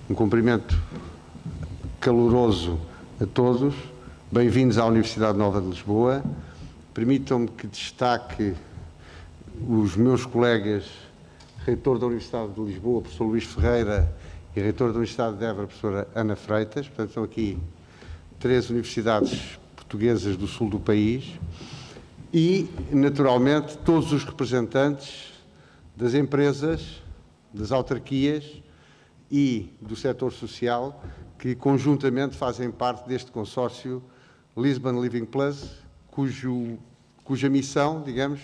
Um cumprimento caloroso a todos. Bem-vindos à Universidade Nova de Lisboa. Permitam-me que destaque os meus colegas, reitor da Universidade de Lisboa, professor Luís Ferreira, e reitor da Universidade de Évora, professora Ana Freitas. Portanto, estão aqui 3 universidades portuguesas do sul do país e, naturalmente, todos os representantes das empresas, das autarquias e do setor social que conjuntamente fazem parte deste consórcio Lisbon Living Plus, cuja missão, digamos,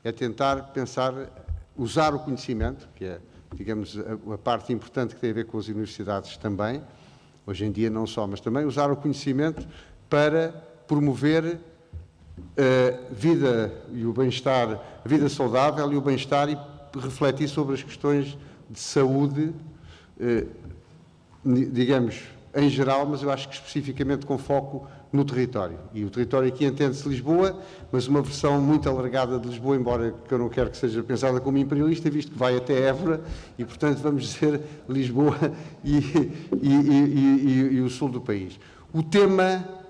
é tentar pensar, usar o conhecimento, que é, digamos, a parte importante que tem a ver com as universidades também, hoje em dia não só, mas também usar o conhecimento para promover a vida e o bem-estar, a vida saudável e o bem-estar e refletir sobre as questões de saúde, digamos, em geral, mas eu acho que especificamente com foco no território. E o território aqui entende-se Lisboa, mas uma versão muito alargada de Lisboa, embora que eu não quero que seja pensada como imperialista, visto que vai até Évora, e, portanto, vamos dizer Lisboa e o sul do país. O tema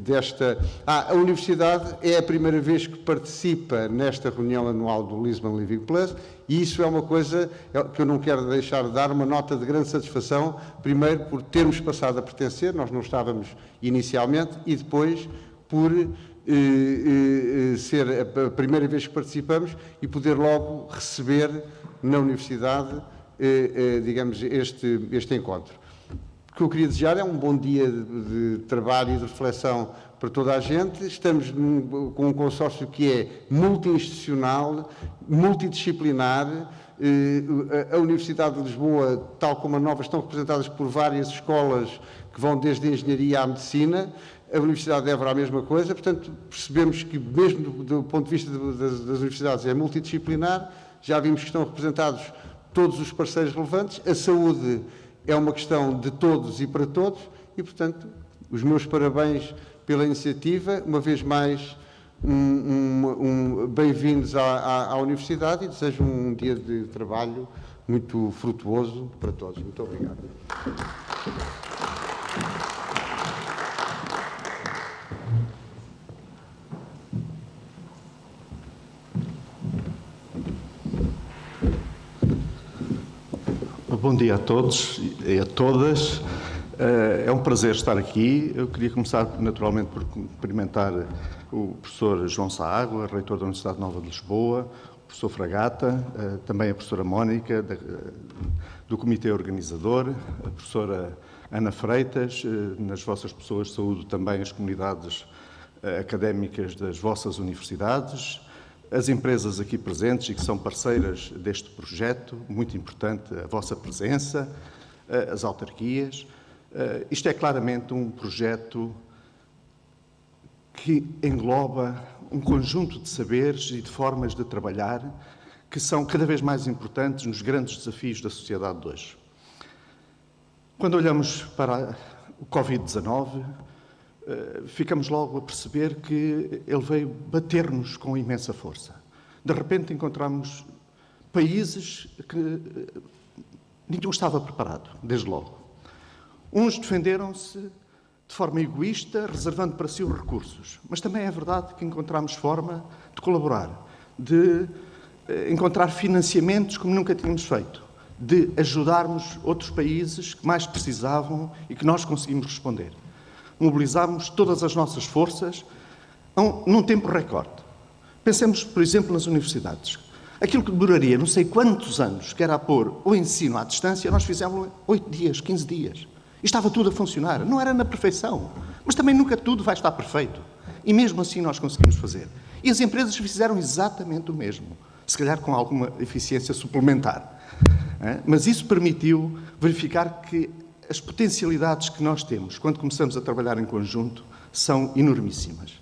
desta... a Universidade é a primeira vez que participa nesta reunião anual do Lisbon Living Plus e isso é uma coisa que eu não quero deixar de dar uma nota de grande satisfação, primeiro por termos passado a pertencer, nós não estávamos inicialmente, e depois por ser a primeira vez que participamos e poder logo receber na Universidade, digamos, este encontro. O que eu queria desejar é um bom dia de trabalho e de reflexão para toda a gente. Estamos com um consórcio que é multi-institucional, multidisciplinar. A Universidade de Lisboa, tal como a Nova, estão representadas por várias escolas que vão desde a engenharia à medicina. A Universidade de Évora a mesma coisa. Portanto, percebemos que, mesmo do ponto de vista das universidades, é multidisciplinar. Já vimos que estão representados todos os parceiros relevantes. A saúde é uma questão de todos e para todos e, portanto, os meus parabéns pela iniciativa. Uma vez mais, bem-vindos à Universidade e desejo um dia de trabalho muito frutuoso para todos. Muito obrigado. Bom dia a todos e a todas. É um prazer estar aqui. Eu queria começar, naturalmente, por cumprimentar o professor João Saágua, reitor da Universidade Nova de Lisboa, o professor Fragata, também a professora Mónica, do comitê organizador, a professora Ana Freitas, nas vossas pessoas de saúde também as comunidades académicas das vossas universidades, as empresas aqui presentes e que são parceiras deste projeto, muito importante a vossa presença, as autarquias. Isto é claramente um projeto que engloba um conjunto de saberes e de formas de trabalhar que são cada vez mais importantes nos grandes desafios da sociedade de hoje. Quando olhamos para o Covid-19, ficamos logo a perceber que ele veio bater-nos com imensa força. De repente encontramos países que nenhum estava preparado, desde logo. Uns defenderam-se de forma egoísta, reservando para si os recursos. Mas também é verdade que encontramos forma de colaborar, de encontrar financiamentos como nunca tínhamos feito, de ajudarmos outros países que mais precisavam e que nós conseguimos responder. Mobilizámos todas as nossas forças num tempo recorde. Pensemos, por exemplo, nas universidades. Aquilo que duraria não sei quantos anos, que era a pôr o ensino à distância, nós fizemos 8 dias, 15 dias. E estava tudo a funcionar. Não era na perfeição, mas também nunca tudo vai estar perfeito. E mesmo assim nós conseguimos fazer. E as empresas fizeram exatamente o mesmo, se calhar com alguma eficiência suplementar. Mas isso permitiu verificar que as potencialidades que nós temos, quando começamos a trabalhar em conjunto, são enormíssimas.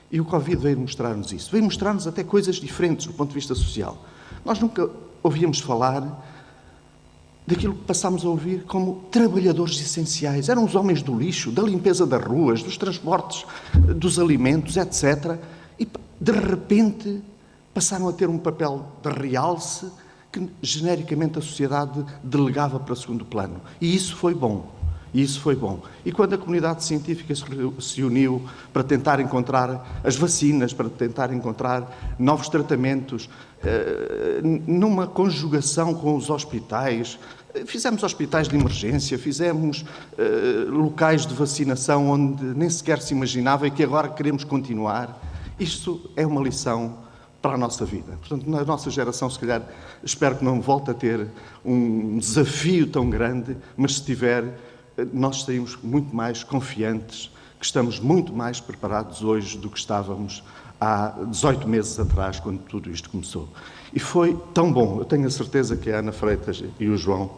E o Covid veio mostrar-nos isso. Veio mostrar-nos até coisas diferentes do ponto de vista social. Nós nunca ouvíamos falar daquilo que passámos a ouvir como trabalhadores essenciais. Eram os homens do lixo, da limpeza das ruas, dos transportes, dos alimentos, etc. E, de repente, passaram a ter um papel de realce que genericamente a sociedade delegava para segundo plano. E isso foi bom. E quando a comunidade científica se uniu para tentar encontrar as vacinas, para tentar encontrar novos tratamentos, numa conjugação com os hospitais, fizemos hospitais de emergência, fizemos locais de vacinação onde nem sequer se imaginava e que agora queremos continuar. Isto é uma lição para a nossa vida. Portanto, na nossa geração, se calhar, espero que não volte a ter um desafio tão grande, mas se tiver, nós saímos muito mais confiantes, que estamos muito mais preparados hoje do que estávamos há 18 meses atrás, quando tudo isto começou. E foi tão bom, eu tenho a certeza que a Ana Freitas e o João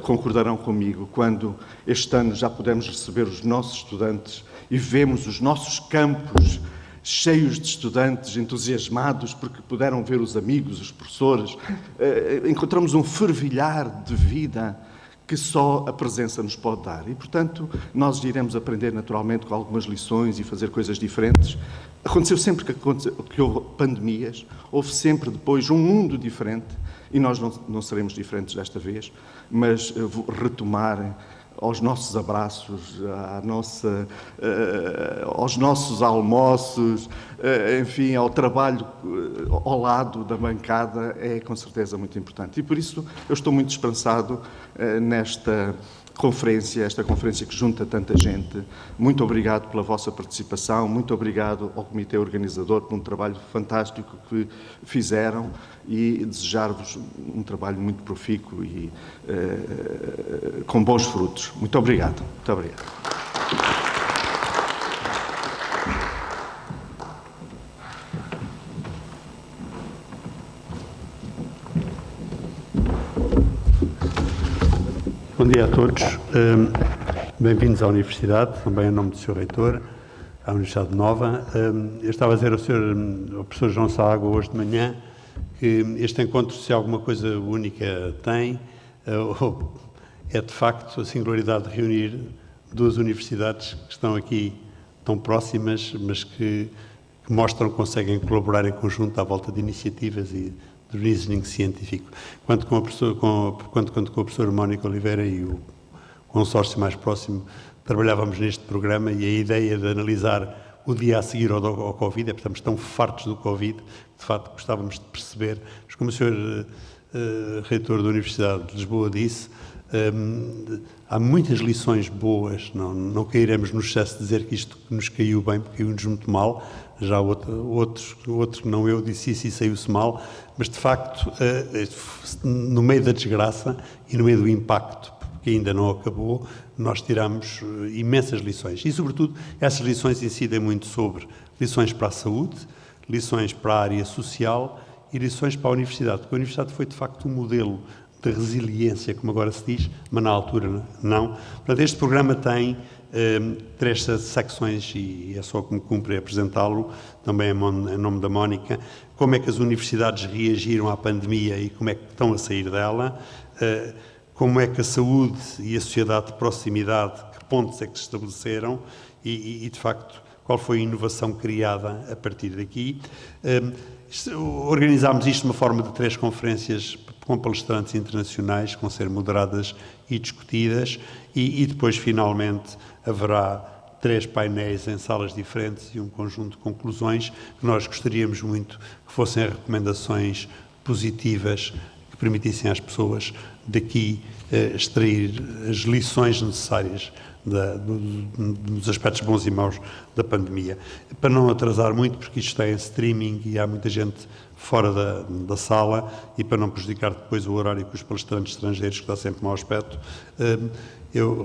concordarão comigo, quando este ano já pudemos receber os nossos estudantes e vemos os nossos campos cheios de estudantes entusiasmados porque puderam ver os amigos, os professores, encontramos um fervilhar de vida que só a presença nos pode dar. E, portanto, nós iremos aprender naturalmente com algumas lições e fazer coisas diferentes. Aconteceu sempre que houve pandemias, houve sempre depois um mundo diferente, e nós não seremos diferentes desta vez, mas retomar aos nossos abraços, aos nossos almoços, enfim, ao trabalho ao lado da bancada, é com certeza muito importante. E por isso eu estou muito esperançado nesta conferência, esta conferência que junta tanta gente. Muito obrigado pela vossa participação, muito obrigado ao Comitê Organizador por um trabalho fantástico que fizeram e desejar-vos um trabalho muito profícuo e com bons frutos. Muito obrigado. Muito obrigado. Bom dia a todos. Bem-vindos à Universidade, também em nome do Sr. Reitor, à Universidade Nova. Eu estava a dizer ao professor João Saágua hoje de manhã que este encontro, se alguma coisa única tem, é de facto a singularidade de reunir duas universidades que estão aqui tão próximas, mas que mostram que conseguem colaborar em conjunto à volta de iniciativas e do reasoning científico. Quanto com a professora Mónica Oliveira e o consórcio mais próximo, trabalhávamos neste programa e a ideia de analisar o dia a seguir ao Covid, estamos tão fartos do Covid, de facto gostávamos de perceber, mas como o Sr. Reitor da Universidade de Lisboa disse, há muitas lições boas, não cairemos no excesso de dizer que isto nos caiu bem, porque caiu-nos muito mal, já outro não eu disse isso e saiu-se mal, mas de facto, no meio da desgraça e no meio do impacto, que ainda não acabou, nós tiramos imensas lições. E, sobretudo, essas lições incidem muito sobre lições para a saúde, lições para a área social e lições para a universidade, porque a universidade foi, de facto, um modelo de resiliência, como agora se diz, mas na altura não. Portanto, este programa tem 3 secções e é só que me cumpre apresentá-lo, também em nome da Mónica, como é que as universidades reagiram à pandemia e como é que estão a sair dela, como é que a saúde e a sociedade de proximidade, que pontos é que se estabeleceram e de facto, qual foi a inovação criada a partir daqui. Organizámos isto de uma forma de 3 conferências com palestrantes internacionais, com ser moderadas e discutidas, e depois, finalmente, haverá 3 painéis em salas diferentes e um conjunto de conclusões que nós gostaríamos muito que fossem recomendações positivas que permitissem às pessoas daqui extrair as lições necessárias dos aspectos bons e maus da pandemia. Para não atrasar muito, porque isto está em streaming e há muita gente fora da sala, e para não prejudicar depois o horário com os palestrantes estrangeiros, que está sempre mau aspecto,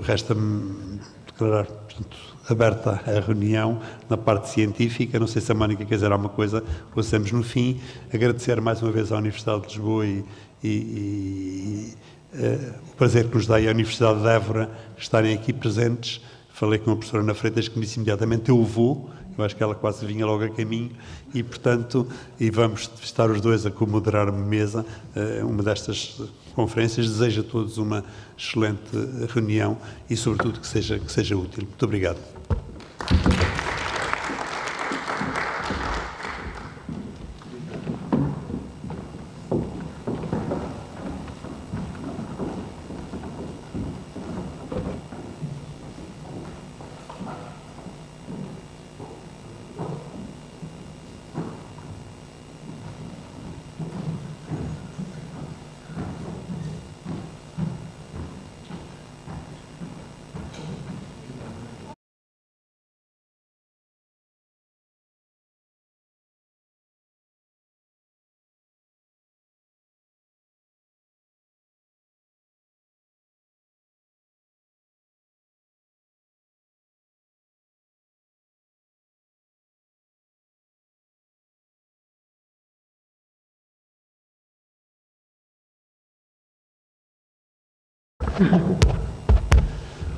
resta-me declarar, portanto, aberta a reunião na parte científica. Não sei se a Mónica quer dizer alguma coisa, passamos no fim. Agradecer mais uma vez à Universidade de Lisboa e o prazer que nos dá, e à Universidade de Évora estarem aqui presentes. Falei com a professora Ana Freitas, que me disse imediatamente: eu vou. Eu acho que ela quase vinha logo a caminho e, portanto, vamos estar os dois a comoderar uma mesa, uma destas conferências. Desejo a todos uma excelente reunião e, sobretudo, que seja útil. Muito obrigado.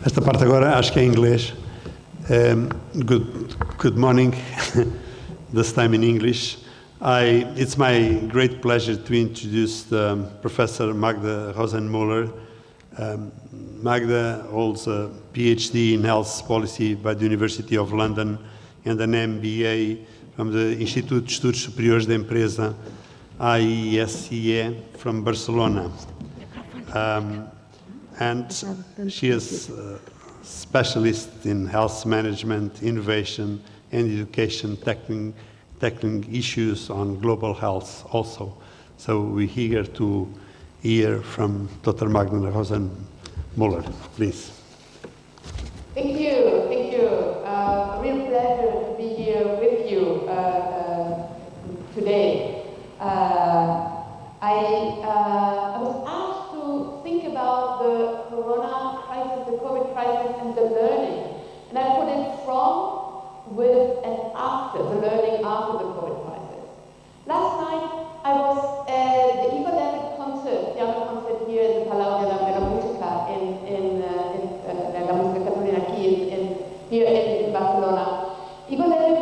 Esta parte agora acho que é em inglês. Good morning, this time in English. It's my great pleasure to introduce Professor Magda Rosenmuller. Magda holds a PhD in Health Policy by the University of London and an MBA from the Instituto de Estudos Superiores da Empresa, IESE, from Barcelona. And she is a specialist in health management, innovation, and education, tackling issues on global health also. So we're eager to hear from Dr. Magda Rosenmuller, please. Thank you, thank you. A real pleasure to be here with you today. I was asked to think about the corona crisis, the COVID crisis, and the learning. And I put it from, with, and after, the learning after the COVID crisis. Last night, I was at the Igor concert, piano concert here in the Palau de la Música, La Música Católica here in Barcelona. Igor played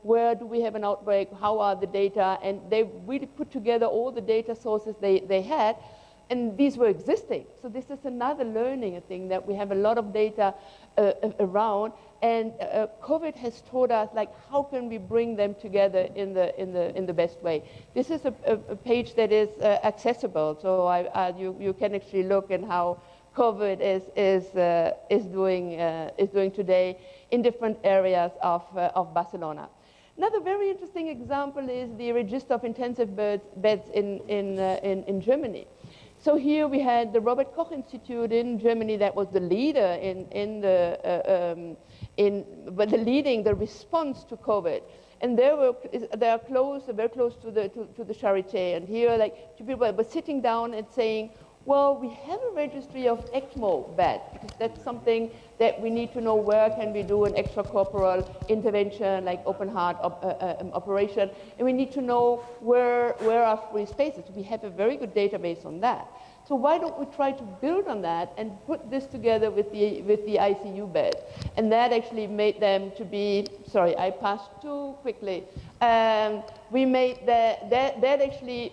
where do we have an outbreak, how are the data, and they really put together all the data sources they had, and these were existing. So this is another learning thing, that we have a lot of data around, and COVID has taught us, like, how can we bring them together in the best way. This is a page that is accessible, so you can actually look at how COVID is doing today in different areas of Barcelona. Another very interesting example is the register of intensive beds in Germany. So here we had the Robert Koch Institute in Germany that was the leader leading the response to COVID, and they are very close to the Charité. And here, like, two people were sitting down and saying, well, we have a registry of ECMO beds, because that's something that we need to know, where can we do an extracorporeal intervention, like open heart operation, and we need to know where are free spaces. We have a very good database on that. So why don't we try to build on that and put this together with the ICU bed? And that actually made them to be, sorry, I passed too quickly. We made that actually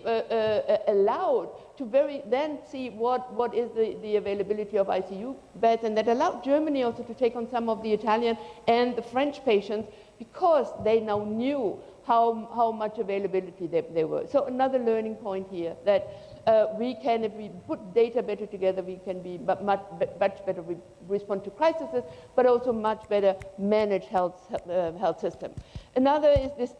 allowed to then see what is the availability of ICU beds, and that allowed Germany also to take on some of the Italian and the French patients, because they now knew how much availability they were. So another learning point here, that we can, if we put data better together, we can be much better respond to crises, but also much better manage health system. Another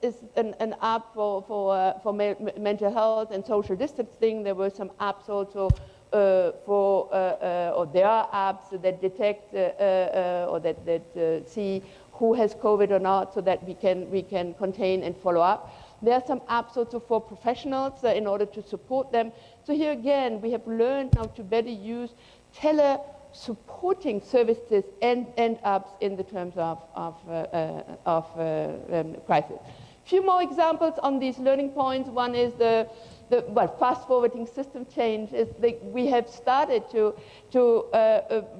is an app for mental health and social distancing. There were some apps also or there are apps that detect or that see who has COVID or not, so that we can contain and follow up. There are some apps also for professionals in order to support them. So here again, we have learned now to better use supporting services and apps in the terms of crisis. A few more examples on these learning points. One is the fast-forwarding system change. Is we have started to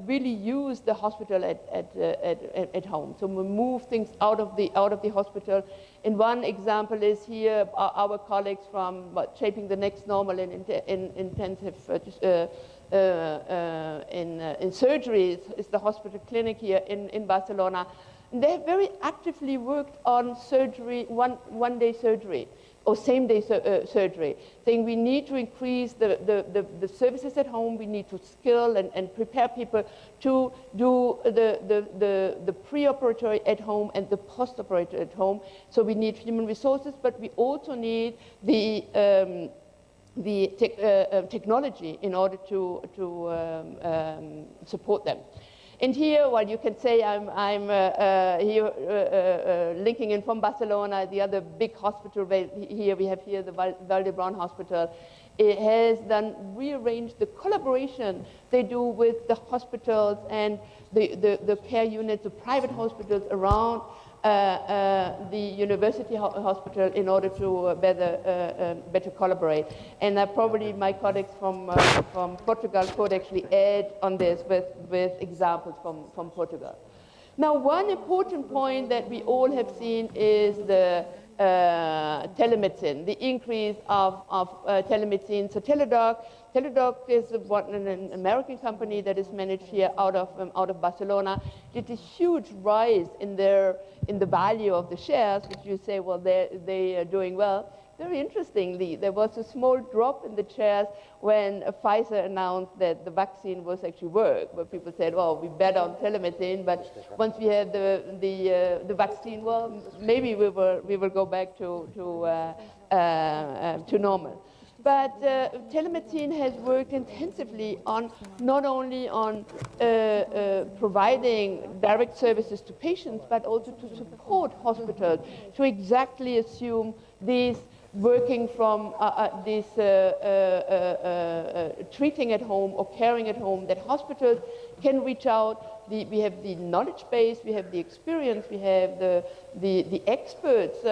really use the hospital at home. So we move things out of the hospital. And one example is here our colleagues from Shaping the Next Normal in intensive in surgeries is the hospital clinic here in Barcelona. And they have very actively worked on surgery, one-day surgery, or same-day surgery, saying we need to increase the services at home, we need to skill and prepare people to do the pre-operatory at home and the post-operatory at home. So we need human resources, but we also need the technology in order to support them. And here, well, you can say I'm here linking in from Barcelona. The other big hospital here, we have here the Valdebron Hospital. It has rearranged the collaboration they do with the hospitals and the care units, the private hospitals around the university hospital in order to better collaborate. And probably my colleagues from Portugal could actually add on this with examples from Portugal. Now, one important point that we all have seen is the telemedicine, the increase of telemedicine. So Teladoc is an American company that is managed here out of Barcelona. Did a huge rise in the value of the shares, which you say, well, they are doing well. Very interestingly, there was a small drop in the shares when Pfizer announced that the vaccine was actually work, where people said, well, we bet on telemedicine, but once we have the vaccine, well, maybe we will go back to normal. But telemedicine has worked intensively on not only on providing direct services to patients, but also to support hospitals to exactly assume these working from this treating at home or caring at home, that hospitals can reach out. We have the knowledge base, we have the experience, we have the experts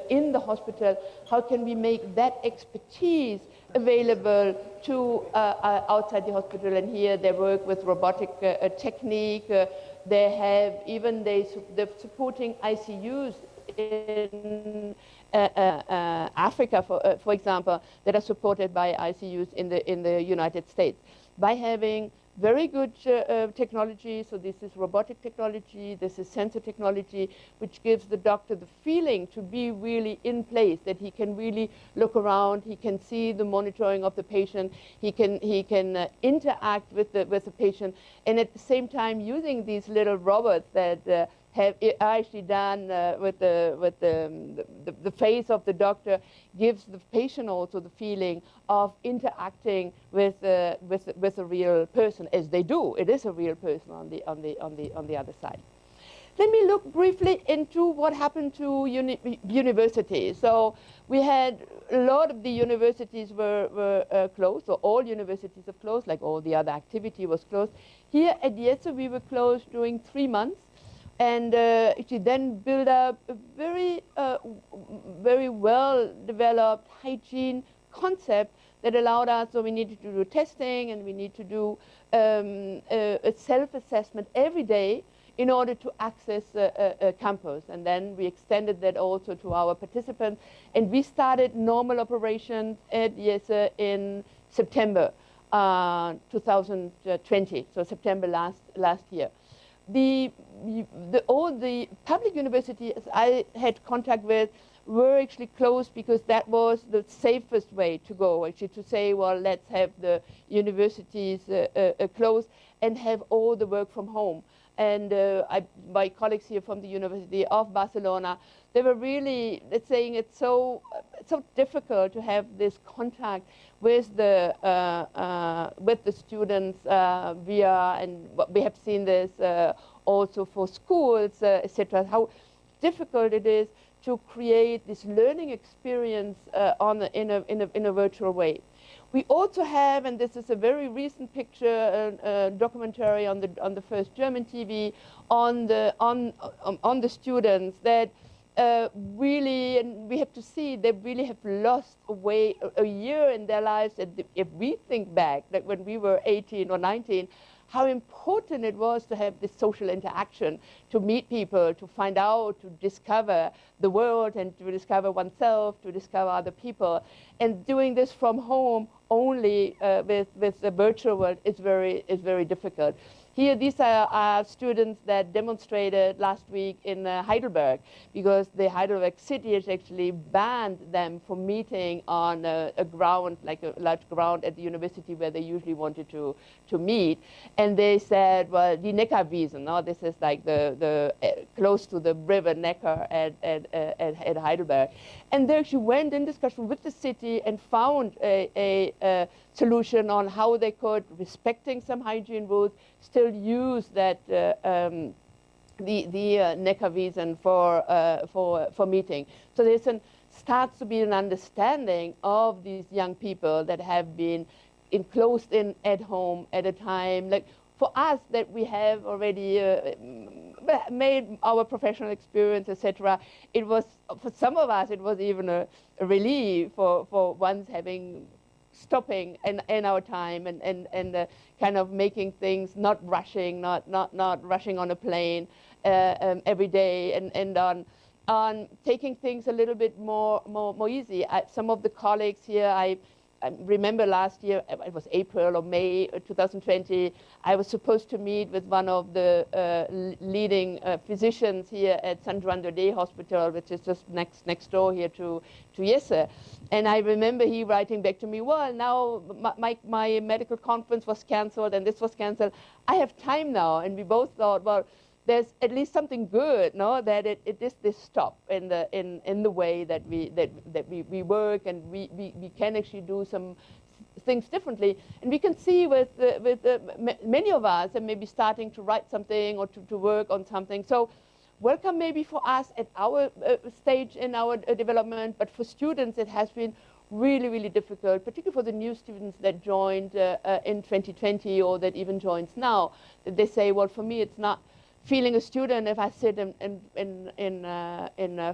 in the hospital. How can we make that expertise available to outside the hospital? And here they work with robotic technique. They have they're supporting ICUs in Africa, for example, that are supported by ICUs in the United States. By having very good technology, so this is robotic technology, this is sensor technology, which gives the doctor the feeling to be really in place, that he can really look around, he can see the monitoring of the patient, he can interact with the patient, and at the same time using these little robots that have actually done with the face of the doctor, gives the patient also the feeling of interacting with a real person, as they do. It is a real person on the other side. Let me look briefly into what happened to universities. So we had a lot of the universities were closed, or all universities have closed, like all the other activity was closed. Here at Jesse we were closed during 3 months. And it then built up a very well-developed hygiene concept that allowed us, so we needed to do testing and we need to do a self-assessment every day in order to access a campus. And then we extended that also to our participants. And we started normal operations at Jesse in September 2020, so September last year. All the public universities I had contact with were actually closed because that was the safest way to go, actually, to say, well, let's have the universities closed and have all the work from home. And my colleagues here from the University of Barcelona, they were really saying it's so difficult to have this contact with the students via, and we have seen this also for schools, etc. How difficult it is to create this learning experience in a virtual way. We also have, and this is a very recent picture, a documentary on the first German TV on the students that really, and we have to see, they really have lost a year in their lives. And if we think back, like when we were 18 or 19, how important it was to have this social interaction, to meet people, to find out, to discover the world, and to discover oneself, to discover other people. And doing this from home only with the virtual world is very difficult. Here, these are students that demonstrated last week in Heidelberg, because the Heidelberg city has actually banned them from meeting on a ground, like a large ground at the university where they usually wanted to meet. And they said, well, the Neckarwiesen, no? This is like the close to the river Neckar at Heidelberg. And they actually went in discussion with the city and found a solution on how they could, respecting some hygiene rules, still use that the Neckarwiesen for meeting. So there starts to be an understanding of these young people that have been enclosed in at home at a time. Like for us, that we have already made our professional experience, etc. It was, for some of us, it was even a relief for once having stopping in our time and kind of making things, not rushing, not rushing on a plane every day, and on taking things a little bit more easy. Some of the colleagues here, I remember last year, it was April or May 2020, I was supposed to meet with one of the leading physicians here at St. Juan de Dey Hospital, which is just next door here to Jesse. And I remember he writing back to me, well, now my medical conference was cancelled and this was cancelled. I have time now. And we both thought, well, there's at least something good, no? That it is this stop in the way that we work, and we can actually do some things differently. And we can see with many of us, and maybe starting to write something or to work on something. So welcome maybe for us at our stage in our development, but for students it has been really difficult, particularly for the new students that joined in 2020 or that even joins now. That they say, well, for me it's not feeling a student if I sit in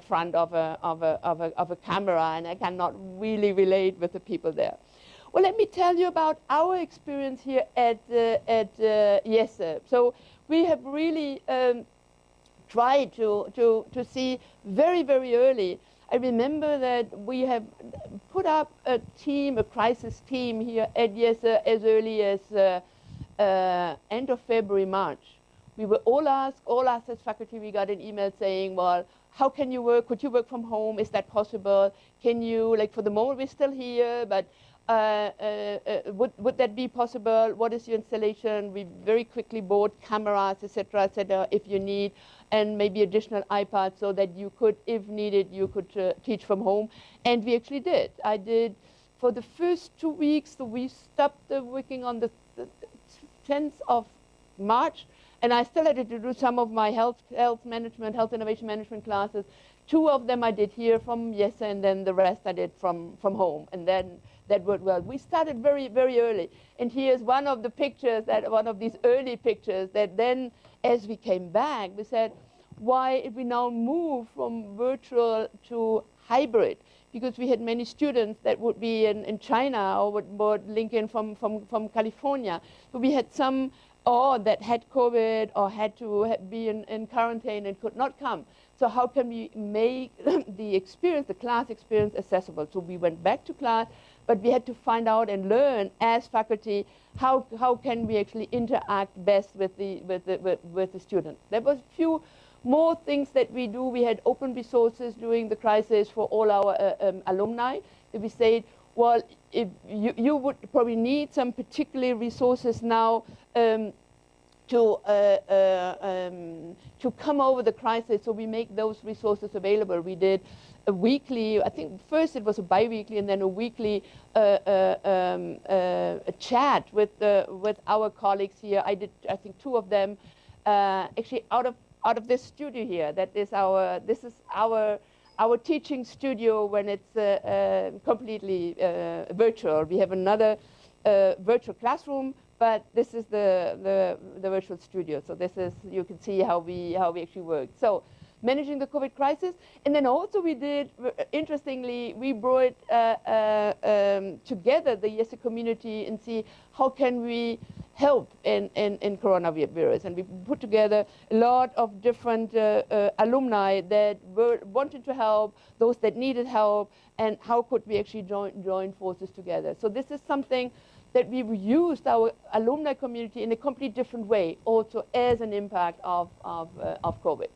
front of a camera, and I cannot really relate with the people there. Well, let me tell you about our experience here at Jesse. So we have really try to see very, very early. I remember that we have put up a team, a crisis team here at YESA as early as end of February, March. We were all asked as faculty, we got an email saying, well, how can you work? Could you work from home? Is that possible? Can you, like for the moment we're still here, but would that be possible? What is your installation? We very quickly bought cameras, etc., if you need, and maybe additional iPads so that you could, if needed, you could teach from home. And we actually did. I did for the first 2 weeks. So we stopped working on the 10th of March, and I still had to do some of my health innovation management classes. 2 of them I did here from YESA, and then the rest I did from home. And then that worked well. We started very, very early. And here's one of the pictures, one of these early pictures, that then as we came back, we said, why if we now move from virtual to hybrid? Because we had many students that would be in China or would link in from California. So we had some that had COVID or had to be in quarantine and could not come. So how can we make the experience, the class experience, accessible? So we went back to class, but we had to find out and learn as faculty how can we actually interact best with the students. There was a few more things that we do. We had open resources during the crisis for all our alumni. We said, well, if you would probably need some particular resources now to come over the crisis, so we make those resources available. We did a weekly, I think first it was a bi-weekly and then a weekly a chat with our colleagues here. I did, I think, 2 of them actually out of this studio here. This is our teaching studio when it's completely virtual. We have another virtual classroom, but this is the virtual studio. So this is, you can see how we actually work. So managing the COVID crisis, and then also we did, interestingly, we brought together the YESA community and see how can we help in coronavirus. And we put together a lot of different alumni that were wanted to help, those that needed help, and how could we actually join forces together. So this is something that we've used our alumni community in a completely different way, also as an impact of COVID.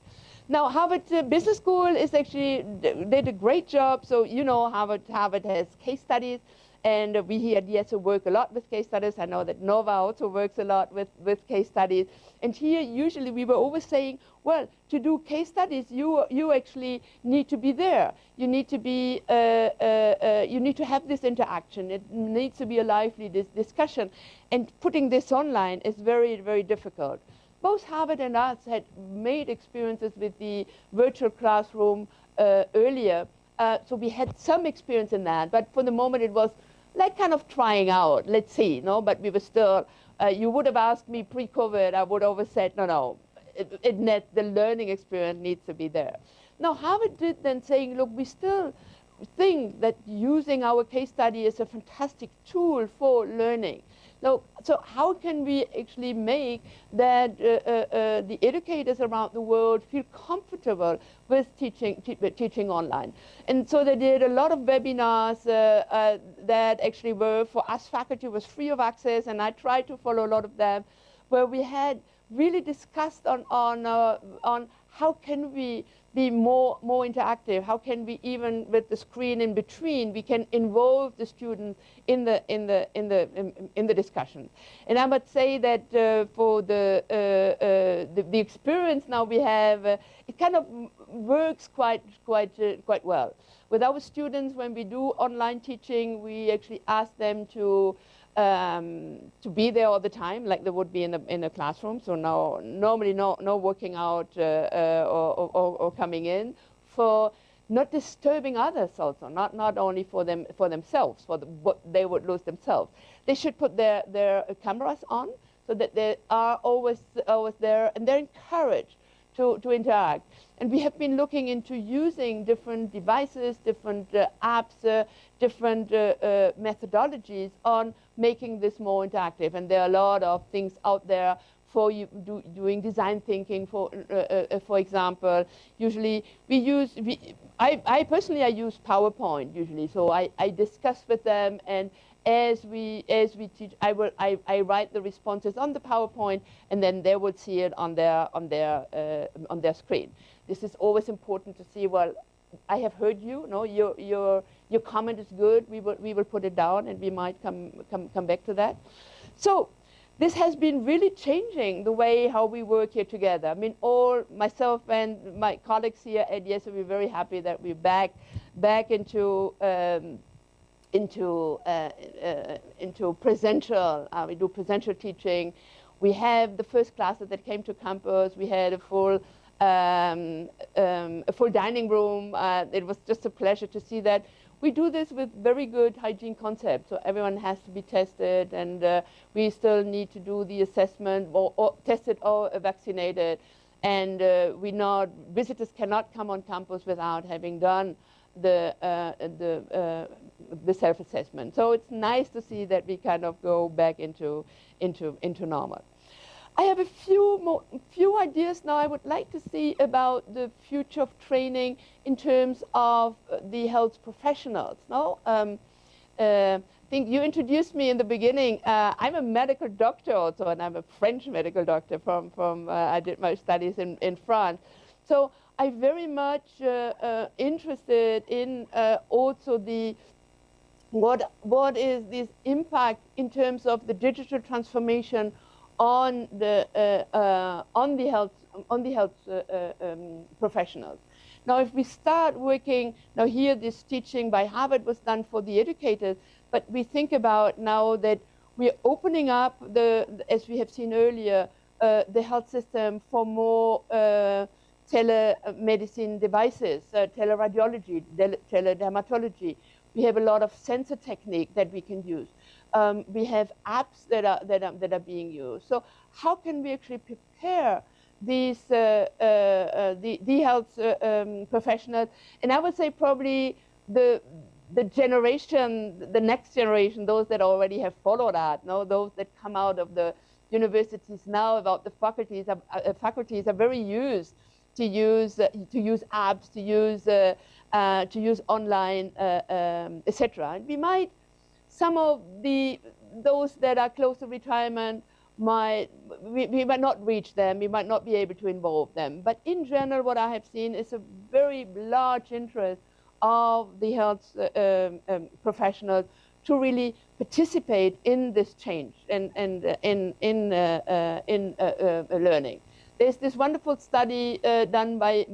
Now, Harvard Business School is actually did a great job. So you know, Harvard has case studies, and we here at YESA work a lot with case studies. I know that Nova also works a lot with case studies. And here, usually, we were always saying, well, to do case studies, you actually need to be there. You need to be, you need to have this interaction. It needs to be a lively discussion. And putting this online is very, very difficult. Both Harvard and us had made experiences with the virtual classroom earlier, so we had some experience in that. But for the moment, it was like kind of trying out. Let's see, no? But we were still. You would have asked me pre-COVID. I would have always said, no. The learning experience needs to be there. Now Harvard did then saying, look, we still think that using our case study is a fantastic tool for learning. Now, so how can we actually make that the educators around the world feel comfortable with teaching online? And so they did a lot of webinars that actually were, for us faculty, was free of access, and I tried to follow a lot of them, where we had really discussed on how can we be more interactive? How can we, even with the screen in between, we can involve the students in the discussion? And I would say that for the experience now we have, it kind of works quite well. With our students, when we do online teaching, we actually ask them to be there all the time, like they would be in a classroom. So normally no working out or coming in, for not disturbing others also, not only for themselves, what they would lose themselves. They should put their cameras on so that they are always there, and they're encouraged to interact. And we have been looking into using different devices, different apps, different methodologies on making this more interactive. And there are a lot of things out there for doing design thinking, for example. Usually I personally use PowerPoint usually, so I discuss with them, and as we teach, I write the responses on the PowerPoint, and then they would see it on their screen. This is always important to see. Well, I have heard you. No, your comment is good. We will put it down, and we might come back to that. So this has been really changing the way how we work here together. I mean, myself and my colleagues here at YESA, we're very happy that we're back into presential. We do presential teaching. We have the first classes that came to campus. We had a full dining room. It was just a pleasure to see that. We do this with very good hygiene concepts, so everyone has to be tested, and we still need to do the assessment, or tested or vaccinated, and visitors cannot come on campus without having done the self-assessment. So it's nice to see that we kind of go back into normal. I have a few ideas now I would like to see about the future of training in terms of the health professionals. No, I think you introduced me in the beginning. I'm a medical doctor also, and I'm a French medical doctor I did my studies in France. So I'm very much interested in also what is this impact in terms of the digital transformation on the health professionals. Now, if we start working now here, this teaching by Harvard was done for the educators, but we think about now that we're opening up as we have seen earlier, the health system for more telemedicine devices, teleradiology, teledermatology. We have a lot of sensor technique that we can use. We have apps that are being used. So how can we actually prepare these the health professionals? And I would say probably the generation, the next generation, those that already have followed that, those that come out of the universities now, about the faculties are very used to use apps, to use online, etc. And we might. Some of those that are close to retirement we might not reach them, we might not be able to involve them. But in general, what I have seen is a very large interest of the health professionals to really participate in this change and in learning. There's this wonderful study done by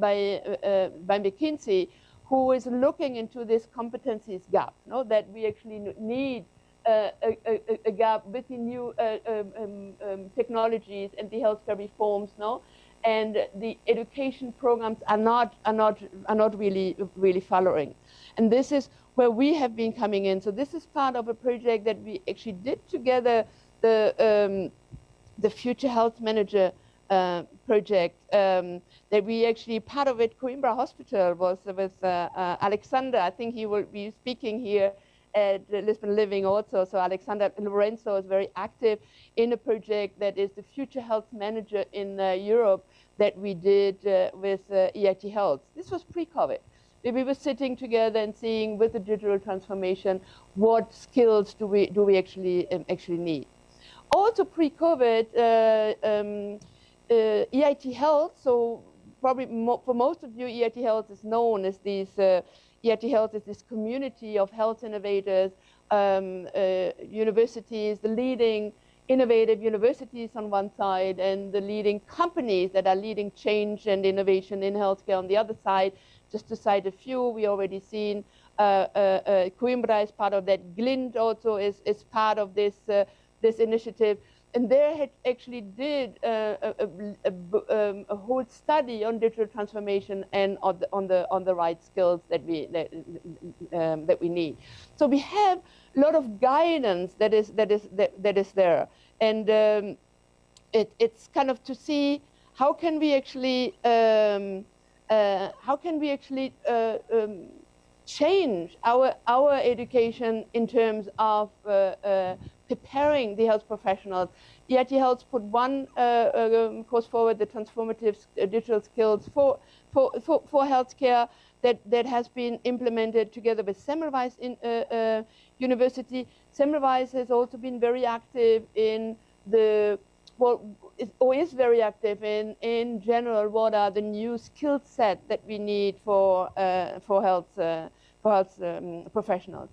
McKinsey, who is looking into this competencies gap, that we actually need a gap between new technologies and the healthcare reforms, and the education programs are not really following. And this is where we have been coming in. So this is part of a project that we actually did together, the Future Health Manager project, that we actually, part of it, Coimbra Hospital was with Alexander. I think he will be speaking here at Lisbon Living also. So Alexander Lorenzo is very active in a project that is the Future Health Manager in Europe that we did with EIT Health. This was pre-COVID. We were sitting together and seeing, with the digital transformation, what skills do we actually need. Also pre-COVID, EIT Health, so probably for most of you, EIT Health is known as these, EIT Health is this community of health innovators, universities, the leading innovative universities on one side, and the leading companies that are leading change and innovation in healthcare on the other side. Just to cite a few, we already seen Coimbra is part of that. Glint also is part of this initiative. And they actually did a whole study on digital transformation and on the right skills that we need. So we have a lot of guidance that is there, and it's kind of to see how can we actually change our education in terms of preparing the health professionals. EIT Health put one course forward, the transformative digital skills for healthcare, that has been implemented together with Semmelweis University. Semmelweis has also been very active in the, is very active in general, what are the new skill set that we need for health professionals.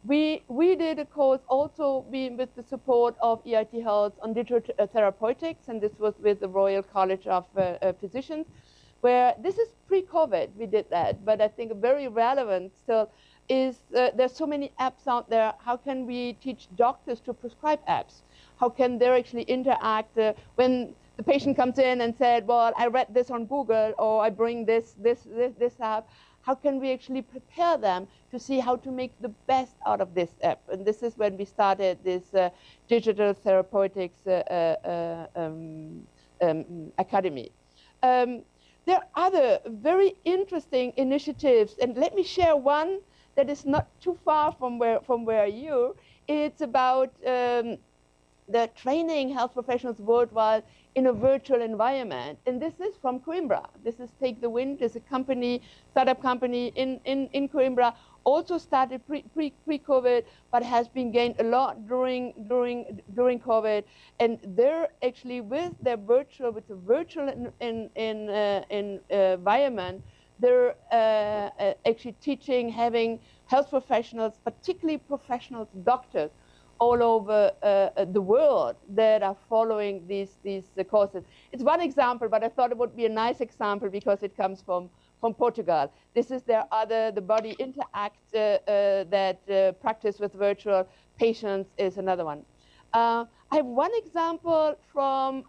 We did a course also with the support of EIT Health on digital therapeutics, and this was with the Royal College of Physicians, where this is pre-COVID, we did that, but I think very relevant still is there's so many apps out there. How can we teach doctors to prescribe apps? How can they actually interact when the patient comes in and said, well, I read this on Google, or I bring this app? How can we actually prepare them to see how to make the best out of this app? And this is when we started this digital therapeutics academy. There are other very interesting initiatives, and let me share one that is not too far from where you. It's about the training health professionals worldwide in a virtual environment, and this is from Coimbra. This is Take the Wind. It's a company, startup company in Coimbra. Also started pre-COVID, but has been gained a lot during COVID. And they're actually with the virtual environment. They're actually teaching, having health professionals, particularly professionals, doctors, all over the world that are following these courses. It's one example, but I thought it would be a nice example because it comes from Portugal. This is their other, the Body Interact that practice with virtual patients is another one. I have one example from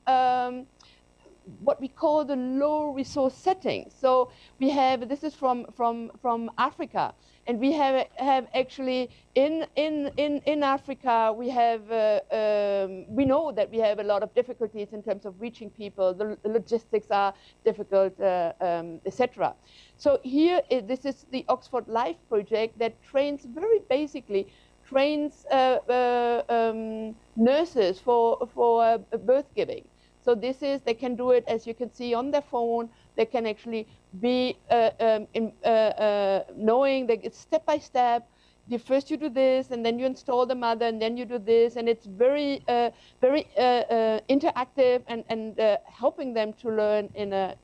what we call the low resource setting. So we have, this is from Africa, and we have actually in Africa we have we know that we have a lot of difficulties in terms of reaching people. The logistics are difficult, etc. So here this is the Oxford Life project that trains very basically nurses for birth giving. So this is, they can do it, as you can see, on their phone. They can actually be knowing that it's step by step. First you do this, and then you install the mother, and then you do this, and it's very interactive and helping them to learn in a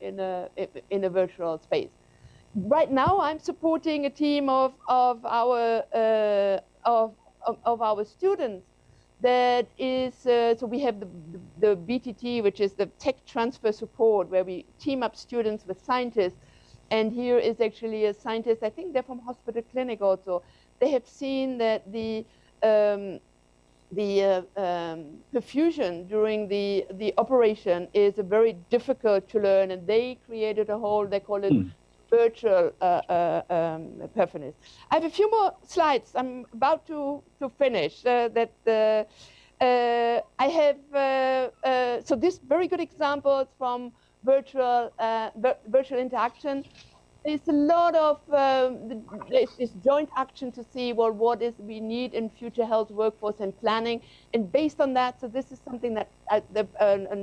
virtual space. Right now, I'm supporting a team of our students. That is, so we have the BTT, which is the tech transfer support, where we team up students with scientists. And here is actually a scientist, I think they're from hospital clinic also. They have seen that the perfusion during the operation is very difficult to learn, and they created a whole, they call it virtual performance. I have a few more slides. I'm about to finish. I have so this very good examples from virtual interaction. There's a lot of this joint action to see, well, what is we need in future health workforce and planning, and based on that, so this is something that a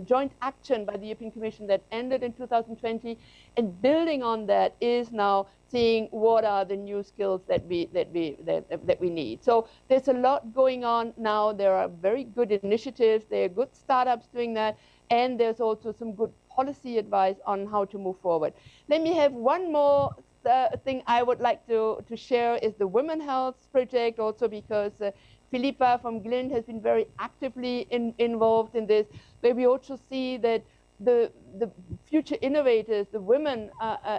joint action by the European Commission that ended in 2020, and building on that is now seeing what are the new skills that we need. So there's a lot going on now. There are very good initiatives. There are good startups doing that, and there's also some good policy advice on how to move forward. Let me have one more thing I would like to share is the Women Health Project, also because Philippa from Glint has been very actively involved in this, where we also see that the future innovators, the women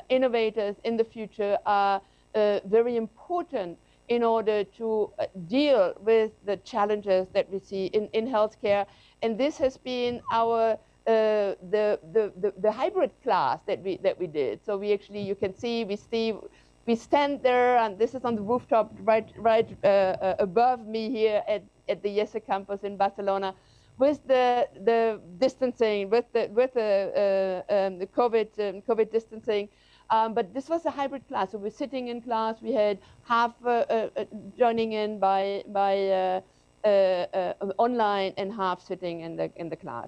innovators in the future are very important in order to deal with the challenges that we see in healthcare. And this has been our the hybrid class that we did. So we actually, you can see, we stand there, and this is on the rooftop right above me here at the YESA campus in Barcelona, with the distancing, with the COVID distancing. But this was a hybrid class, so we're sitting in class. We had half joining in by online and half sitting in the class.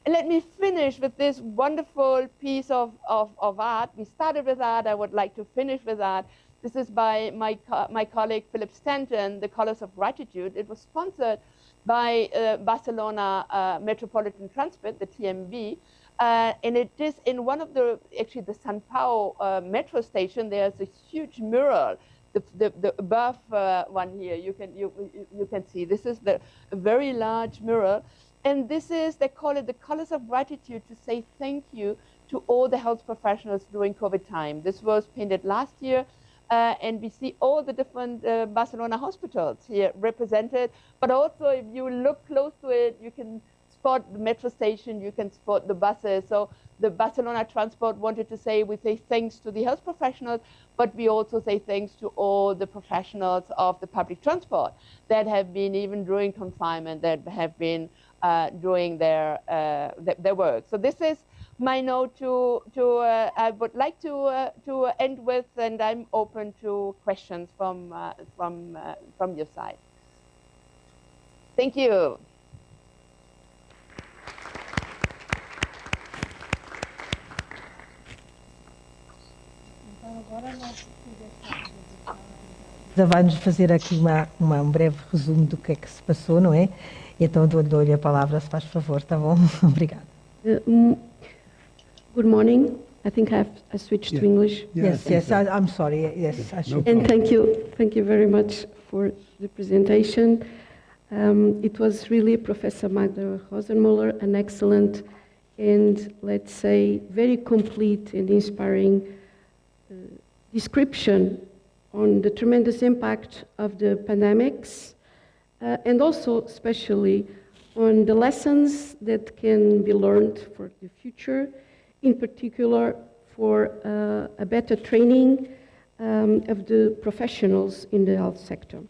And let me finish with this wonderful piece of art. We started with art. I would like to finish with art. This is by my colleague Philip Stanton, The Colors of Gratitude. It was sponsored by Barcelona Metropolitan Transport, the TMV. And it is in one of the, actually the São Paulo metro station, there's a huge mural. The above one here, you can see. This is a very large mural. And this is, they call it the Colors of Gratitude, to say thank you to all the health professionals during COVID time. This was painted last year. And we see all the different Barcelona hospitals here represented. But also, if you look close to it, you can spot the metro station, you can spot the buses. So the Barcelona Transport wanted to say, we say thanks to the health professionals, but we also say thanks to all the professionals of the public transport that have been, even during confinement, that have been doing their work. So this is my note I would like to end with, and I'm open to questions from your side. Thank you. Vai-nos fazer aqui um breve resumo do que é que se passou, não é? Então dou-lhe a palavra, se faz favor, tá bom? Obrigada. Good morning. I think I switched to English. Yes, I'm sorry. Yes, I should. And thank you very much for the presentation. It was really, Professor Magda Rosenmuller, an excellent and, let's say, very complete and inspiring description on the tremendous impact of the pandemics, and also especially on the lessons that can be learned for the future, in particular for a better training of the professionals in the health sector.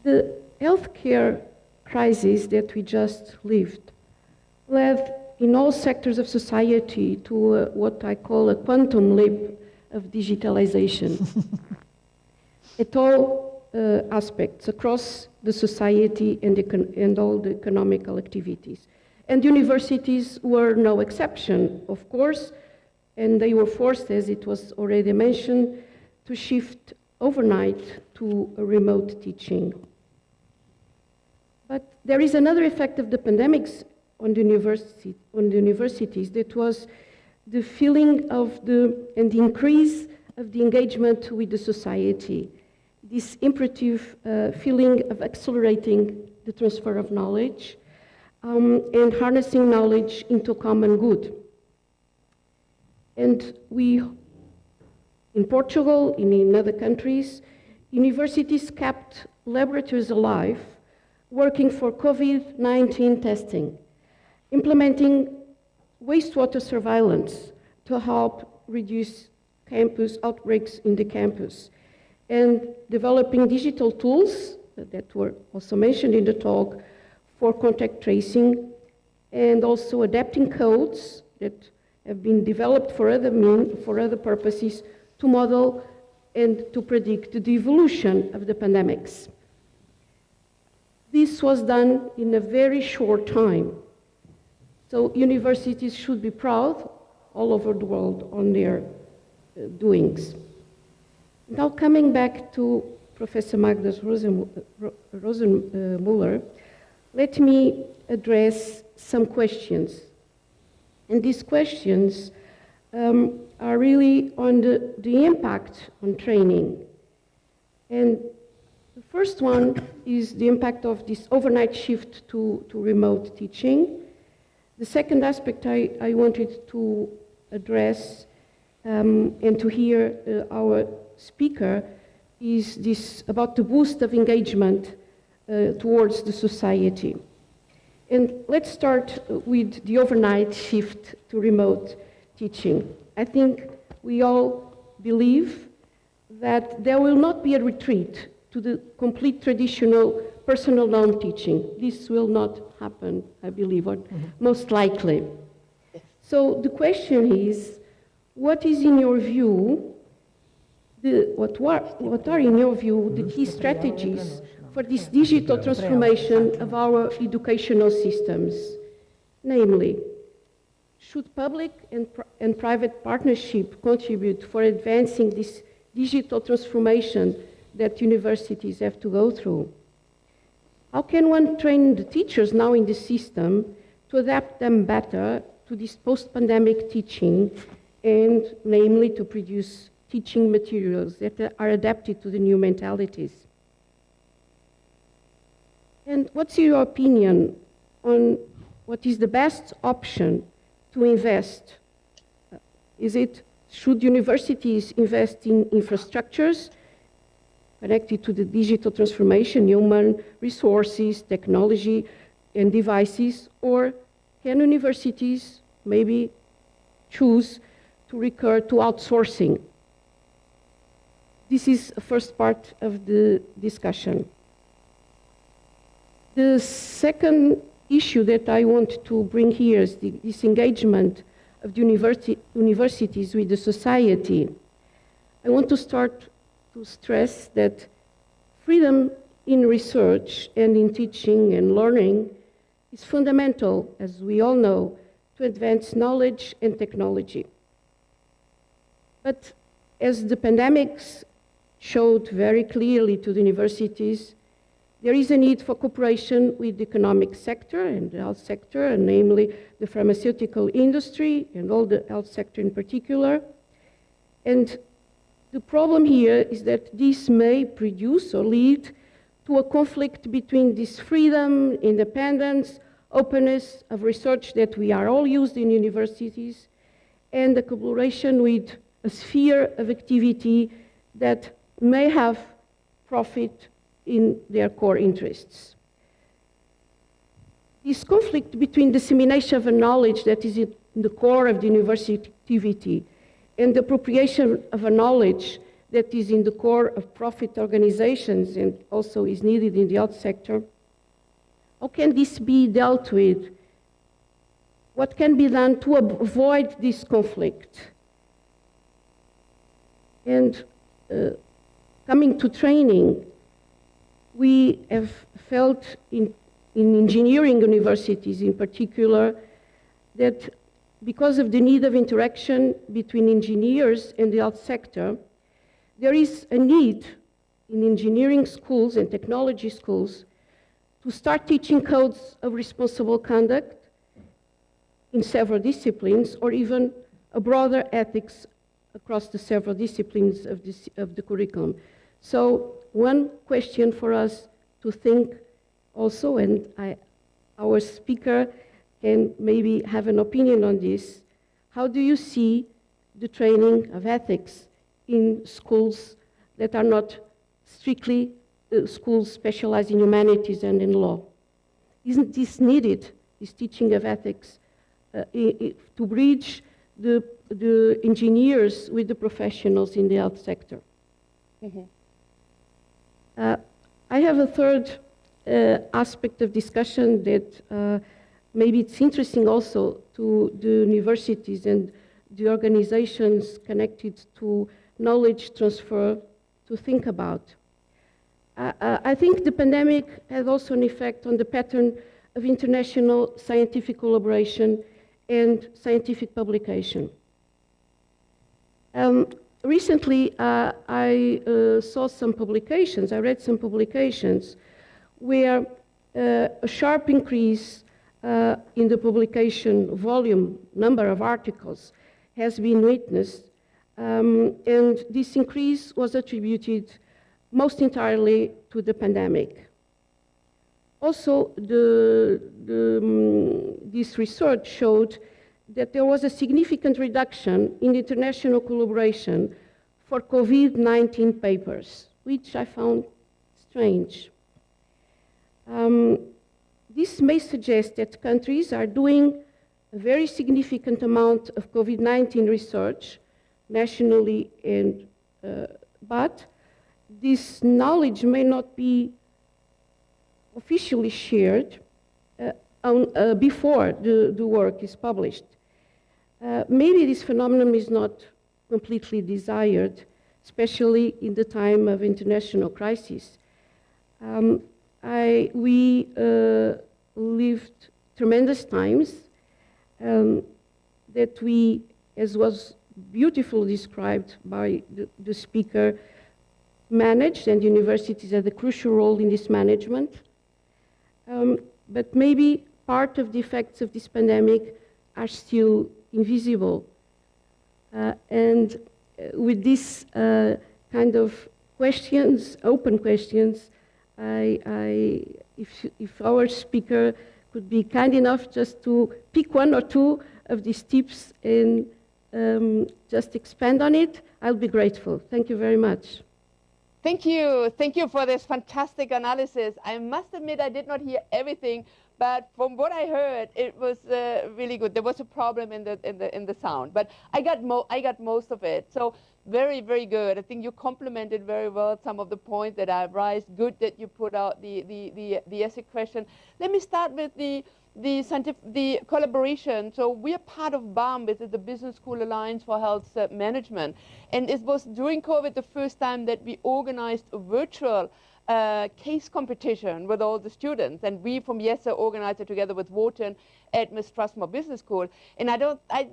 The healthcare crisis that we just lived led in all sectors of society to what I call a quantum leap of digitalization at all aspects across the society and all the economical activities. And universities were no exception, of course, and they were forced, as it was already mentioned, to shift overnight to a remote teaching. But there is another effect of the pandemics on the universities, that was the feeling of and the increase of the engagement with the society, this imperative feeling of accelerating the transfer of knowledge and harnessing knowledge into common good. And we, in Portugal, in other countries, universities kept laboratories alive, working for COVID-19 testing, implementing wastewater surveillance to help reduce campus outbreaks in the campus, and developing digital tools that were also mentioned in the talk for contact tracing, and also adapting codes that have been developed for other purposes to model and to predict the evolution of the pandemics. This was done in a very short time. So universities should be proud all over the world on their doings. Now coming back to Professor Magda Rosenmuller, let me address some questions. And these questions are really on the impact on training. And the first one is the impact of this overnight shift to remote teaching. The second aspect I wanted to address and to hear our speaker is this about the boost of engagement towards the society. And let's start with the overnight shift to remote teaching. I think we all believe that there will not be a retreat to the complete traditional personal learned teaching. This will not happen, I believe, or most likely. So the question is, what is in your view, what are in your view the key strategies for this digital transformation of our educational systems? Namely, should public and private partnership contribute for advancing this digital transformation that universities have to go through? How can one train the teachers now in the system to adapt them better to this post-pandemic teaching, and namely to produce teaching materials that are adapted to the new mentalities? And what's your opinion on what is the best option to invest? Should universities invest in infrastructures connected to the digital transformation, human resources, technology, and devices, or can universities maybe choose to recur to outsourcing? This is the first part of the discussion. The second issue that I want to bring here is the disengagement of the universities with the society. I want to start to stress that freedom in research and in teaching and learning is fundamental, as we all know, to advance knowledge and technology. But as the pandemics showed very clearly to the universities, there is a need for cooperation with the economic sector and the health sector, and namely the pharmaceutical industry and all the health sector in particular. And the problem here is that this may produce or lead to a conflict between this freedom, independence, openness of research that we are all used in universities, and the collaboration with a sphere of activity that may have profit in their core interests. This conflict between dissemination of a knowledge that is in the core of the university activity and the appropriation of a knowledge that is in the core of profit organizations and also is needed in the health sector, how can this be dealt with? What can be done to avoid this conflict? And coming to training, we have felt in engineering universities in particular that because of the need of interaction between engineers and the health sector, there is a need in engineering schools and technology schools to start teaching codes of responsible conduct in several disciplines, or even a broader ethics across the several disciplines of the curriculum. So one question for us to think also, and our speaker can maybe have an opinion on this, how do you see the training of ethics in schools that are not strictly schools specialized in humanities and in law? Isn't this needed, this teaching of ethics, to bridge the engineers with the professionals in the health sector? Mm-hmm. I have a third aspect of discussion that maybe it's interesting also to the universities and the organizations connected to knowledge transfer to think about. I think the pandemic had also an effect on the pattern of international scientific collaboration and scientific publication. Recently, I saw some publications, I read some publications where a sharp increase in the publication volume, number of articles, has been witnessed, and this increase was attributed most entirely to the pandemic. Also, this research showed that there was a significant reduction in international collaboration for COVID-19 papers, which I found strange. This may suggest that countries are doing a very significant amount of COVID-19 research nationally, but this knowledge may not be officially shared before the work is published. maybe this phenomenon is not completely desired, especially in the time of international crisis. We lived tremendous times that we, as was beautifully described by the speaker, managed, and universities had a crucial role in this management. But maybe part of the effects of this pandemic are still invisible. And with this kind of questions, open questions, if our speaker could be kind enough just to pick one or two of these tips and just expand on it, I'll be grateful. Thank you very much. Thank you. Thank you for this fantastic analysis. I must admit I did not hear everything, but from what I heard, it was really good. There was a problem in the sound, but I got most of it. So very, very good. I think you complemented very well some of the points that I've raised. Good that you put out the essay question. Let me start with the collaboration. So we are part of BAM, which is the Business School Alliance for Health Management. And it was during COVID the first time that we organized a virtual case competition with all the students. And we from YESA organized it together with Wharton at Miss Strathmore Business School. And I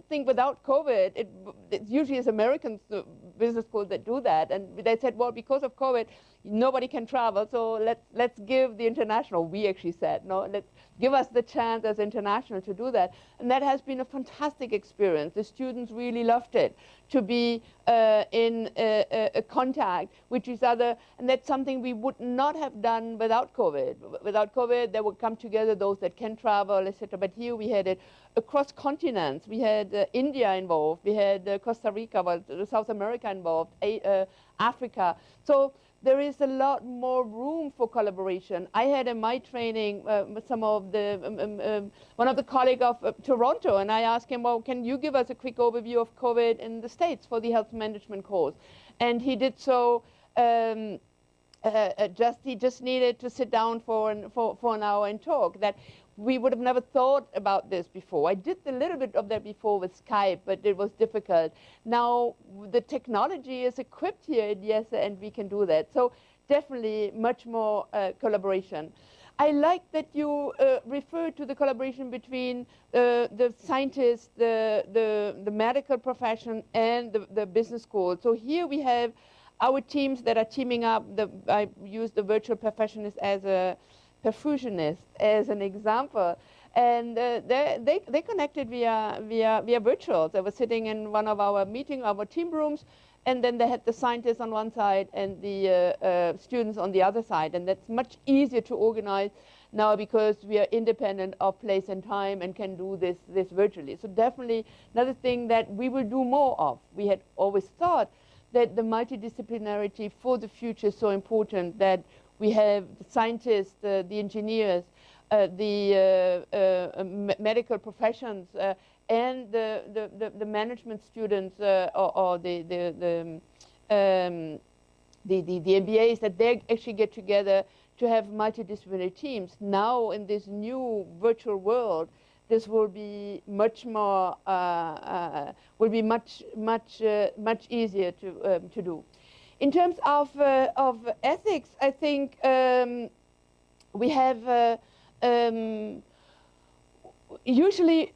think without COVID, it usually is American business schools that do that. And they said, well, because of COVID, nobody can travel, so let's give the international, we actually said, no, let's give us the chance as international to do that. And that has been a fantastic experience. The students really loved it, to be in a contact with each other, and that's something we would not have done without COVID. Without COVID, they would come together, those that can travel, etc. But here we had it across continents. We had India involved, we had Costa Rica, well, South America involved, Africa. So there is a lot more room for collaboration. I had in my training some of the one of the colleagues of Toronto, and I asked him, well, can you give us a quick overview of COVID in the States for the health management course? And he did so. He just needed to sit down for an hour and talk. That we would have never thought about this before. I did a little bit of that before with Skype, but it was difficult. Now the technology is equipped here at YESA, and we can do that. So definitely much more collaboration. I like that you referred to the collaboration between the scientists, the medical profession, and the business school. So here we have our teams that are teaming up. I use the virtual perfectionist as a perfusionist as an example, and they connected via virtual. They were sitting in one of our team rooms, and then they had the scientists on one side and the students on the other side, and that's much easier to organize now because we are independent of place and time and can do this virtually. So definitely another thing that we will do more of. We had always thought that the multidisciplinarity for the future is so important, that we have the scientists, the engineers, the medical professions, and the management students, or the MBAs, that they actually get together to have multidisciplinary teams. Now in this new virtual world, this will be much more, much easier to do. In terms of ethics, I think we have usually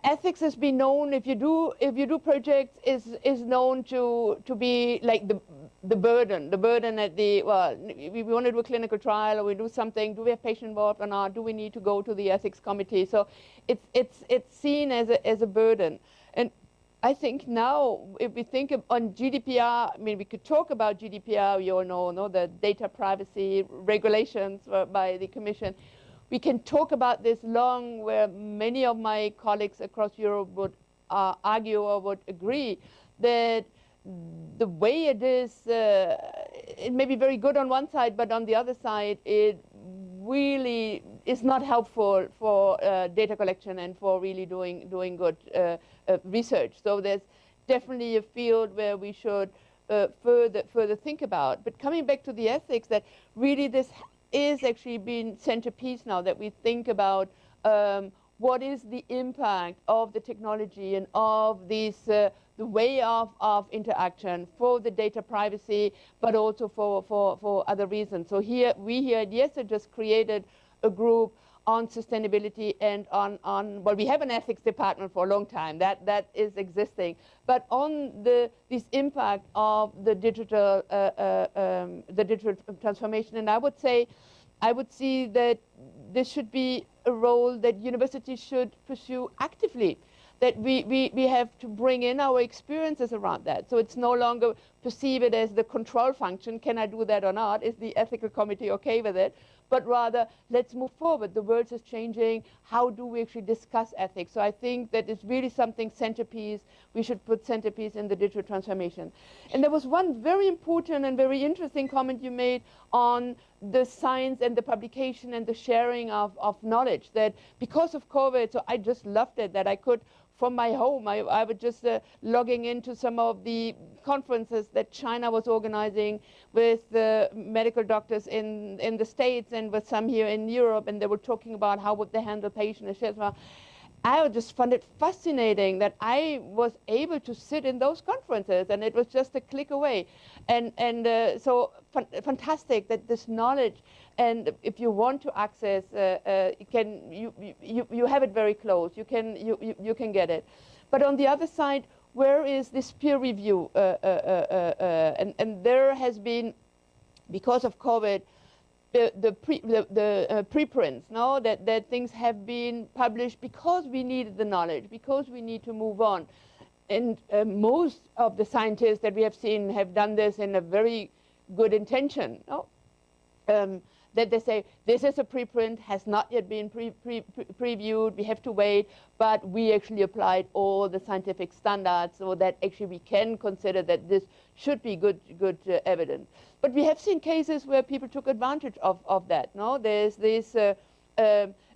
ethics has been known, if you do projects, is known to be like the burden at the, well, we want to do a clinical trial, or we do something, do we have patient involved or not, do we need to go to the ethics committee? So it's seen as a burden. And I think now, if we think on GDPR, I mean, we could talk about GDPR, we all know the data privacy regulations by the Commission. We can talk about this long, where many of my colleagues across Europe would argue or would agree that the way it is, it may be very good on one side, but on the other side, it really is not helpful for data collection and for really doing good research. So there's definitely a field where we should further think about. But coming back to the ethics, that really this is actually being centerpiece now, that we think about what is the impact of the technology and of these, the way of interaction for the data privacy, but also for other reasons. So we here at IESA just created a group on sustainability and on well, we have an ethics department for a long time, that is existing, but on this impact of the digital transformation. And I would see that this should be a role that universities should pursue actively, that we have to bring in our experiences around that. So it's no longer perceive it as the control function, can I do that or not, is the ethical committee okay with it, but rather let's move forward. The world is changing, how do we actually discuss ethics? So I think that is really something centerpiece, we should put centerpiece in the digital transformation. And there was one very important and very interesting comment you made on the science and the publication and the sharing of knowledge, that because of COVID, so I just loved it, that I could, from my home, I was just logging into some of the conferences that China was organizing with the medical doctors in the States and with some here in Europe, and they were talking about how would they handle patients, etc. I just found it fascinating that I was able to sit in those conferences, and it was just a click away. And so fantastic that this knowledge, and if you want to access, you have it very close. You can get it. But on the other side, where is this peer review? And there has been, because of COVID, the preprints, no, that things have been published because we needed the knowledge, because we need to move on. And most of the scientists that we have seen have done this in a very good intention, no? That they say, this is a preprint, has not yet been previewed, we have to wait, but we actually applied all the scientific standards so that actually we can consider that this should be good evidence. But we have seen cases where people took advantage of that, no? There's this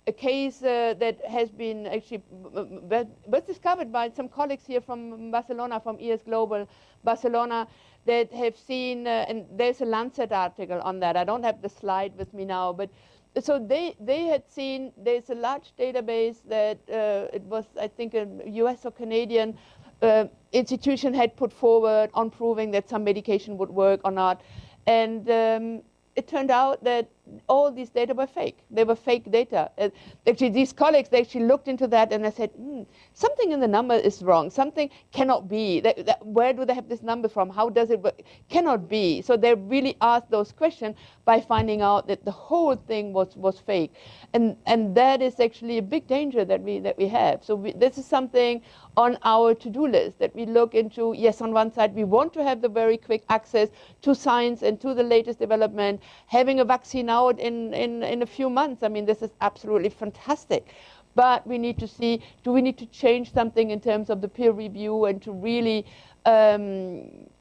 a case that has been actually was discovered by some colleagues here from Barcelona, from ES Global Barcelona, that have seen, and there's a Lancet article on that. I don't have the slide with me now, but so they had seen, there's a large database that it was, I think, a US or Canadian institution had put forward on proving that some medication would work or not. And it turned out that all these data were fake. They were fake data. Actually, these colleagues, they actually looked into that and they said, something in the number is wrong. Something cannot be. Where do they have this number from? How does it work? Cannot be. So they really asked those questions by finding out that the whole thing was fake. And that is actually a big danger that we have. So this is something on our to-do list that we look into. Yes, on one side, we want to have the very quick access to science and to the latest development. Having a vaccine out in a few months, I mean, this is absolutely fantastic. But we need to see, do we need to change something in terms of the peer review and to really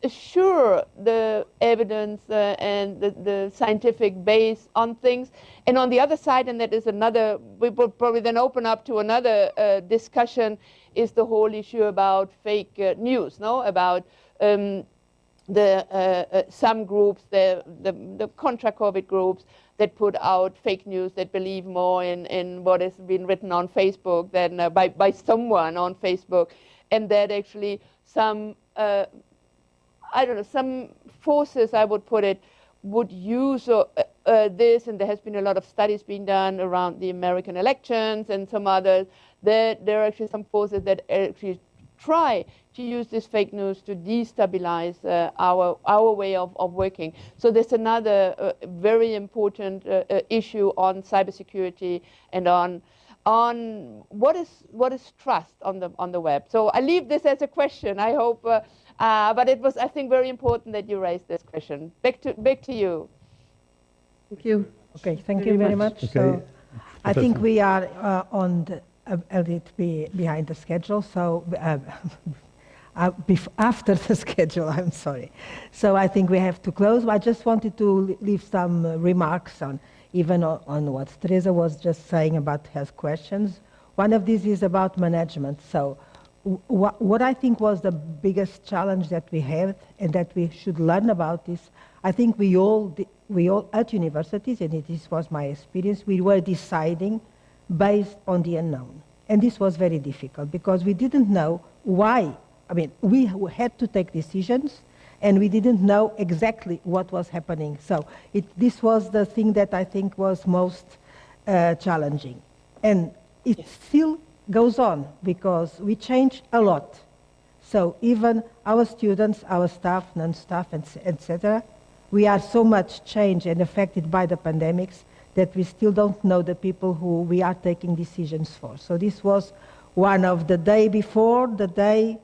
assure the evidence and the scientific base on things. And on the other side, and that is another, we will probably then open up to another discussion, is the whole issue about fake news, no? About some groups, the contra-COVID groups that put out fake news, that believe more in what has been written on Facebook than by someone on Facebook, and that actually some, I don't know, some forces, I would put it, would use this, and there has been a lot of studies being done around the American elections and some others, that there are actually some forces that actually try to use this fake news to destabilize our way of working. So there's another very important issue on cybersecurity and on what is trust on the web. So I leave this as a question. I hope, but it was, I think, very important that you raised this question. Back to you. Thank you. Okay, thank you very much. Okay. So I think we are on a little bit behind the schedule, so after the schedule, I'm sorry. So I think we have to close. I just wanted to leave some remarks on what Teresa was just saying about health questions. One of these is about management. So what I think was the biggest challenge that we have and that we should learn about is, I think we all at universities, and this was my experience, we were deciding based on the unknown. And this was very difficult because we didn't know why. I mean, we had to take decisions and we didn't know exactly what was happening. So this was the thing that I think was most challenging. And it still goes on because we change a lot. So even our students, our staff, non-staff, etc., we are so much changed and affected by the pandemics that we still don't know the people who we are taking decisions for. So this was one of the day before, the day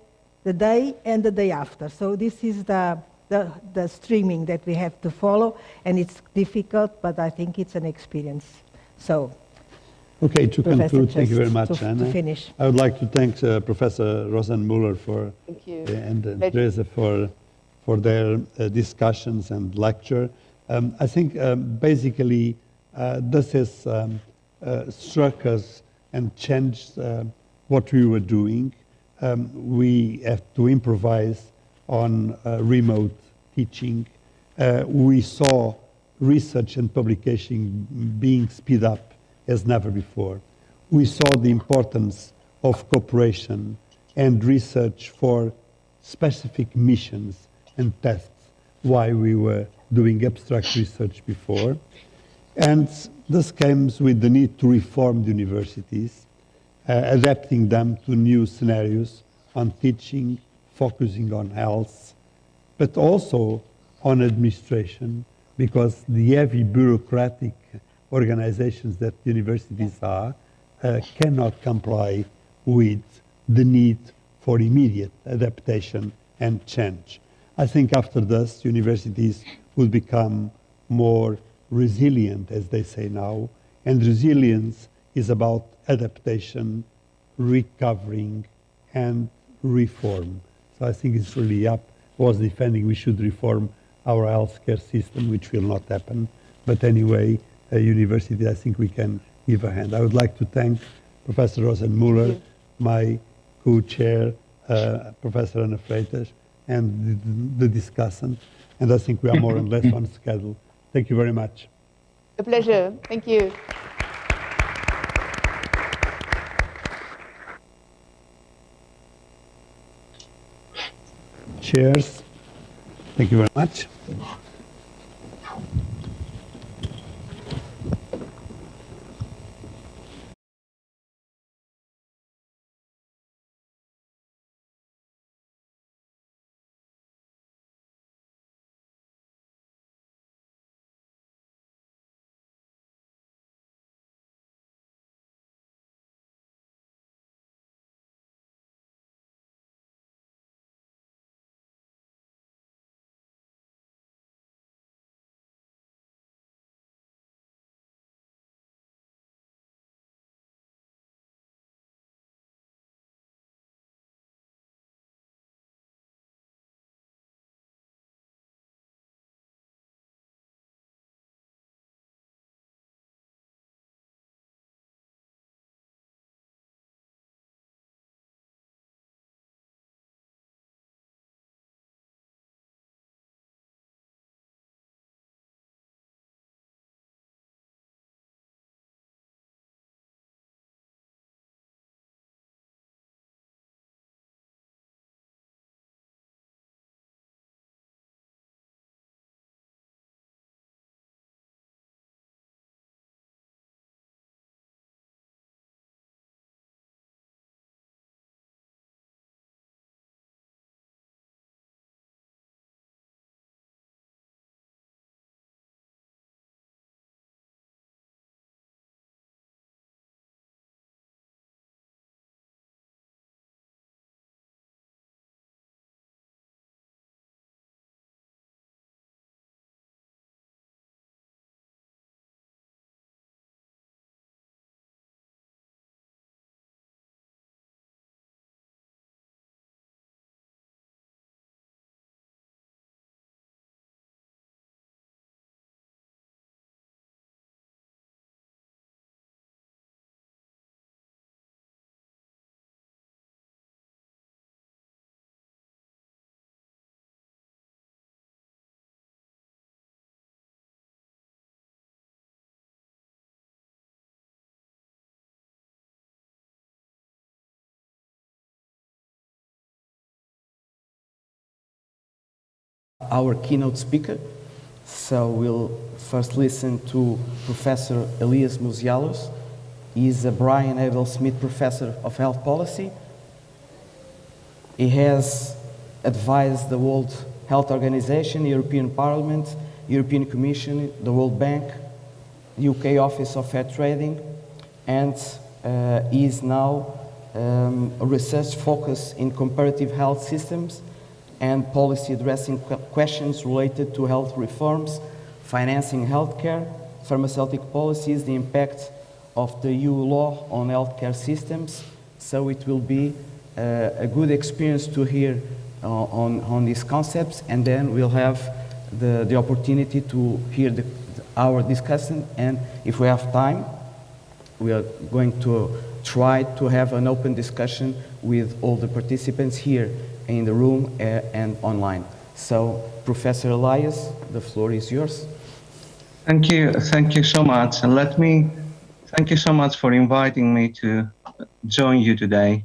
and the day after. So this is the streaming that we have to follow, and it's difficult, but I think it's an experience. So, okay, to conclude, thank you very much, Anna. To finish. I would like to thank Professor Rosanne Muller and Teresa for their discussions and lecture. I think basically this has struck us and changed what we were doing. We have to improvise on remote teaching. We saw research and publication being sped up as never before. We saw the importance of cooperation and research for specific missions and tests while we were doing abstract research before. And this comes with the need to reform the universities, adapting them to new scenarios on teaching, focusing on health, but also on administration, because the heavy bureaucratic organizations that universities are cannot comply with the need for immediate adaptation and change. I think after this, universities will become more resilient, as they say now, and resilience is about adaptation, recovering, and reform. So I think it's really up. I was defending we should reform our healthcare system, which will not happen. But anyway, university, I think we can give a hand. I would like to thank Professor Rosanne Muller, my co-chair, Professor Ana Freitas, and the discussant. And I think we are more or less on schedule. Thank you very much. A pleasure. Thank you. Cheers. Thank you very much. our keynote speaker. So we'll first listen to Professor Elias Muzialos. He's a Brian Abel Smith Professor of Health Policy. He has advised the World Health Organization, the European Parliament, European Commission, the World Bank, the UK Office of Fair Trading, and he is now a research focus in comparative health systems and policy addressing questions related to health reforms, financing healthcare, pharmaceutical policies, the impact of the EU law on healthcare systems. So it will be a good experience to hear on these concepts, and then we'll have the opportunity to hear our discussion, and if we have time, we are going to try to have an open discussion with all the participants here in the room and online. So, Professor Elias, the floor is yours. Thank you so much, and thank you so much for inviting me to join you today.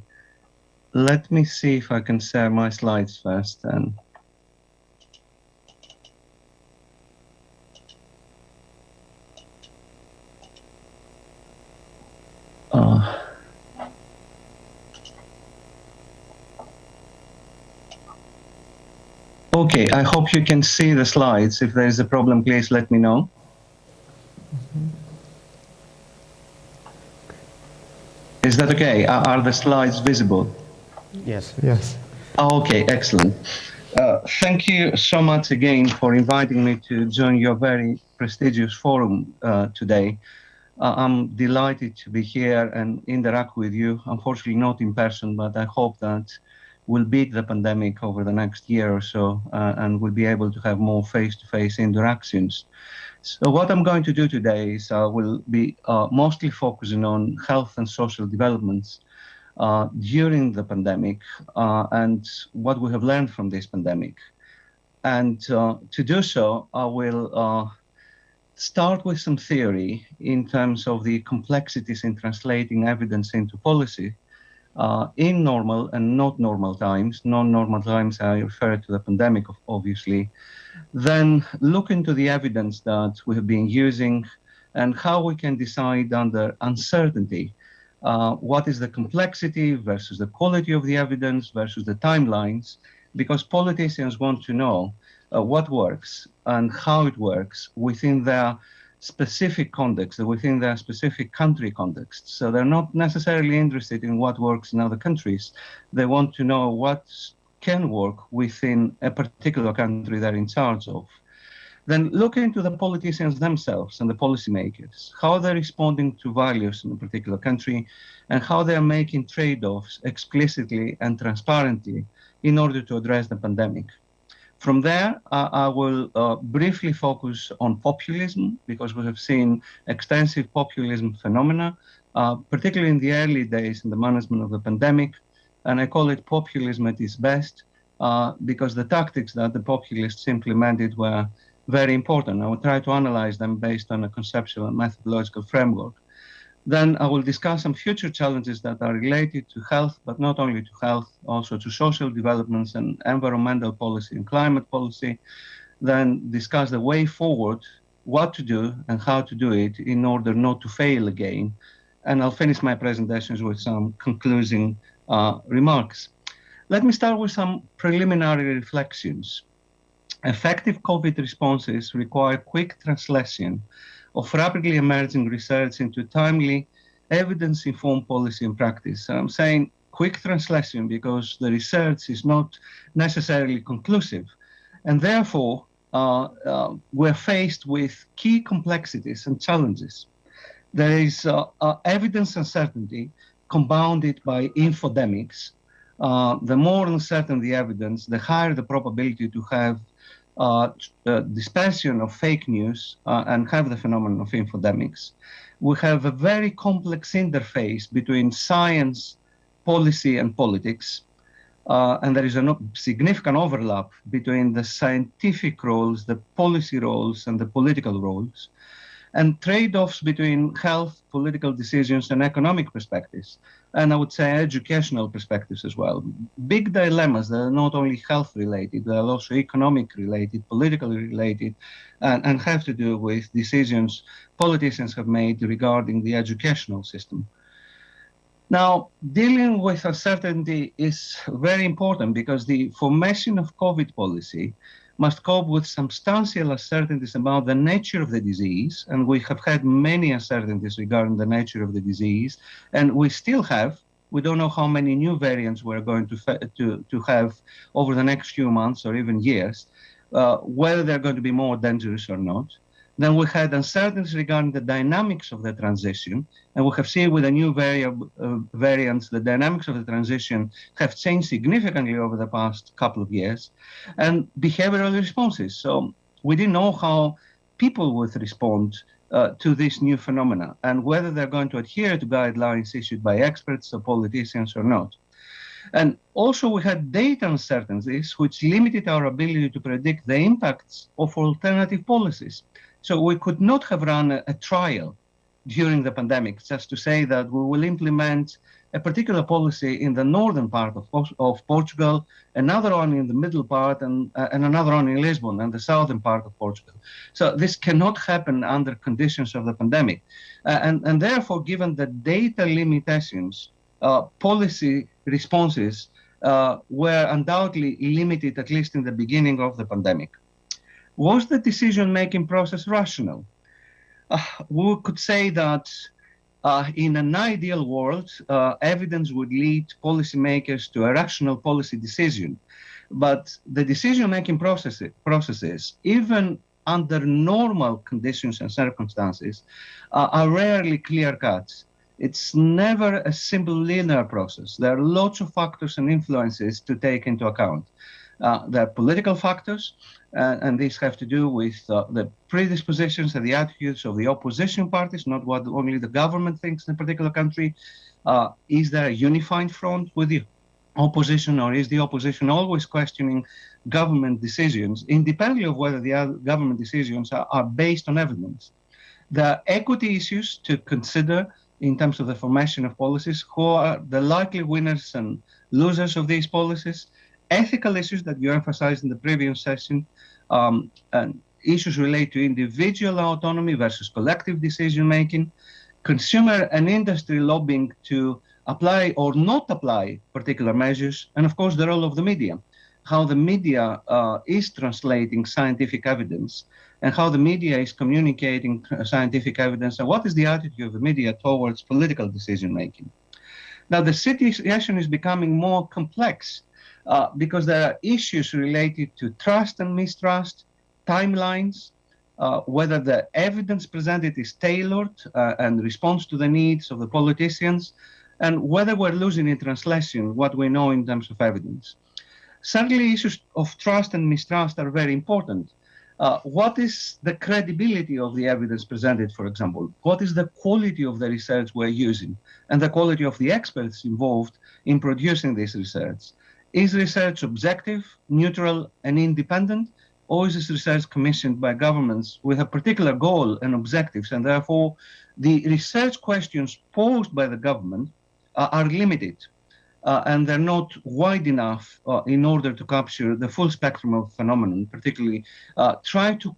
Let me see if I can share my slides first. Okay, I hope you can see the slides. If there is a problem, please let me know. Is that okay? Are the slides visible? Yes. Yes. Okay, excellent. Thank you so much again for inviting me to join your very prestigious forum today. I'm delighted to be here and interact with you. Unfortunately, not in person, but I hope that we'll beat the pandemic over the next year or so, and we'll be able to have more face-to-face interactions. So what I'm going to do today is I will be mostly focusing on health and social developments during the pandemic and what we have learned from this pandemic. And to do so, I will start with some theory in terms of the complexities in translating evidence into policy in normal and not normal times. Non-normal times, I refer to the pandemic, obviously. Then look into the evidence that we have been using and how we can decide under uncertainty what is the complexity versus the quality of the evidence versus the timelines, because politicians want to know what works and how it works within their specific context, within their specific country context. So they're not necessarily interested in what works in other countries. They want to know what can work within a particular country they're in charge of. Then look into the politicians themselves and the policymakers, how they're responding to values in a particular country and how they're making trade-offs explicitly and transparently in order to address the pandemic. From there, I will briefly focus on populism, because we have seen extensive populism phenomena, particularly in the early days in the management of the pandemic. And I call it populism at its best, because the tactics that the populists implemented were very important. I will try to analyze them based on a conceptual and methodological framework. Then I will discuss some future challenges that are related to health, but not only to health, also to social developments and environmental policy and climate policy. Then discuss the way forward, what to do and how to do it in order not to fail again. And I'll finish my presentations with some concluding remarks. Let me start with some preliminary reflections. Effective COVID responses require quick translation of rapidly emerging research into timely, evidence-informed policy and practice. I'm saying quick translation because the research is not necessarily conclusive. And therefore, we're faced with key complexities and challenges. There is evidence uncertainty compounded by infodemics. The more uncertain the evidence, the higher the probability to have dispersion of fake news and have the phenomenon of infodemics. We have a very complex interface between science, policy, and politics, and there is a significant overlap between the scientific roles, the policy roles, and the political roles. and trade-offs between health, political decisions, and economic perspectives, and I would say educational perspectives as well. Big dilemmas that are not only health-related, they are also economic-related, politically related, and have to do with decisions politicians have made regarding the educational system. Now, dealing with uncertainty is very important because the formation of COVID policy must cope with substantial uncertainties about the nature of the disease, and we have had many uncertainties regarding the nature of the disease, and we still have. We don't know how many new variants we're going to have over the next few months or even years, whether they're going to be more dangerous or not. Then we had uncertainties regarding the dynamics of the transition, and we have seen with the new variants, the dynamics of the transition have changed significantly over the past couple of years, and behavioral responses. So we didn't know how people would respond to this new phenomena, and whether they're going to adhere to guidelines issued by experts or politicians or not. And also we had data uncertainties, which limited our ability to predict the impacts of alternative policies. So we could not have run a trial during the pandemic just to say that we will implement a particular policy in the northern part of Portugal, another one in the middle part, and another one in Lisbon and the southern part of Portugal. So this cannot happen under conditions of the pandemic. And therefore, given the data limitations, policy responses were undoubtedly limited, at least in the beginning of the pandemic. Was the decision-making process rational? We could say that in an ideal world, evidence would lead policymakers to a rational policy decision. But the decision-making processes, even under normal conditions and circumstances, are rarely clear-cut. It's never a simple linear process. There are lots of factors and influences to take into account. There are political factors, and these have to do with the predispositions and the attitudes of the opposition parties, not what only the government thinks in a particular country. Is there a unified front with the opposition, or is the opposition always questioning government decisions, independently of whether the government decisions are based on evidence? There are equity issues to consider in terms of the formation of policies, who are the likely winners and losers of these policies, ethical issues that you emphasized in the previous session, and issues related to individual autonomy versus collective decision-making, consumer and industry lobbying to apply or not apply particular measures, and of course the role of the media, how the media is translating scientific evidence, and how the media is communicating scientific evidence, and what is the attitude of the media towards political decision-making. Now the situation is becoming more complex because there are issues related to trust and mistrust, timelines, whether the evidence presented is tailored and responds to the needs of the politicians, and whether we're losing in translation what we know in terms of evidence. Certainly issues of trust and mistrust are very important. What is the credibility of the evidence presented, for example? What is the quality of the research we're using, and the quality of the experts involved in producing this research? Is research objective, neutral, and independent, or is this research commissioned by governments with a particular goal and objectives, and therefore the research questions posed by the government are limited, and they're not wide enough in order to capture the full spectrum of phenomenon, particularly try to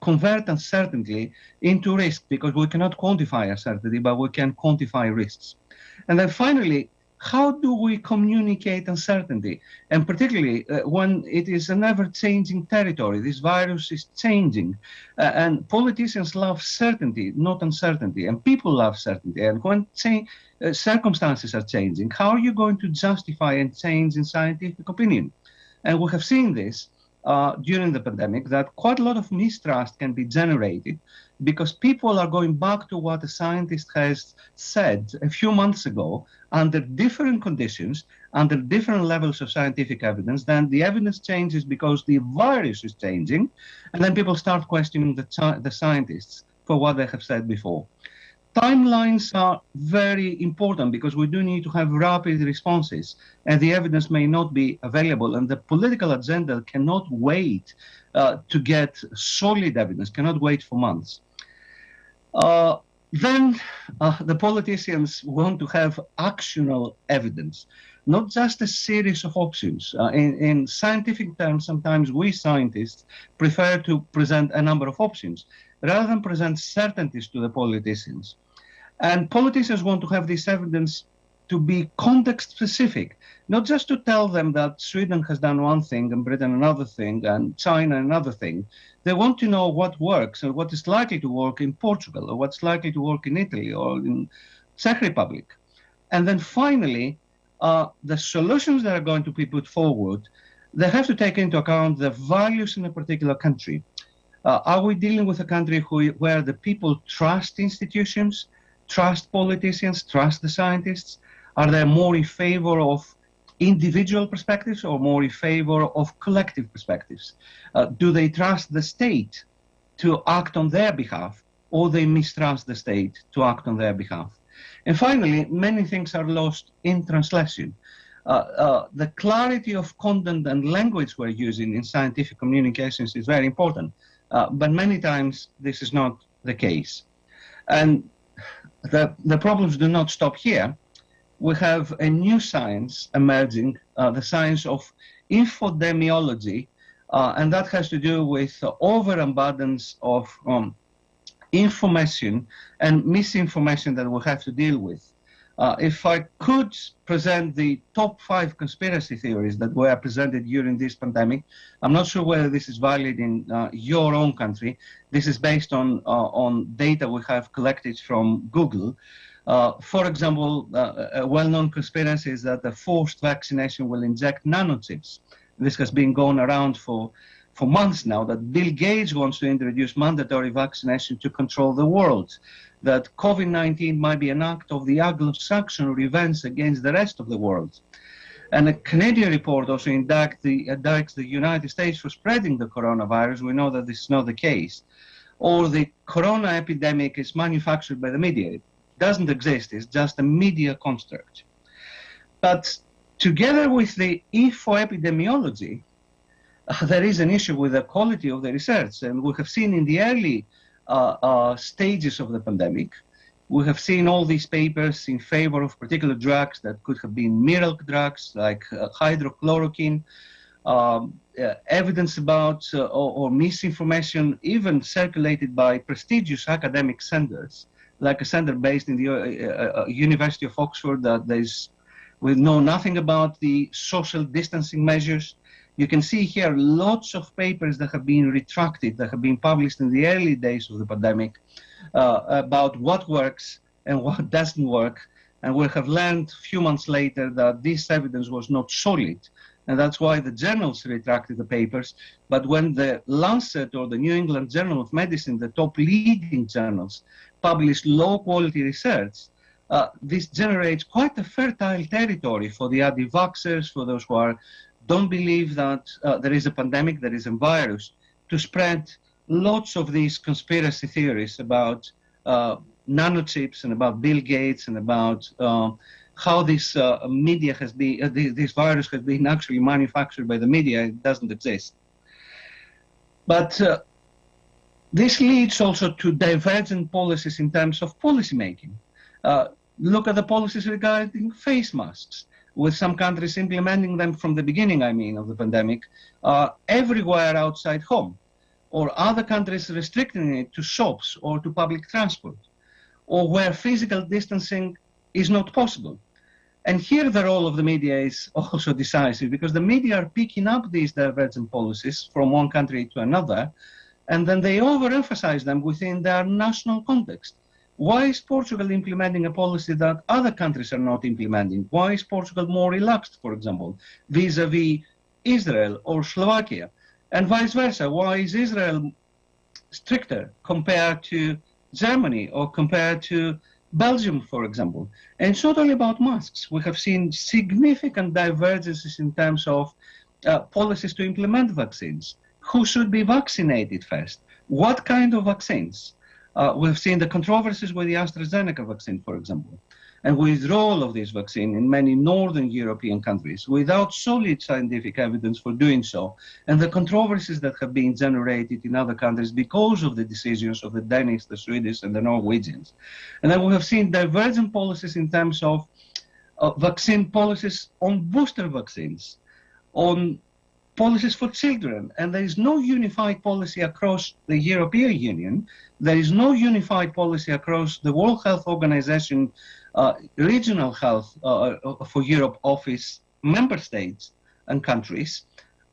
convert uncertainty into risk, because we cannot quantify uncertainty, but we can quantify risks. And then finally, how do we communicate uncertainty? And particularly when it is an ever-changing territory, this virus is changing, and politicians love certainty, not uncertainty, and people love certainty. And when circumstances are changing, how are you going to justify and change in scientific opinion? And we have seen this during the pandemic, that quite a lot of mistrust can be generated because people are going back to what a scientist has said a few months ago under different conditions, under different levels of scientific evidence. Then the evidence changes because the virus is changing, and then people start questioning the scientists for what they have said before. Timelines are very important because we do need to have rapid responses, and the evidence may not be available, and the political agenda cannot wait to get solid evidence, cannot wait for months. Then the politicians want to have actionable evidence, not just a series of options. In scientific terms, sometimes we scientists prefer to present a number of options rather than present certainties to the politicians. And politicians want to have this evidence to be context specific, not just to tell them that Sweden has done one thing and Britain another thing and China another thing. They want to know what works and what is likely to work in Portugal or what's likely to work in Italy or in Czech Republic. And then finally, the solutions that are going to be put forward, they have to take into account the values in a particular country. Are we dealing with a country where the people trust institutions, trust politicians, trust the scientists? Are they more in favor of individual perspectives or more in favor of collective perspectives? Do they trust the state to act on their behalf, or they mistrust the state to act on their behalf? And finally, many things are lost in translation. The clarity of content and language we're using in scientific communications is very important, but many times this is not the case. And the problems do not stop here. We have a new science emerging, the science of infodemiology, and that has to do with overabundance of information and misinformation that we have to deal with. If I could present the top 5 conspiracy theories that were presented during this pandemic, I'm not sure whether this is valid in your own country. This is based on data we have collected from Google. For example, a well-known conspiracy is that the forced vaccination will inject nanochips. This has been going around for months now, that Bill Gates wants to introduce mandatory vaccination to control the world, that COVID-19 might be an act of the Anglo-Saxon revenge against the rest of the world. And a Canadian report also indicts the United States for spreading the coronavirus. We know that this is not the case. Or the corona epidemic is manufactured by the media. It doesn't exist, it's just a media construct. But together with the infoepidemiology, there is an issue with the quality of the research. And we have seen in the early stages of the pandemic, we have seen all these papers in favor of particular drugs that could have been miracle drugs like hydrochloroquine, evidence about or misinformation even circulated by prestigious academic centers, like a center based in the University of Oxford that we know nothing about the social distancing measures. You can see here lots of papers that have been retracted, that have been published in the early days of the pandemic about what works and what doesn't work. And we have learned a few months later that this evidence was not solid. And that's why the journals retracted the papers. But when the Lancet or the New England Journal of Medicine, the top leading journals, published low-quality research, this generates quite a fertile territory for the anti-vaxxers, for those who don't believe that there is a pandemic, there is a virus, to spread lots of these conspiracy theories about nanochips and about Bill Gates and about how this media has been, this virus has been actually manufactured by the media. It doesn't exist. But this leads also to divergent policies in terms of policy making. Look at the policies regarding face masks, with some countries implementing them from the beginning, of the pandemic, everywhere outside home, or other countries restricting it to shops or to public transport, or where physical distancing is not possible. And here the role of the media is also decisive, because the media are picking up these divergent policies from one country to another, and then they overemphasize them within their national context. Why is Portugal implementing a policy that other countries are not implementing? Why is Portugal more relaxed, for example, vis-a-vis Israel or Slovakia? And vice versa, why is Israel stricter compared to Germany or compared to Belgium, for example? And it's not only about masks. We have seen significant divergences in terms of policies to implement vaccines. Who should be vaccinated first? What kind of vaccines? We've seen the controversies with the AstraZeneca vaccine, for example. and withdrawal of this vaccine in many northern European countries without solid scientific evidence for doing so, and the controversies that have been generated in other countries because of the decisions of the Danish, the Swedish, and the Norwegians. And then we have seen divergent policies in terms of vaccine policies on booster vaccines, on policies for children, and there is no unified policy across the European Union. There is no unified policy across the World Health Organization, regional health for Europe office, member states and countries.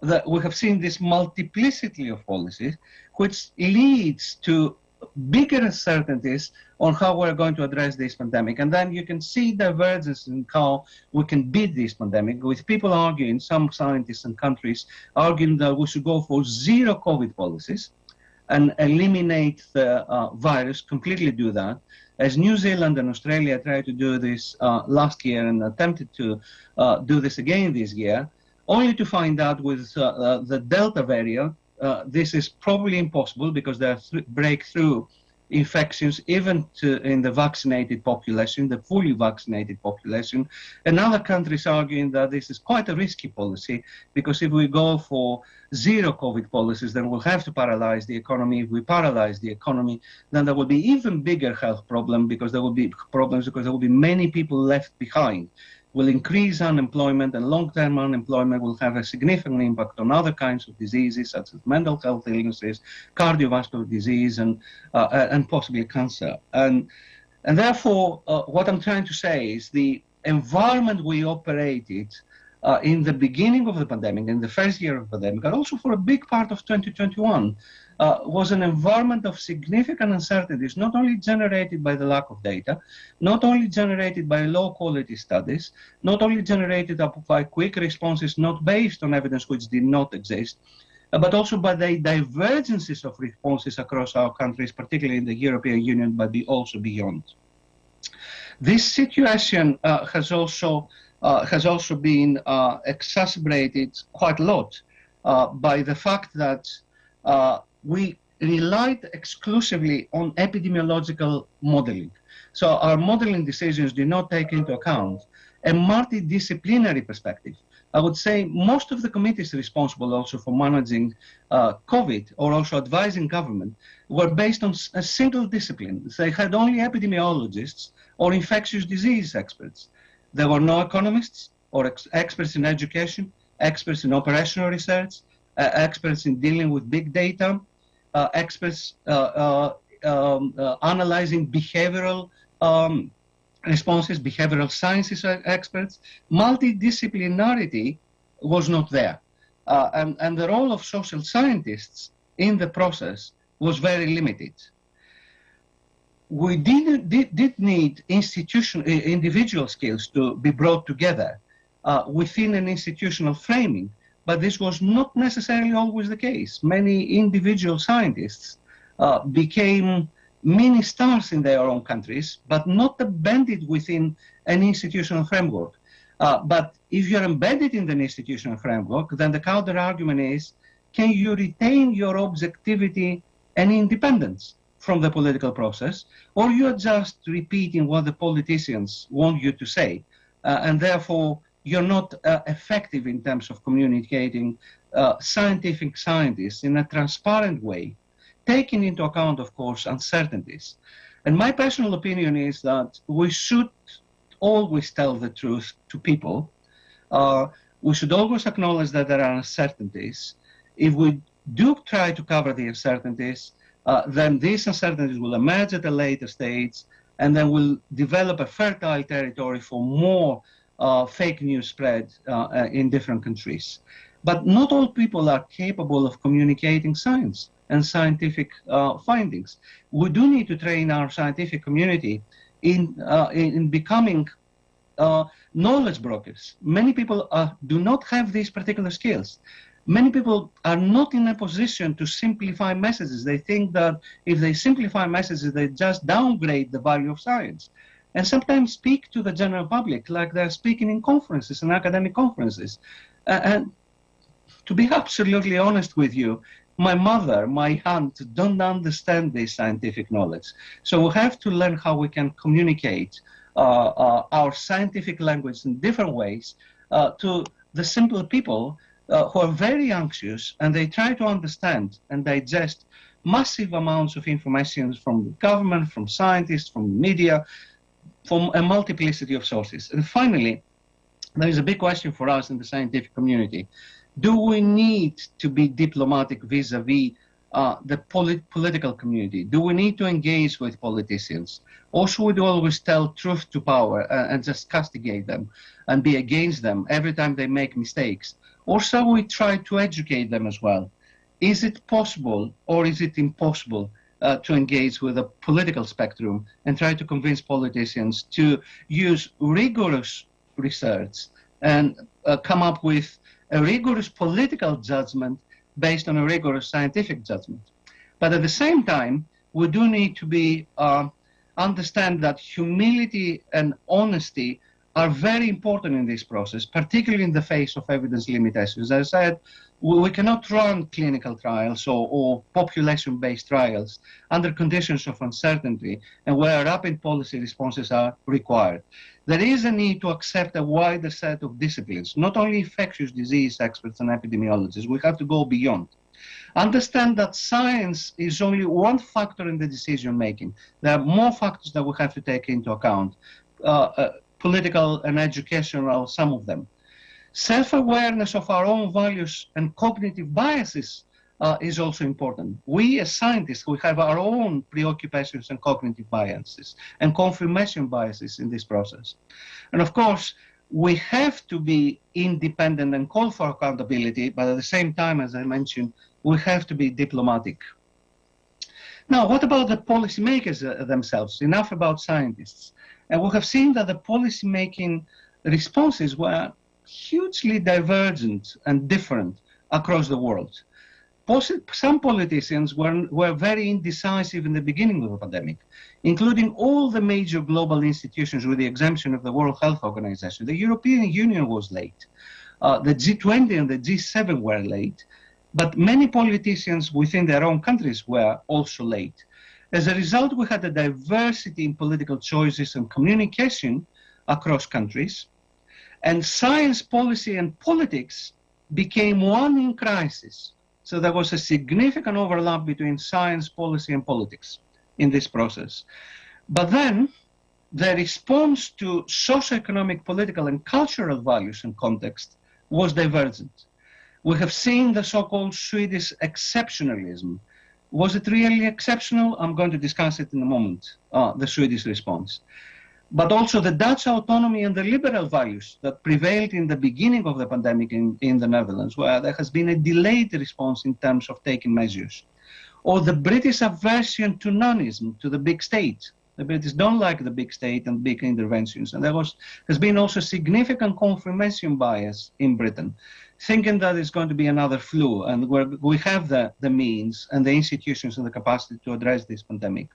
That we have seen this multiplicity of policies, which leads to bigger uncertainties on how we're going to address this pandemic. And then you can see divergence in how we can beat this pandemic, with people arguing, some scientists and countries arguing that we should go for zero COVID policies and eliminate the virus, completely do that, as New Zealand and Australia tried to do this last year and attempted to do this again this year, only to find out with the Delta variant, this is probably impossible because there are breakthrough infections even in the vaccinated population, the fully vaccinated population. And other countries arguing that this is quite a risky policy because if we go for zero COVID policies, then we'll have to paralyze the economy. If we paralyze the economy, then there will be even bigger health problems because there will be many people left behind. Will increase unemployment, and long-term unemployment will have a significant impact on other kinds of diseases such as mental health illnesses, cardiovascular disease, and possibly cancer. And therefore, what I'm trying to say is the environment we operated in the beginning of the pandemic, in the first year of the pandemic, and also for a big part of 2021, was an environment of significant uncertainties, not only generated by the lack of data, not only generated by low-quality studies, not only generated by quick responses not based on evidence which did not exist, but also by the divergences of responses across our countries, particularly in the European Union, but also beyond. This situation has also been exacerbated quite a lot by the fact that we relied exclusively on epidemiological modeling. So our modeling decisions do not take into account a multidisciplinary perspective. I would say most of the committees responsible also for managing COVID or also advising government were based on a single discipline. They had only epidemiologists or infectious disease experts. There were no economists or experts in education, experts in operational research, experts in dealing with big data, experts analyzing behavioral responses, behavioral sciences experts. Multidisciplinarity was not there. And the role of social scientists in the process was very limited. We did need individual skills to be brought together within an institutional framing, but this was not necessarily always the case. Many individual scientists became mini stars in their own countries, but not embedded within an institutional framework. But if you're embedded in an institutional framework, then the counter argument is, can you retain your objectivity and independence from the political process, or you're just repeating what the politicians want you to say, and therefore you're not effective in terms of communicating scientific scientists in a transparent way, taking into account, of course, uncertainties. And my personal opinion is that we should always tell the truth to people. We should always acknowledge that there are uncertainties. If we do try to cover the uncertainties, then these uncertainties will emerge at a later stage, and then we'll develop a fertile territory for more fake news spread in different countries. But not all people are capable of communicating science and scientific findings. We do need to train our scientific community in becoming knowledge brokers. Many people do not have these particular skills. Many people are not in a position to simplify messages. They think that if they simplify messages, they just downgrade the value of science. And sometimes speak to the general public like they're speaking in conferences and academic conferences. And to be absolutely honest with you, my mother, my aunt don't understand this scientific knowledge. So we have to learn how we can communicate our scientific language in different ways to the simple people who are very anxious, and they try to understand and digest massive amounts of information from the government, from scientists, from media, from a multiplicity of sources. And finally, there is a big question for us in the scientific community. Do we need to be diplomatic vis-a-vis the political community? Do we need to engage with politicians? Or should we always tell truth to power and just castigate them and be against them every time they make mistakes? Or shall we try to educate them as well? Is it possible or is it impossible to engage with the political spectrum and try to convince politicians to use rigorous research and come up with a rigorous political judgment based on a rigorous scientific judgment? But at the same time, we do need to understand that humility and honesty are very important in this process, particularly in the face of evidence limitations. As I said, we cannot run clinical trials or population-based trials under conditions of uncertainty and where rapid policy responses are required. There is a need to accept a wider set of disciplines, not only infectious disease experts and epidemiologists. We have to go beyond. Understand that science is only one factor in the decision-making. There are more factors that we have to take into account. Political and educational, some of them. Self-awareness of our own values and cognitive biases is also important. We as scientists, we have our own preoccupations and cognitive biases and confirmation biases in this process. And of course, we have to be independent and call for accountability, but at the same time, as I mentioned, we have to be diplomatic. Now, what about the policymakers themselves? Enough about scientists. And we have seen that the policy-making responses were hugely divergent and different across the world. Some politicians were very indecisive in the beginning of the pandemic, including all the major global institutions with the exemption of the World Health Organization. The European Union was late. The G20 and the G7 were late, but many politicians within their own countries were also late. As a result, we had a diversity in political choices and communication across countries, and science, policy, and politics became one in crisis. So there was a significant overlap between science, policy, and politics in this process. But then the response to socioeconomic, political, and cultural values and context was divergent. We have seen the so-called Swedish exceptionalism. Was it really exceptional? I'm going to discuss it in a moment, the Swedish response. But also the Dutch autonomy and the liberal values that prevailed in the beginning of the pandemic in the Netherlands, where there has been a delayed response in terms of taking measures. Or the British aversion to nonism, to the big state. The British don't like the big state and big interventions. And there's been also significant confirmation bias in Britain, thinking that it's going to be another flu, and we have the means and the institutions and the capacity to address this pandemic.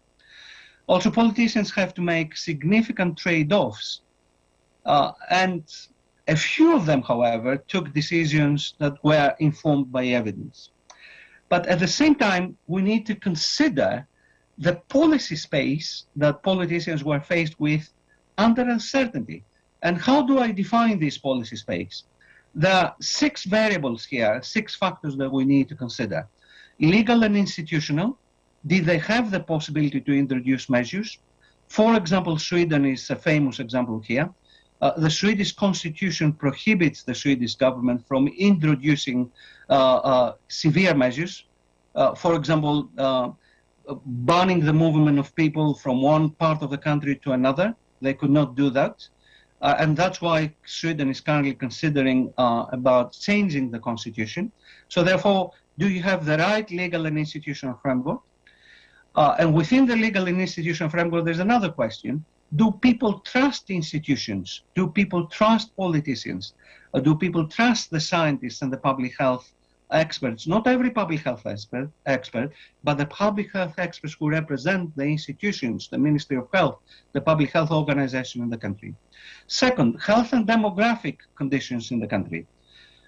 Also, politicians have to make significant trade-offs, and a few of them, however, took decisions that were informed by evidence. But at the same time, we need to consider the policy space that politicians were faced with under uncertainty. And how do I define this policy space? There are 6 variables here, 6 factors that we need to consider. Legal and institutional. Did they have the possibility to introduce measures? For example, Sweden is a famous example here. The Swedish constitution prohibits the Swedish government from introducing severe measures. For example, banning the movement of people from one part of the country to another. They could not do that. And that's why Sweden is currently considering about changing the constitution. So therefore, do you have the right legal and institutional framework? And within the legal and institutional framework, there's another question. Do people trust institutions? Do people trust politicians? Do people trust the scientists and the public health experts? Not every public health expert, but the public health experts who represent the institutions, the Ministry of Health, the public health organization in the country. Second, health and demographic conditions in the country.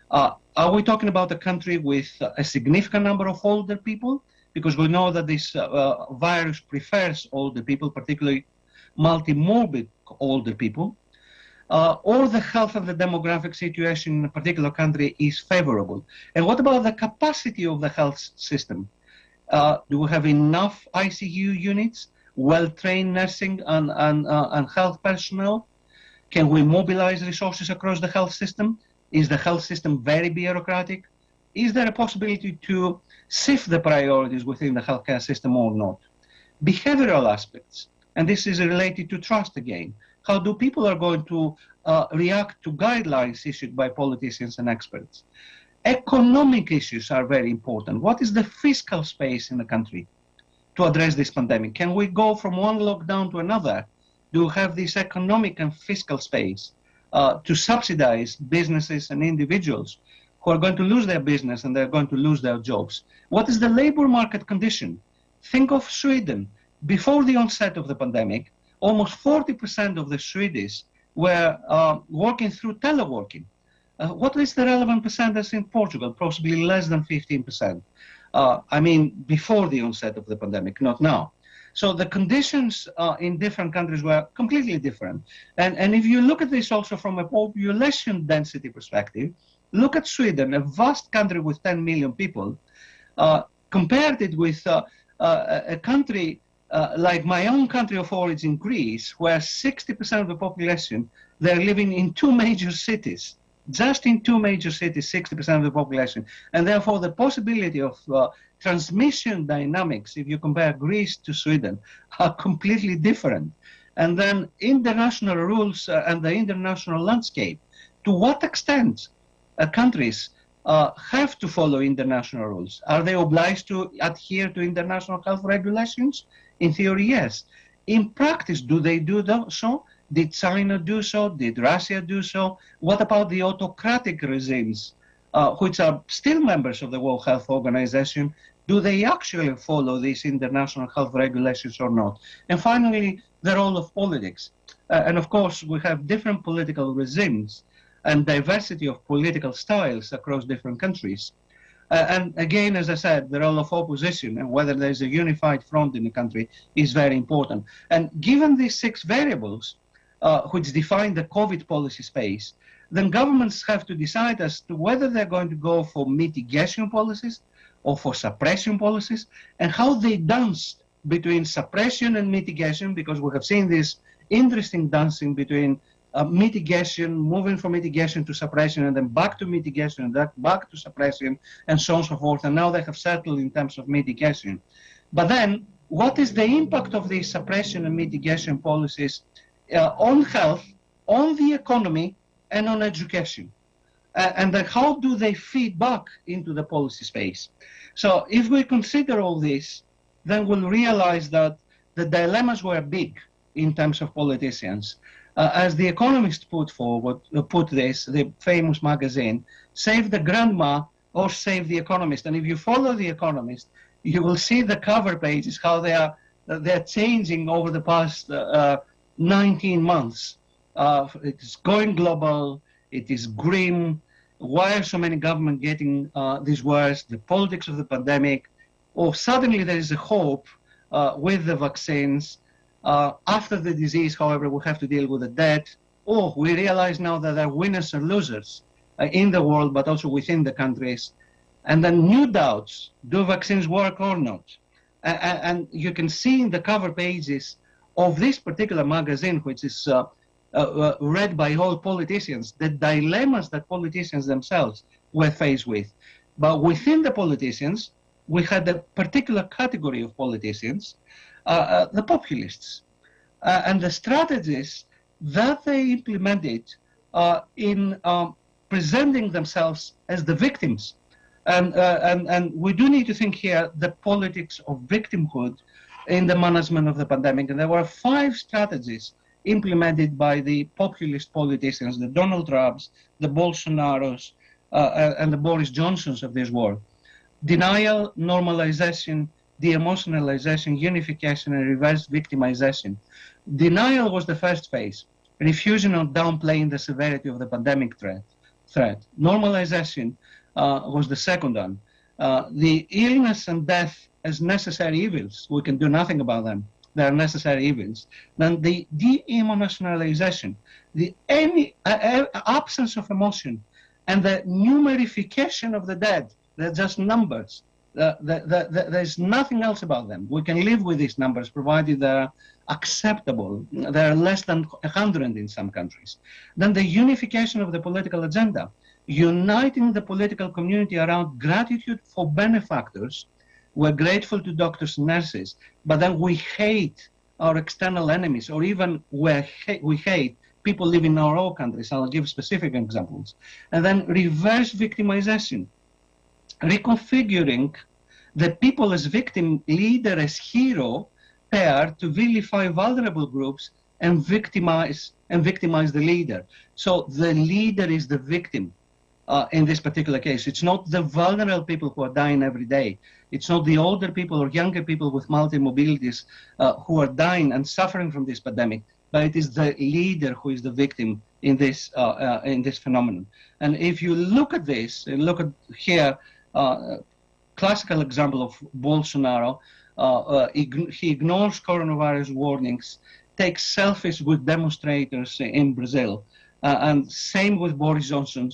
Are we talking about a country with a significant number of older people? Because we know that this virus prefers older people, particularly multimorbid older people, or the health and the demographic situation in a particular country is favorable. And what about the capacity of the health system? Do we have enough ICU units, well-trained nursing and health personnel? Can we mobilize resources across the health system? Is the health system very bureaucratic? Is there a possibility to shift the priorities within the healthcare system or not? Behavioral aspects, and this is related to trust again. How do people are going to react to guidelines issued by politicians and experts? Economic issues are very important. What is the fiscal space in the country to address this pandemic? Can we go from one lockdown to another? Do we have this economic and fiscal space to subsidize businesses and individuals who are going to lose their business and they're going to lose their jobs? What is the labor market condition? Think of Sweden. Before the onset of the pandemic, almost 40% of the Swedes were working through teleworking. What is the relevant percentage in Portugal? Possibly less than 15%. I mean, before the onset of the pandemic, not now. So the conditions in different countries were completely different. And if you look at this also from a population density perspective, look at Sweden, a vast country with 10 million people, compared it with a country like my own country of origin, Greece, where 60% of the population, they're living in two major cities. Just in two major cities, 60% of the population. And therefore, the possibility of transmission dynamics, if you compare Greece to Sweden, are completely different. And then international rules and the international landscape. To what extent countries have to follow international rules? Are they obliged to adhere to international health regulations? In theory, yes. In practice, do they do so? Did China do so? Did Russia do so? What about the autocratic regimes, which are still members of the World Health Organization? Do they actually follow these international health regulations or not? And finally, the role of politics. And of course, we have different political regimes and diversity of political styles across different countries. And again, as I said, the role of opposition and whether there's a unified front in the country is very important. And given these 6 variables, which define the COVID policy space, then governments have to decide as to whether they're going to go for mitigation policies or for suppression policies, and how they dance between suppression and mitigation, because we have seen this interesting dancing between mitigation, moving from mitigation to suppression, and then back to mitigation, and then back to suppression, and so on and so forth. And now they have settled in terms of mitigation. But then, what is the impact of these suppression and mitigation policies on health, on the economy, and on education? And then how do they feed back into the policy space? So if we consider all this, then we'll realize that the dilemmas were big in terms of politicians. As The Economist put this, the famous magazine, save the grandma or save the economist. And if you follow The Economist, you will see the cover pages, how they're changing over the past 19 months. It's going global, it is grim. Why are so many governments getting these words? The politics of the pandemic. Or suddenly there is a hope with the vaccines. After the disease, however, we have to deal with the debt. Or we realize now that there are winners and losers in the world, but also within the countries. And then new doubts, do vaccines work or not? And you can see in the cover pages of this particular magazine, which is read by all politicians, the dilemmas that politicians themselves were faced with. But within the politicians, we had a particular category of politicians, the populists, and the strategies that they implemented in presenting themselves as the victims. And we do need to think here the politics of victimhood in the management of the pandemic. And there were 5 strategies implemented by the populist politicians, the Donald Trumps, the Bolsonaros, and the Boris Johnsons of this world. Denial, normalization, de-emotionalization, unification, and reverse victimization. Denial was the first phase, refusing or downplaying the severity of the pandemic threat. Normalization was the second one. The illness and death as necessary evils, we can do nothing about them. there are necessary events, then the de-emotionalization, the absence of emotion, and the numerification of the dead, they're just numbers. There's nothing else about them. We can live with these numbers provided they're acceptable. They're less than 100 in some countries. Then the unification of the political agenda, uniting the political community around gratitude for benefactors. We're grateful to doctors and nurses, but then we hate our external enemies, or even we hate people living in our own countries. I'll give specific examples. And then reverse victimization, reconfiguring the people as victim, leader as hero, pair to vilify vulnerable groups and victimize the leader. So the leader is the victim. In this particular case, it's not the vulnerable people who are dying every day. It's not the older people or younger people with multi-mobilities who are dying and suffering from this pandemic, but it is the leader who is the victim in this phenomenon. And if you look at this, look at here, classical example of Bolsonaro, he ignores coronavirus warnings, takes selfies with demonstrators in Brazil, and same with Boris Johnson,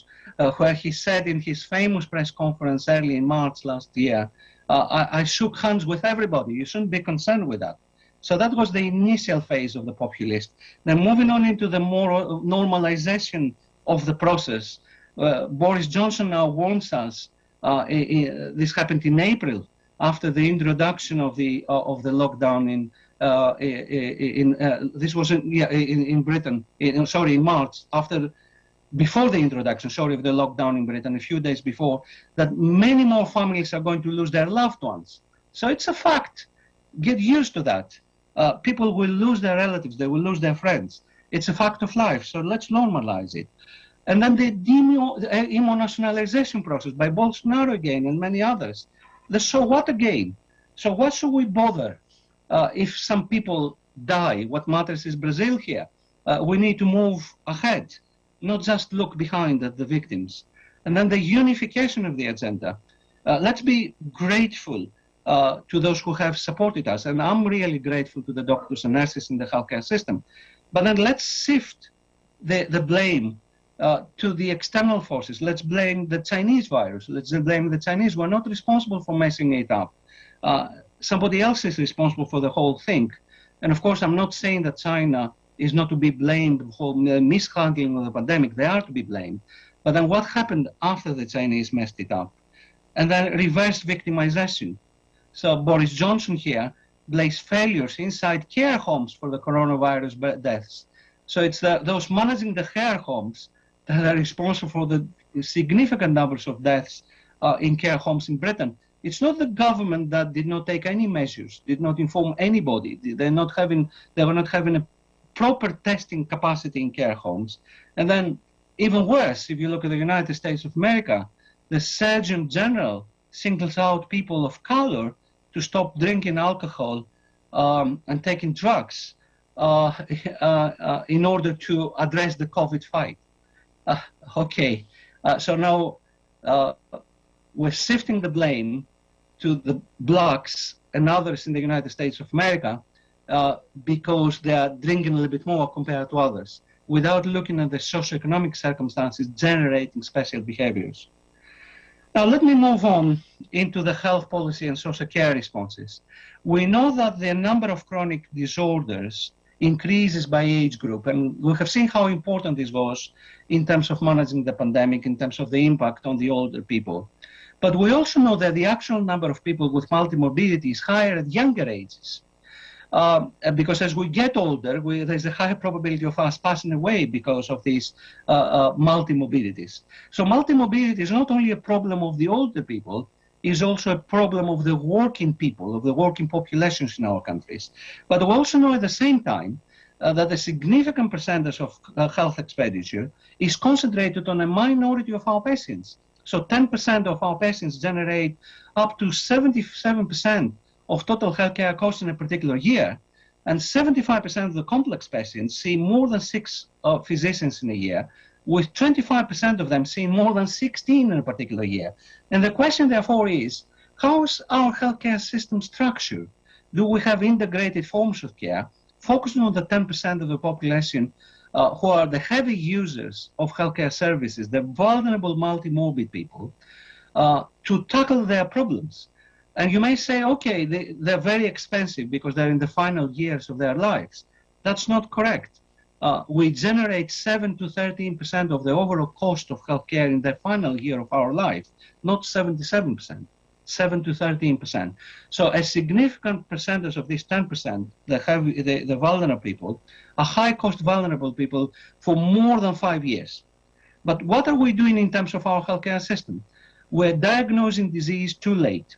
where he said in his famous press conference early in March last year, I shook hands with everybody. You shouldn't be concerned with that. So that was the initial phase of the populist. Then moving on into the more normalization of the process, Boris Johnson now warns us, this happened in April, after the introduction of the lockdown this was in Britain, in March, before the introduction, of the lockdown in Britain, a few days before, that many more families are going to lose their loved ones. So it's a fact. Get used to that. People will lose their relatives. They will lose their friends. It's a fact of life. So let's normalize it. And then the demonationalization process by Bolsonaro again and many others. The so what again? So what should we bother if some people die? What matters is Brazil here. We need to move ahead, not just look behind at the victims. And then the unification of the agenda. Let's be grateful to those who have supported us. And I'm really grateful to the doctors and nurses in the healthcare system. But then let's shift the blame to the external forces. Let's blame the Chinese virus. Let's blame the Chinese. We're not responsible for messing it up. Somebody else is responsible for the whole thing. And of course, I'm not saying that China is not to be blamed for mishandling of the pandemic. They are to be blamed. But then what happened after the Chinese messed it up? And then reverse victimization. So Boris Johnson here blames failures inside care homes for the coronavirus deaths. So it's those managing the care homes that are responsible for the significant numbers of deaths in care homes in Britain. It's not the government that did not take any measures, did not inform anybody. They were not having a proper testing capacity in care homes. And then even worse, if you look at the United States of America, the Surgeon General singles out people of color to stop drinking alcohol and taking drugs in order to address the COVID fight. So now we're shifting the blame to the blacks and others in the United States of America because they are drinking a little bit more compared to others, without looking at the socioeconomic circumstances generating special behaviors. Now let me move on into the health policy and social care responses. We know that the number of chronic disorders increases by age group, and we have seen how important this was in terms of managing the pandemic, in terms of the impact on the older people. But we also know that the actual number of people with multimorbidity is higher at younger ages. Because as we get older, there's a higher probability of us passing away because of these multimorbidities. So multimorbidity is not only a problem of the older people, is also a problem of the working people, of the working populations in our countries. But we also know at the same time that a significant percentage of health expenditure is concentrated on a minority of our patients. So 10% of our patients generate up to 77% of total healthcare costs in a particular year, and 75% of the complex patients see more than 6 physicians in a year, with 25% of them seeing more than 16 in a particular year. And the question, therefore, is, how is our healthcare system structured? do we have integrated forms of care, focusing on the 10% of the population who are the heavy users of healthcare services, the vulnerable multimorbid people, to tackle their problems. And you may say, okay, they're very expensive because they're in the final years of their lives. That's not correct. We generate 7 to 13% of the overall cost of healthcare in the final year of our life, not 77%, 7 to 13%. So a significant percentage of these 10%, the vulnerable people, are high-cost vulnerable people for more than 5 years. But what are we doing in terms of our healthcare system? We're diagnosing disease too late.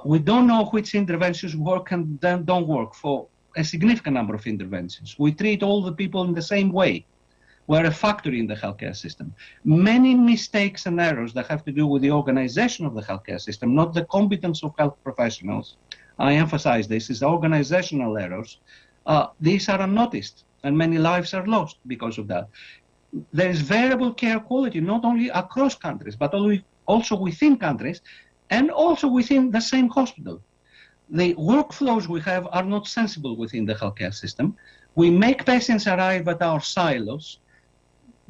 We don't know which interventions work and then don't work for a significant number of interventions. We treat all the people in the same way. We're a factory in the healthcare system. Many mistakes and errors that have to do with the organization of the healthcare system, not the competence of health professionals. I emphasize this, is organizational errors. These are unnoticed, and many lives are lost because of that. There is variable care quality, not only across countries, but also within countries, and also within the same hospital. The workflows we have are not sensible within the healthcare system. We make patients arrive at our silos,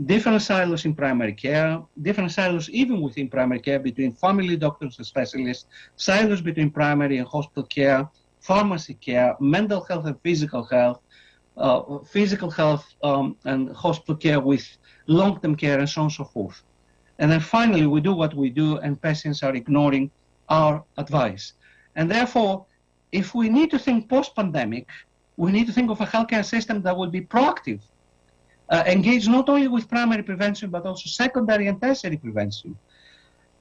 different silos in primary care, different silos even within primary care between family doctors and specialists, silos between primary and hospital care, pharmacy care, mental health and physical health and hospital care with long-term care and so on and so forth. And then finally, we do what we do and patients are ignoring our advice. And therefore, if we need to think post-pandemic, we need to think of a healthcare system that will be proactive, engage not only with primary prevention, but also secondary and tertiary prevention,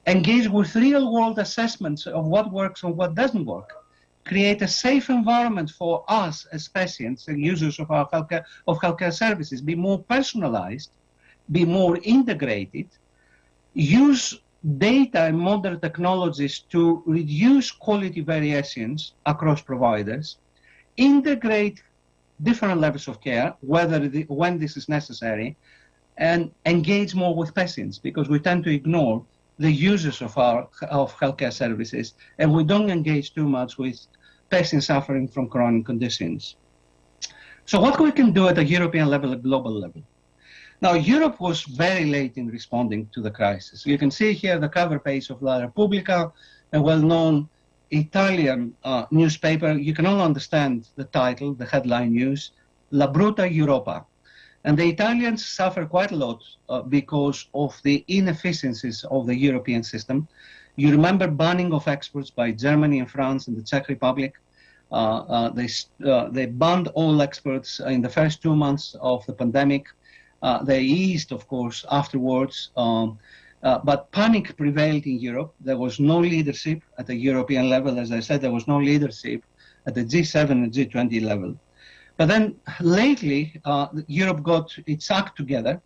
engage with real-world assessments of what works and what doesn't work, create a safe environment for us as patients and users of our healthcare services, be more personalized, be more integrated, use data and modern technologies to reduce quality variations across providers, integrate different levels of care, when this is necessary, and engage more with patients, because we tend to ignore the users of healthcare services, and we don't engage too much with patients suffering from chronic conditions. So what we can do at a European level, a global level? Now, Europe was very late in responding to the crisis. You can see here the cover page of La Repubblica, a well-known Italian newspaper. You can all understand the title, the headline news, La Brutta Europa. And the Italians suffer quite a lot because of the inefficiencies of the European system. You remember banning of exports by Germany and France and the Czech Republic. They banned all exports in the first 2 months of the pandemic. They eased, of course, afterwards, but panic prevailed in Europe. There was no leadership at the European level. As I said, there was no leadership at the G7 and G20 level. But then lately, Europe got its act together.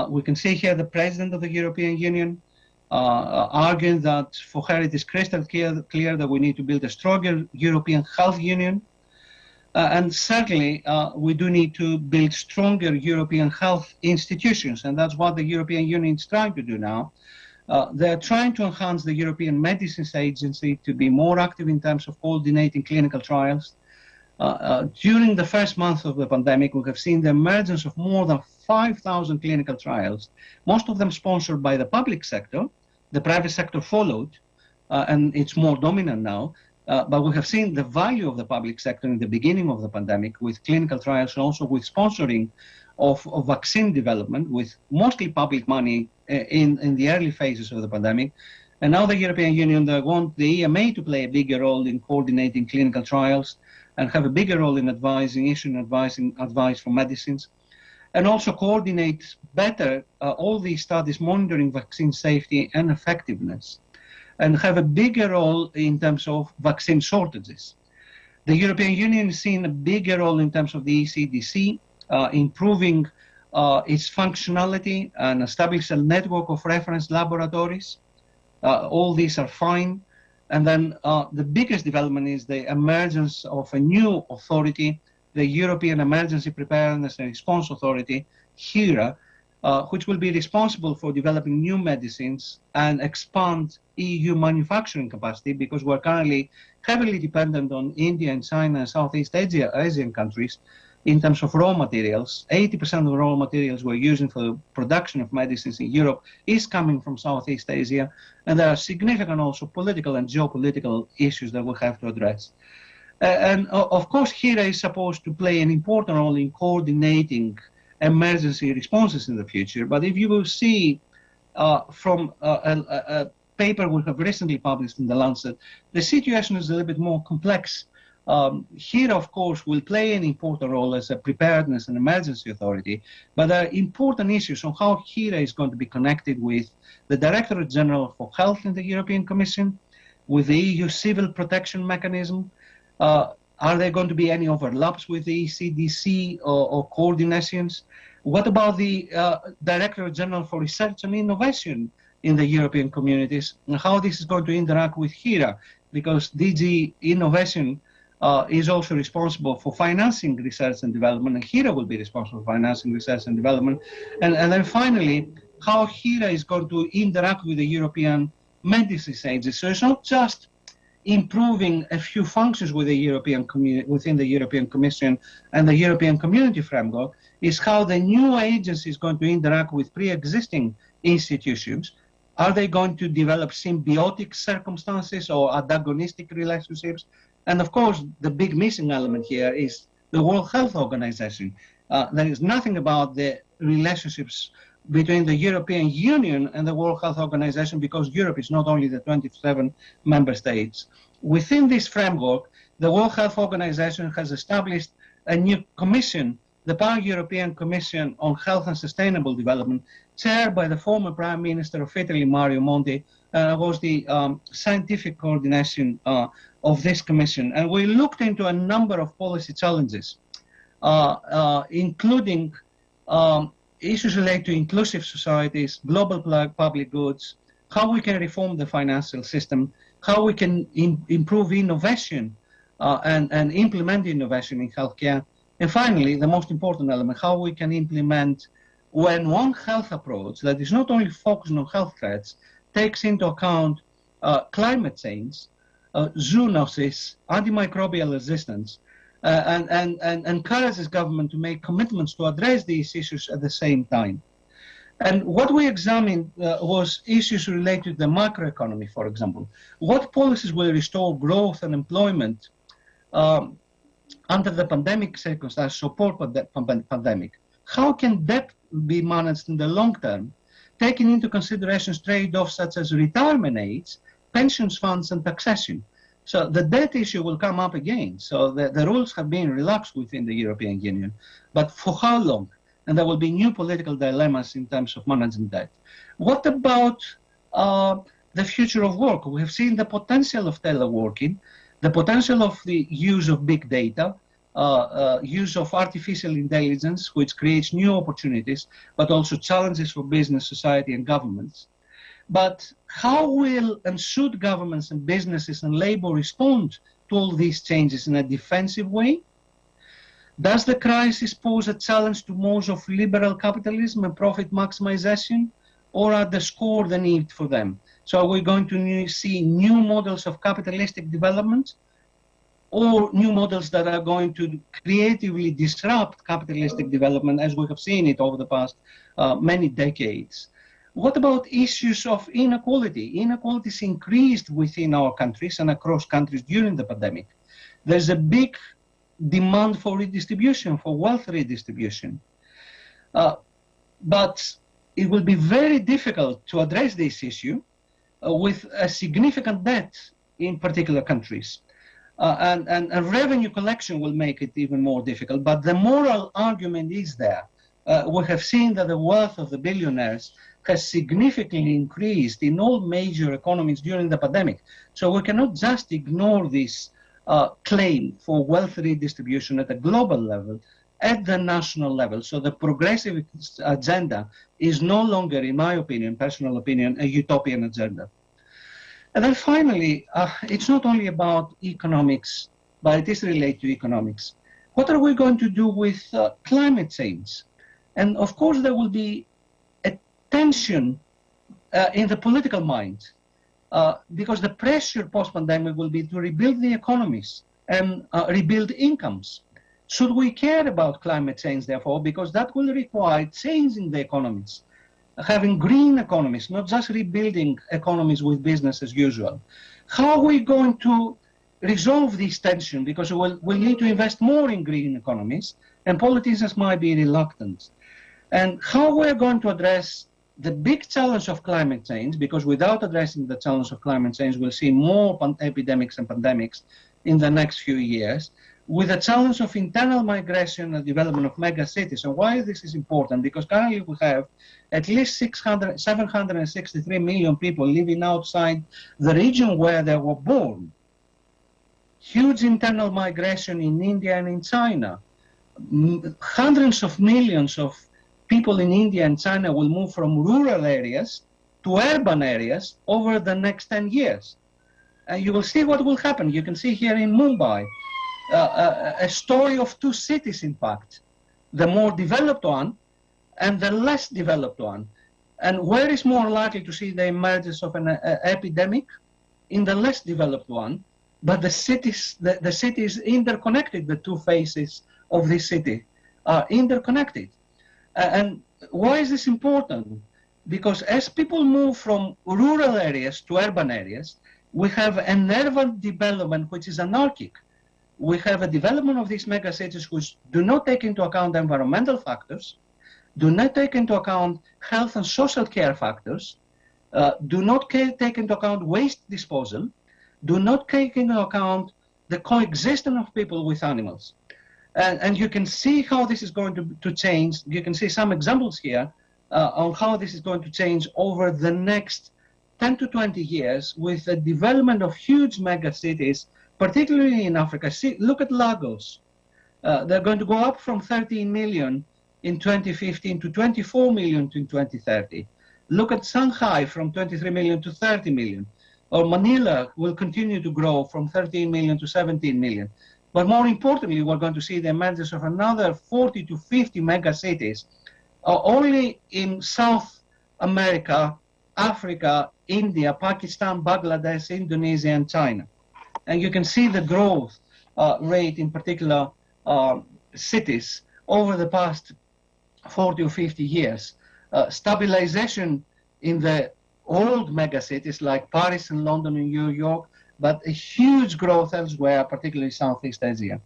We can see here the President of the European Union arguing that for her it is crystal clear that we need to build a stronger European health union. And certainly, we do need to build stronger European health institutions, and that's what the European Union is trying to do now. They're trying to enhance the European Medicines Agency to be more active in terms of coordinating clinical trials. During the first month of the pandemic, we have seen the emergence of more than 5,000 clinical trials, most of them sponsored by the public sector. The private sector followed, and it's more dominant now. But we have seen the value of the public sector in the beginning of the pandemic with clinical trials and also with sponsoring of vaccine development with mostly public money in the early phases of the pandemic. And now the European Union, they want the EMA to play a bigger role in coordinating clinical trials and have a bigger role in issuing advice for medicines, and also coordinate better all these studies monitoring vaccine safety and effectiveness, and have a bigger role in terms of vaccine shortages. The European Union is seeing a bigger role in terms of the ECDC, improving its functionality and establish a network of reference laboratories. All these are fine. And then the biggest development is the emergence of a new authority, the European Emergency Preparedness and Response Authority, HERA, which will be responsible for developing new medicines and expand EU manufacturing capacity, because we're currently heavily dependent on India and China and Southeast Asian countries in terms of raw materials. 80% of the raw materials we're using for the production of medicines in Europe is coming from Southeast Asia, and there are significant also political and geopolitical issues that we have to address. And of course, HERA is supposed to play an important role in coordinating emergency responses in the future. But if you will see from a paper we have recently published in The Lancet, the situation is a little bit more complex. HERA, of course, will play an important role as a preparedness and emergency authority, but there are important issues on how HERA is going to be connected with the Directorate General for Health in the European Commission, with the EU Civil Protection Mechanism. Are there going to be any overlaps with the ECDC or coordinations? What about the Directorate General for Research and Innovation in the European communities, and how this is going to interact with HERA? Because DG Innovation is also responsible for financing research and development, and HERA will be responsible for financing research and development. And then finally, how HERA is going to interact with the European medicines agency. So it's not just improving a few functions with the within the European Commission and the European Community Framework, is how the new agency is going to interact with pre-existing institutions. Are they going to develop symbiotic circumstances or antagonistic relationships? And of course, the big missing element here is the World Health Organization. There is nothing about the relationships between the European Union and the World Health Organization, because Europe is not only the 27 member states. Within this framework, the World Health Organization has established a new commission, the Pan-European Commission on Health and Sustainable Development, chaired by the former Prime Minister of Italy, Mario Monti, was the scientific coordination of this commission. And we looked into a number of policy challenges, including issues related to inclusive societies, global public goods, how we can reform the financial system, how we can improve innovation and implement innovation in healthcare, and finally, the most important element, how we can implement one health approach that is not only focused on health threats, takes into account climate change, zoonosis, antimicrobial resistance, and encourages government to make commitments to address these issues at the same time. And what we examined was issues related to the macroeconomy, for example. What policies will restore growth and employment under the pandemic circumstances, support the pandemic? How can debt be managed in the long term, taking into consideration trade-offs such as retirement age, pensions funds, and taxation? So the debt issue will come up again. So the rules have been relaxed within the European Union, but for how long? And there will be new political dilemmas in terms of managing debt. What about the future of work? We have seen the potential of teleworking, the potential of the use of big data, use of artificial intelligence, which creates new opportunities, but also challenges for business, society, and governments. But how will and should governments and businesses and labor respond to all these changes in a defensive way? Does the crisis pose a challenge to modes of liberal capitalism and profit maximization, or are the score the need for them? So are we going to see new models of capitalistic development, or new models that are going to creatively disrupt capitalistic development as we have seen it over the past many decades? What about issues of inequality? Inequalities increased within our countries and across countries during the pandemic. There's a big demand for redistribution, for wealth redistribution. But it will be very difficult to address this issue with a significant debt in particular countries. And revenue collection will make it even more difficult. But the moral argument is there. We have seen that the wealth of the billionaires has significantly increased in all major economies during the pandemic. So we cannot just ignore this claim for wealth redistribution at a global level, at the national level. So the progressive agenda is no longer, in my opinion, personal opinion, a utopian agenda. And then finally, it's not only about economics, but it is related to economics. What are we going to do with climate change? And of course, there will be tension in the political mind, because the pressure post-pandemic will be to rebuild the economies and rebuild incomes. Should we care about climate change, therefore, because that will require changing the economies, having green economies, not just rebuilding economies with business as usual? How are we going to resolve this tension? Because we'll need to invest more in green economies, and politicians might be reluctant. And how we're going to address the big challenge of climate change, because without addressing the challenge of climate change, we'll see more epidemics and pandemics in the next few years, with the challenge of internal migration and development of mega cities. And why this is important? Because currently we have at least 763 million people living outside the region where they were born. Huge internal migration in India and in China. Hundreds of millions of people in India and China will move from rural areas to urban areas over the next 10 years. And you will see what will happen. You can see here in Mumbai, a story of two cities, in fact, the more developed one and the less developed one. And where is more likely to see the emergence of an epidemic? In the less developed one, but the city is interconnected. The two faces of this city are interconnected. And why is this important? Because as people move from rural areas to urban areas, we have an urban development which is anarchic. We have a development of these mega cities which do not take into account environmental factors, do not take into account health and social care factors, do not take into account waste disposal, do not take into account the coexistence of people with animals. And you can see how this is going to change. You can see some examples here on how this is going to change over the next 10 to 20 years with the development of huge mega cities, particularly in Africa. See, look at Lagos. They're going to go up from 13 million in 2015 to 24 million in 2030. Look at Shanghai from 23 million to 30 million. Or Manila will continue to grow from 13 million to 17 million. But more importantly, we're going to see the emergence of another 40 to 50 mega cities only in South America, Africa, India, Pakistan, Bangladesh, Indonesia, and China. And you can see the growth rate in particular cities over the past 40 or 50 years. Stabilization in the old mega cities like Paris and London and New York, but a huge growth elsewhere, particularly Southeast Asia.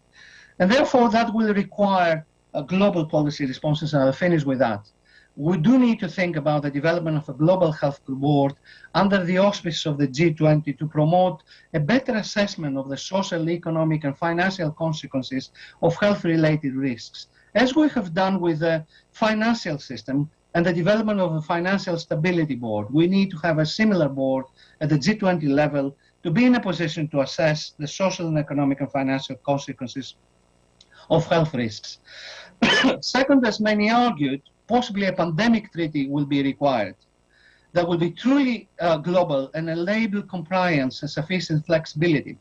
And therefore, that will require global policy responses, and I'll finish with that. We do need to think about the development of a global health board under the auspices of the G20 to promote a better assessment of the social, economic, and financial consequences of health-related risks, as we have done with the financial system and the development of a financial stability board. We need to have a similar board at the G20 level to be in a position to assess the social and economic and financial consequences of health risks. Second, as many argued, possibly a pandemic treaty will be required that will be truly global and enable compliance and sufficient flexibility.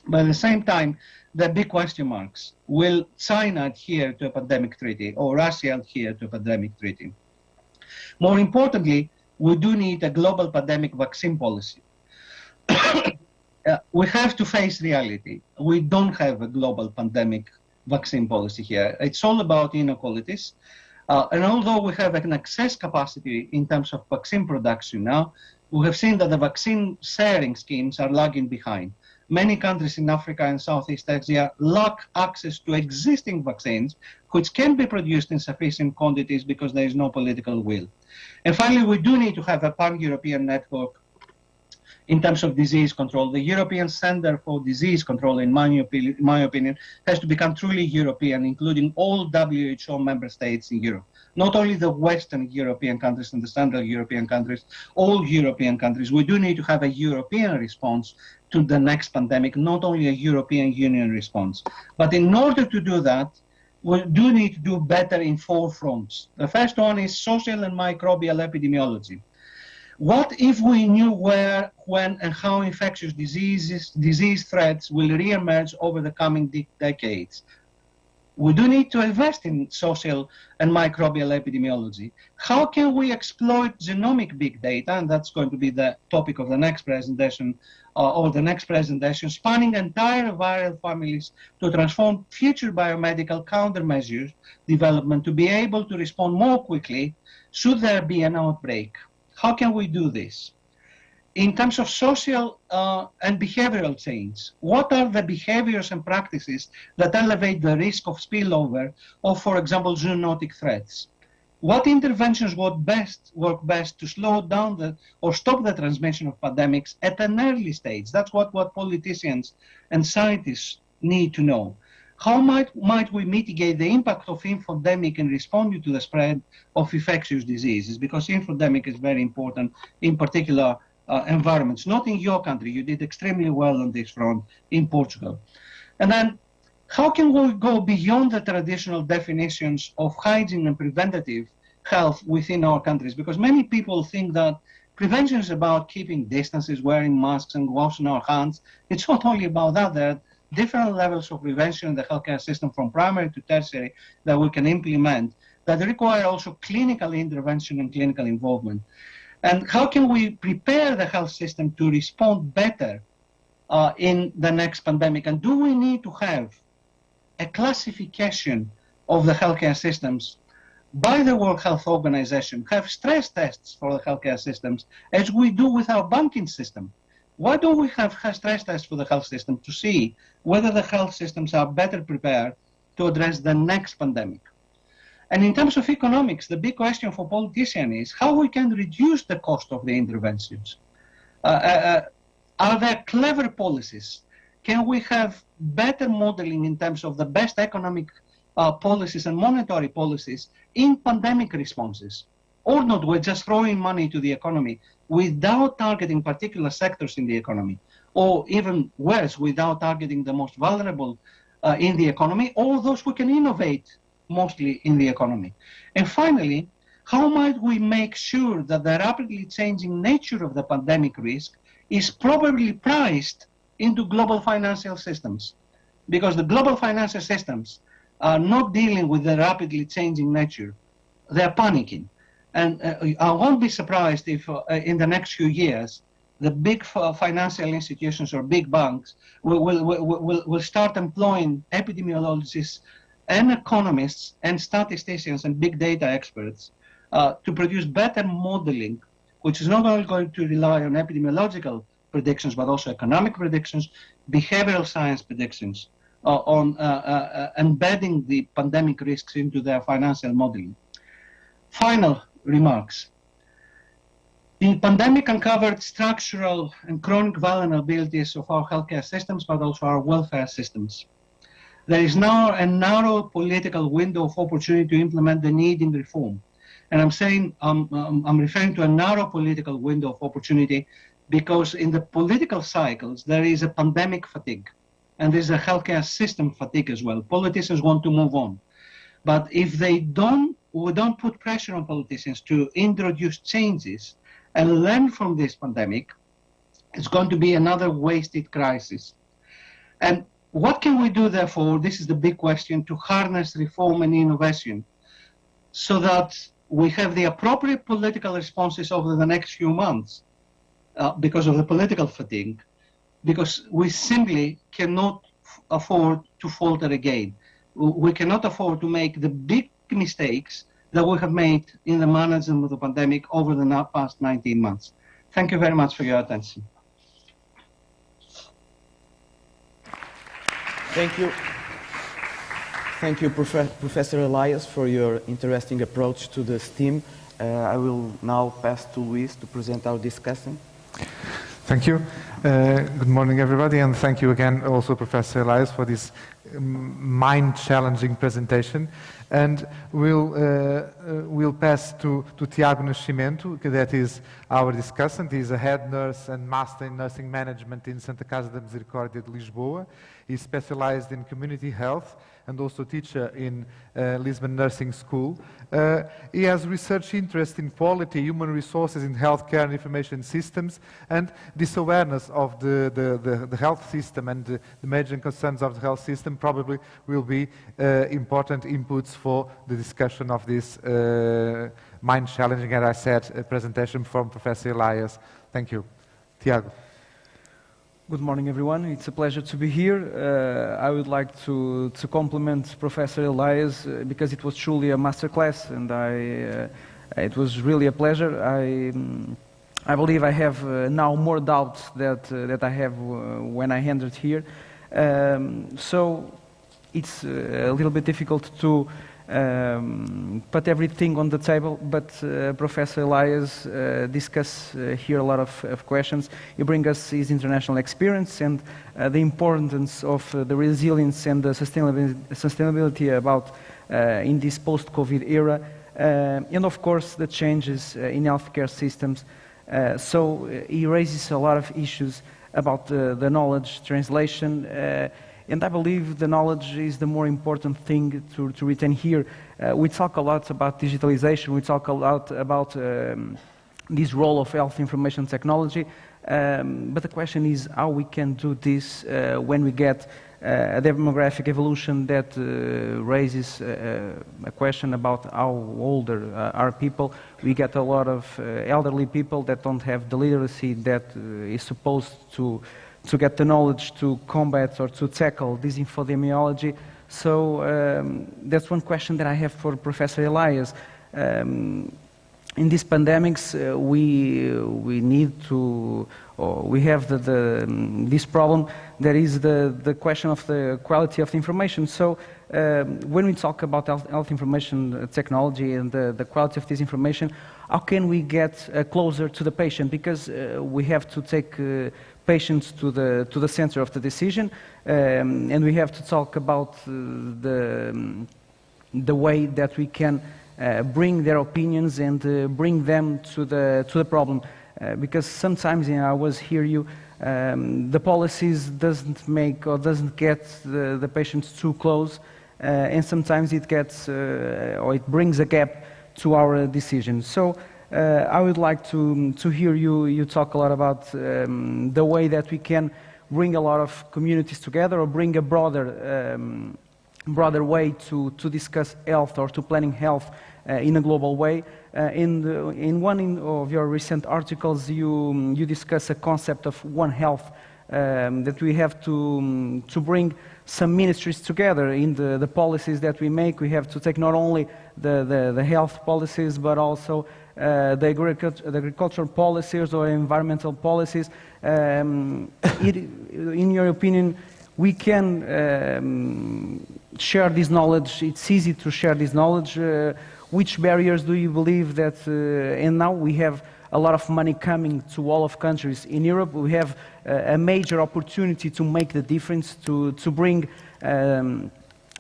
But at the same time, there are big question marks. Will China adhere to a pandemic treaty or Russia adhere to a pandemic treaty? More importantly, we do need a global pandemic vaccine policy. We have to face reality. We don't have a global pandemic vaccine policy here. It's all about inequalities. And although we have an excess capacity in terms of vaccine production now, we have seen that the vaccine sharing schemes are lagging behind. Many countries in Africa and Southeast Asia lack access to existing vaccines, which can be produced in sufficient quantities because there is no political will. And finally, we do need to have a pan-European network in terms of disease control. The European Center for Disease Control, in my opinion, has to become truly European, including all WHO member states in Europe. Not only the Western European countries and the Central European countries, all European countries. We do need to have a European response to the next pandemic, not only a European Union response. But in order to do that, we do need to do better in 4 fronts. The first one is social and microbial epidemiology. What if we knew where, when, and how infectious disease threats will reemerge over the coming decades? We do need to invest in social and microbial epidemiology. How can we exploit genomic big data? And that's going to be the topic of the next presentation, spanning entire viral families to transform future biomedical countermeasures development to be able to respond more quickly should there be an outbreak. How can we do this? In terms of social and behavioral change, what are the behaviors and practices that elevate the risk of spillover of, for example, zoonotic threats? What interventions work best to slow down or stop the transmission of pandemics at an early stage? That's what politicians and scientists need to know. How might we mitigate the impact of infodemic in responding to the spread of infectious diseases? Because infodemic is very important, in particular environments. Not in your country, you did extremely well on this front in Portugal. And then, how can we go beyond the traditional definitions of hygiene and preventative health within our countries? Because many people think that prevention is about keeping distances, wearing masks and washing our hands. It's not only about that. There are different levels of prevention in the healthcare system from primary to tertiary that we can implement that require also clinical intervention and clinical involvement. And how can we prepare the health system to respond better in the next pandemic? And do we need to have a classification of the healthcare systems by the World Health Organization, have stress tests for the healthcare systems as we do with our banking system? Why don't we have stress tests for the health system to see whether the health systems are better prepared to address the next pandemic? And in terms of economics, the big question for politicians is how we can reduce the cost of the interventions. Are there clever policies? Can we have better modeling in terms of the best economic policies and monetary policies in pandemic responses? Or not, we're just throwing money to the economy without targeting particular sectors in the economy, or even worse, without targeting the most vulnerable in the economy, or those who can innovate mostly in the economy. And finally, how might we make sure that the rapidly changing nature of the pandemic risk is properly priced into global financial systems? Because the global financial systems are not dealing with the rapidly changing nature. They're panicking. And I won't be surprised if in the next few years, the big financial institutions or big banks will start employing epidemiologists and economists and statisticians and big data experts to produce better modeling, which is not only going to rely on epidemiological predictions, but also economic predictions, behavioral science predictions, on embedding the pandemic risks into their financial modeling. Final remarks. The pandemic uncovered structural and chronic vulnerabilities of our healthcare systems, but also our welfare systems. There is now a narrow political window of opportunity to implement the need in reform. And I'm referring to a narrow political window of opportunity because in the political cycles, there is a pandemic fatigue and there's a healthcare system fatigue as well. Politicians want to move on. But if we don't put pressure on politicians to introduce changes and learn from this pandemic, it's going to be another wasted crisis. And what can we do, therefore, this is the big question, to harness reform and innovation so that we have the appropriate political responses over the next few months because of the political fatigue, because we simply cannot afford to falter again. We cannot afford to make the big mistakes that we have made in the management of the pandemic over the past 19 months. Thank you very much for your attention. Thank you. Thank you, Professor Elias, for your interesting approach to this theme. I will now pass to Luis to present our discussion. Thank you. Good morning, everybody, and thank you again also, Professor Elias, for this mind-challenging presentation. And we'll pass to Tiago Nascimento, that is our discussant. He's a head nurse and master in nursing management in Santa Casa da Misericórdia de Lisboa. He's specialized in community health and also teacher in Lisbon Nursing School. He has research interest in quality, human resources in healthcare and information systems, and this awareness of the health system and the major concerns of the health system probably will be important inputs for the discussion of this mind-challenging, as I said, presentation from Professor Elias. Thank you. Tiago. Good morning, everyone. It's a pleasure to be here. I would like to compliment Professor Elias because it was truly a masterclass, and it was really a pleasure. I believe I have now more doubts that I have when I entered here. So it's a little bit difficult to put everything on the table, but Professor Elias discussed here a lot of questions. He brings us his international experience and the importance of the resilience and the sustainability about in this post-COVID era, and of course the changes in healthcare systems. So he raises a lot of issues about the knowledge translation, and I believe the knowledge is the more important thing to retain here. We talk a lot about digitalization, we talk a lot about this role of health information technology, but the question is how we can do this when we get a demographic evolution that raises a question about how older are people. We get a lot of elderly people that don't have the literacy that is supposed to get the knowledge to combat or to tackle this infodemiology. So that's one question that I have for Professor Elias. In these pandemics, we need to, or we have this problem, that is the question of the quality of the information. So when we talk about health information technology and the quality of this information, how can we get closer to the patient? Because we have to take patients to the center of the decision, and we have to talk about the way that we can bring their opinions and bring them to the problem, because sometimes, I was hear you, the policies doesn't make or doesn't get the patients too close, and sometimes it gets or it brings a gap to our decision. So I would like to hear you talk a lot about the way that we can bring a lot of communities together, or bring a broader way to discuss health or to planning health in a global way. In one of your recent articles, you discuss a concept of One Health, that we have to bring some ministries together in the policies that we make. We have to take not only the health policies, but also the agricultural policies or environmental policies. In your opinion, we can share this knowledge? It's easy to share this knowledge. Which barriers do you believe that, and now we have a lot of money coming to all of countries in Europe, we have a major opportunity to make the difference, to bring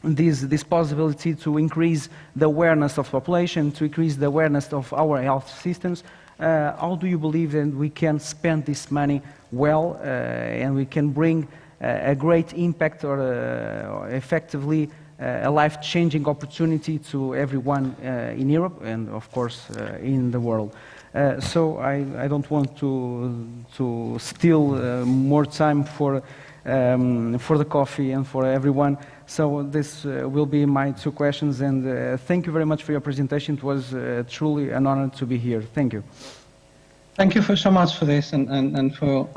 this possibility to increase the awareness of population, to increase the awareness of our health systems. How do you believe that we can spend this money well, and we can bring a great impact or effectively a life-changing opportunity to everyone in Europe and, of course, in the world? So I don't want to steal more time for the coffee and for everyone. So this will be my two questions, and thank you very much for your presentation. It was truly an honor to be here. Thank you. Thank you so much for this and for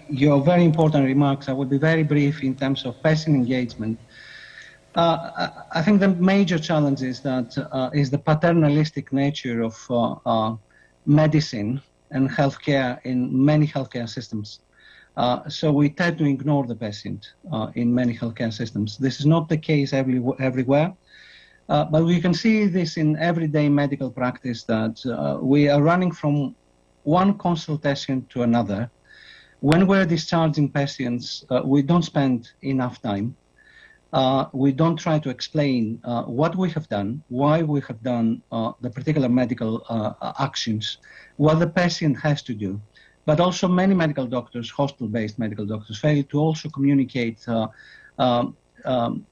your very important remarks. I will be very brief in terms of patient engagement. I think the major challenge is that is the paternalistic nature of medicine and healthcare in many healthcare systems. So we tend to ignore the patient in many healthcare systems. This is not the case everywhere, but we can see this in everyday medical practice, that we are running from one consultation to another. When we're discharging patients, we don't spend enough time. We don't try to explain what we have done, why we have done the particular medical actions, what the patient has to do. But also many medical doctors, hospital-based medical doctors, fail to also communicate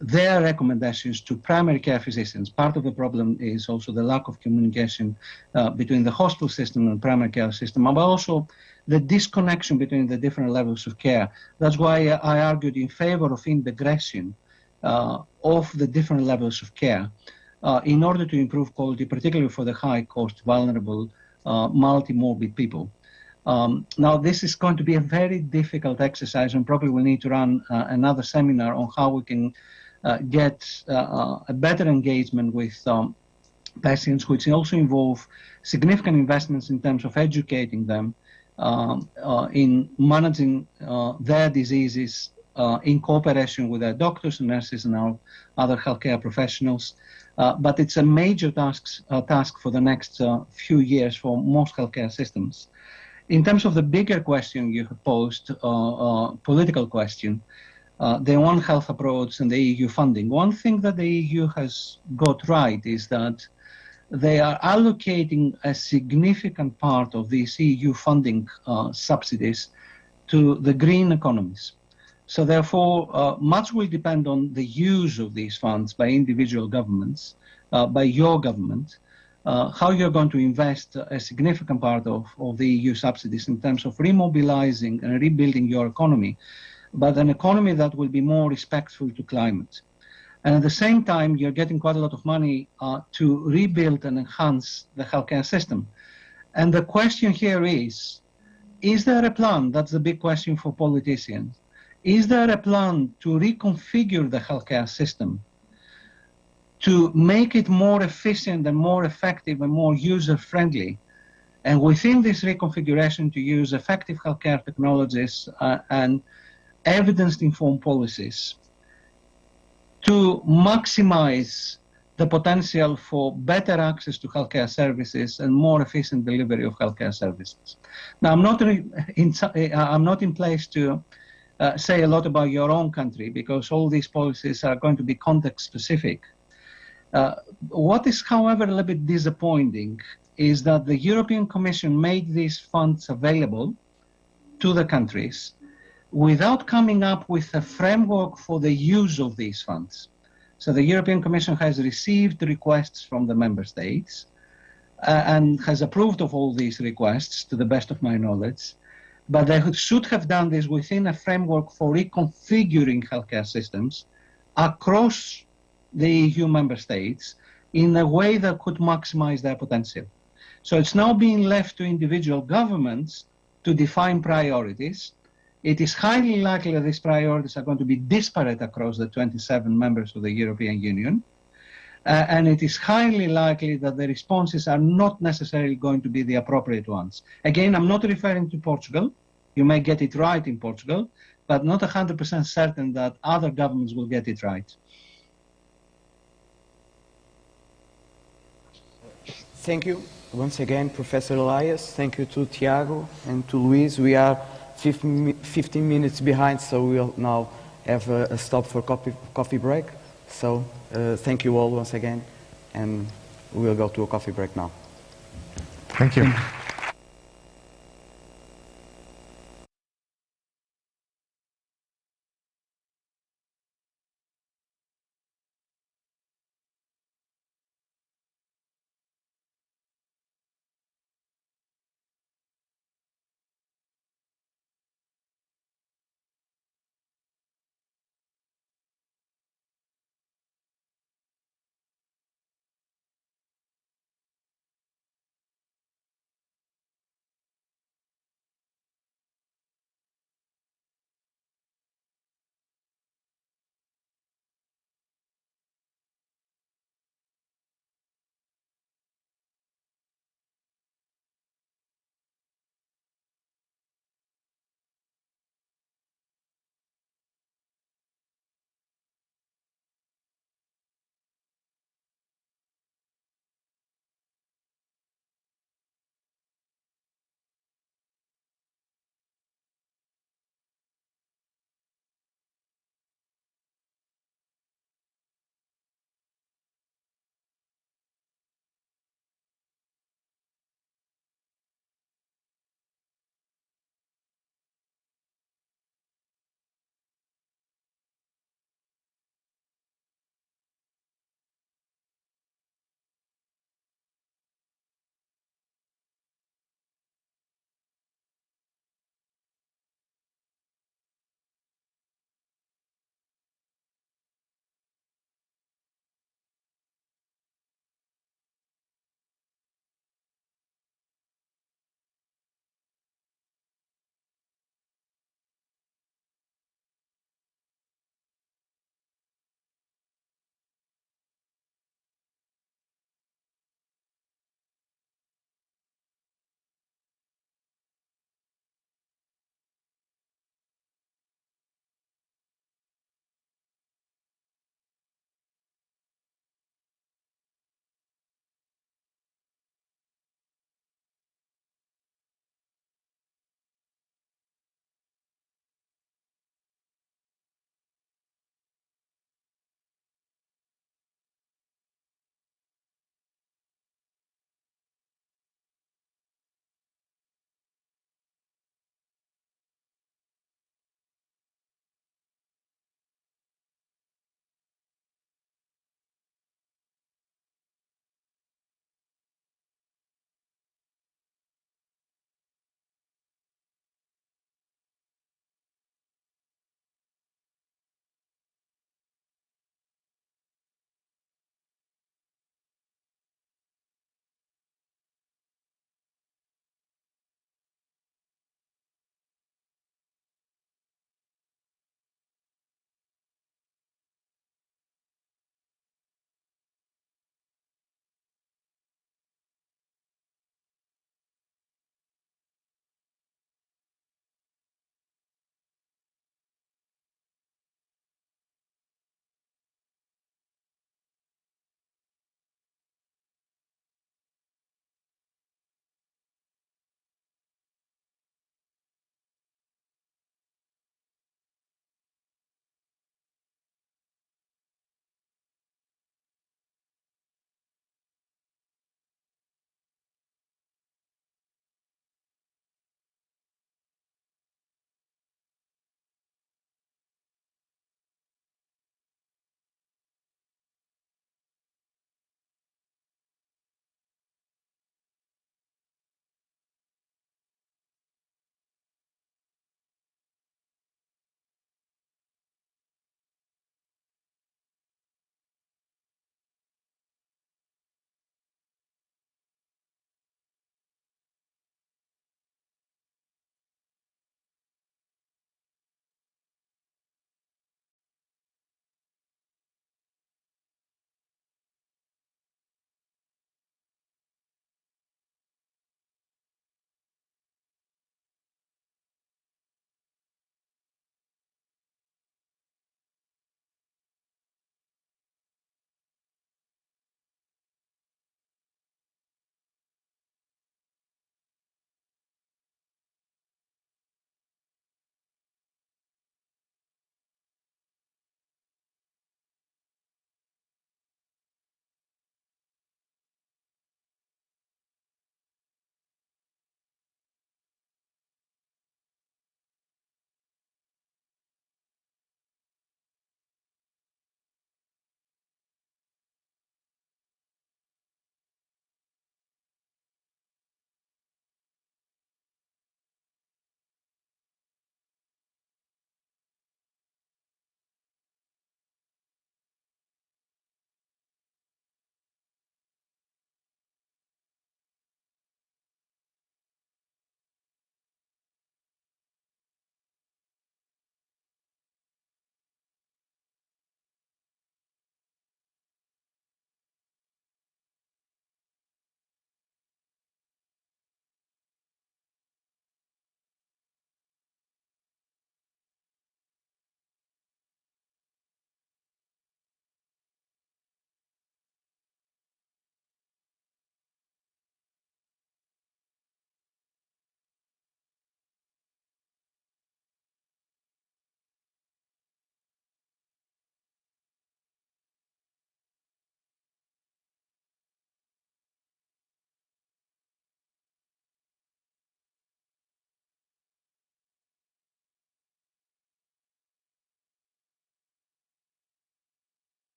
their recommendations to primary care physicians. Part of the problem is also the lack of communication between the hospital system and primary care system, but also the disconnection between the different levels of care. That's why I argued in favor of integration of the different levels of care in order to improve quality, particularly for the high-cost, vulnerable, multi-morbid people. Now, this is going to be a very difficult exercise, and probably we'll need to run another seminar on how we can get a better engagement with patients, which also involve significant investments in terms of educating them in managing their diseases in cooperation with their doctors and nurses and our other healthcare professionals. But it's a major task for the next few years for most healthcare systems. In terms of the bigger question you have posed, political question, the One Health approach and the EU funding, one thing that the EU has got right is that they are allocating a significant part of these EU funding subsidies to the green economies. So therefore, much will depend on the use of these funds by individual governments, by your government, how you're going to invest a significant part of the EU subsidies in terms of remobilizing and rebuilding your economy, but an economy that will be more respectful to climate. And at the same time, you're getting quite a lot of money to rebuild and enhance the healthcare system. And the question here is there a plan? That's the big question for politicians. Is there a plan to reconfigure the healthcare system to make it more efficient and more effective and more user-friendly? And within this reconfiguration, to use effective healthcare technologies and evidence-informed policies to maximize the potential for better access to healthcare services and more efficient delivery of healthcare services. Now, I'm not in place to say a lot about your own country, because all these policies are going to be context-specific. What is, however, a little bit disappointing is that the European Commission made these funds available to the countries without coming up with a framework for the use of these funds. So the European Commission has received requests from the member states and has approved of all these requests, to the best of my knowledge, but they should have done this within a framework for reconfiguring healthcare systems across the EU member states in a way that could maximize their potential. So it's now being left to individual governments to define priorities. It is highly likely that these priorities are going to be disparate across the 27 members of the European Union. And it is highly likely that the responses are not necessarily going to be the appropriate ones. Again, I'm not referring to Portugal. You may get it right in Portugal, but not 100% certain that other governments will get it right. Thank you once again, Professor Elias. Thank you to Tiago and to Luis. We are 15 minutes behind, so we'll now have a stop for coffee break. So thank you all once again, and we'll go to a coffee break now. Thank you.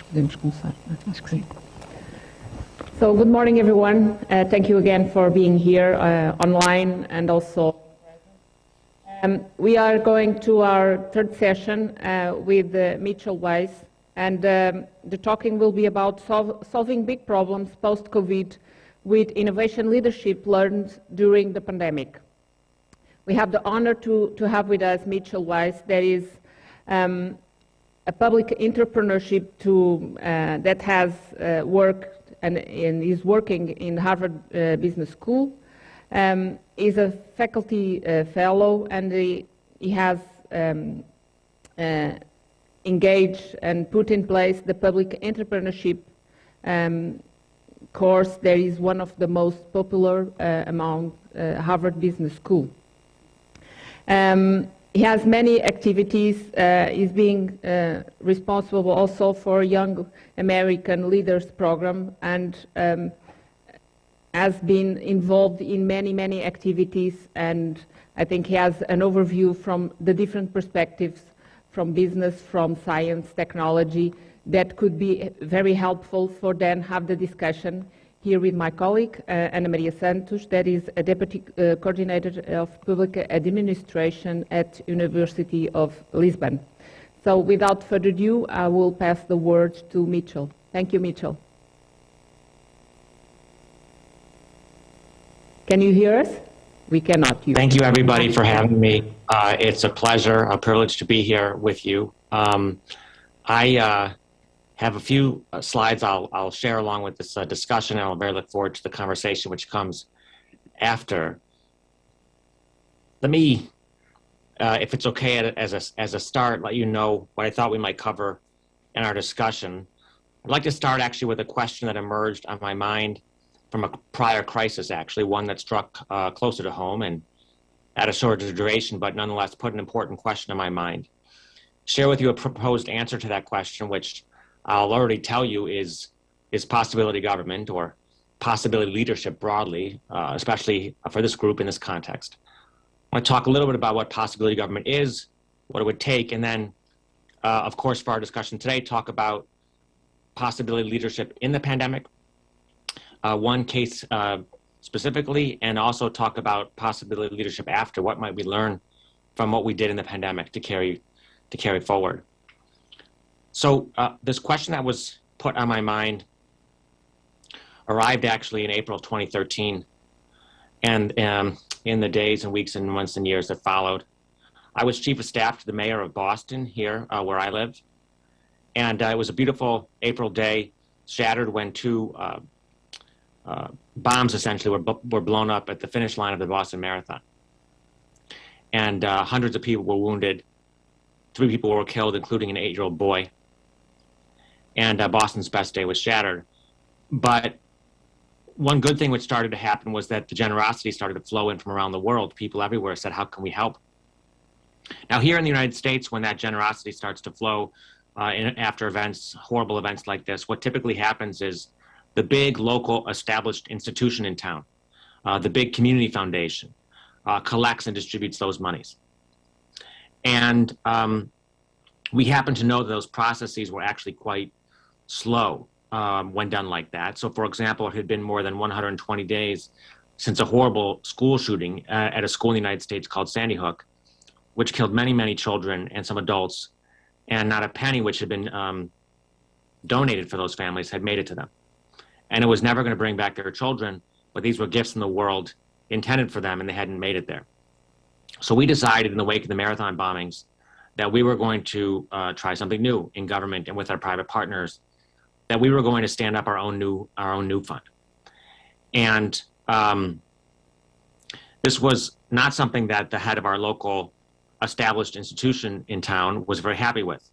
Podemos começar, acho que sim. So good morning, everyone. Thank you again for being here online and also we are going to our third session with Mitchell Weiss, and the talking will be about solving big problems post-COVID with innovation leadership learned during the pandemic. We have the honor to have with us Mitchell Weiss, that is a public entrepreneurship that has worked and is working in Harvard Business School. Is a faculty fellow, and he has engaged and put in place the public entrepreneurship course that is one of the most popular among Harvard Business School. He has many activities. He's being responsible also for Young American Leaders Program, and has been involved in many activities, and I think he has an overview from the different perspectives, from business, from science, technology, that could be very helpful for then have the discussion here with my colleague, Ana Maria Santos, that is a Deputy Coordinator of Public Administration at University of Lisbon. So without further ado, I will pass the word to Mitchell. Thank you, Mitchell. Can you hear us? We cannot. Thank you, everybody, for having me. It's a pleasure, a privilege to be here with you. I have a few slides I'll share along with this discussion, and I'll very look forward to the conversation which comes after. Let me, if it's okay, as a start, let you know what I thought we might cover in our discussion. I'd like to start actually with a question that emerged on my mind from a prior crisis, actually, one that struck closer to home and at a shorter duration, but nonetheless put an important question in my mind. Share with you a proposed answer to that question, which I'll already tell you is possibility government, or possibility leadership broadly, especially for this group in this context. I want to talk a little bit about what possibility government is, what it would take, and then, of course, for our discussion today, talk about possibility leadership in the pandemic, one case specifically, and also talk about possibility leadership after. What might we learn from what we did in the pandemic to carry forward? So this question that was put on my mind arrived actually in April of 2013, and in the days and weeks and months and years that followed. I was chief of staff to the mayor of Boston here, where I live, and it was a beautiful April day, shattered when two bombs essentially were blown up at the finish line of the Boston Marathon. And hundreds of people were wounded. 3 people were killed, including an 8-year-old boy. And Boston's best day was shattered. But one good thing which started to happen was that the generosity started to flow in from around the world. People everywhere said, how can we help? Now here in the United States, when that generosity starts to flow after events, horrible events like this, what typically happens is the big local established institution in town, the big community foundation, collects and distributes those monies. And we happen to know that those processes were actually quite slow when done like that. So for example, it had been more than 120 days since a horrible school shooting at a school in the United States called Sandy Hook, which killed many children and some adults, and not a penny which had been donated for those families had made it to them. And it was never going to bring back their children, but these were gifts from the world intended for them, and they hadn't made it there. So we decided in the wake of the marathon bombings that we were going to try something new in government and with our private partners, that we were going to stand up our own new fund. And this was not something that the head of our local established institution in town was very happy with.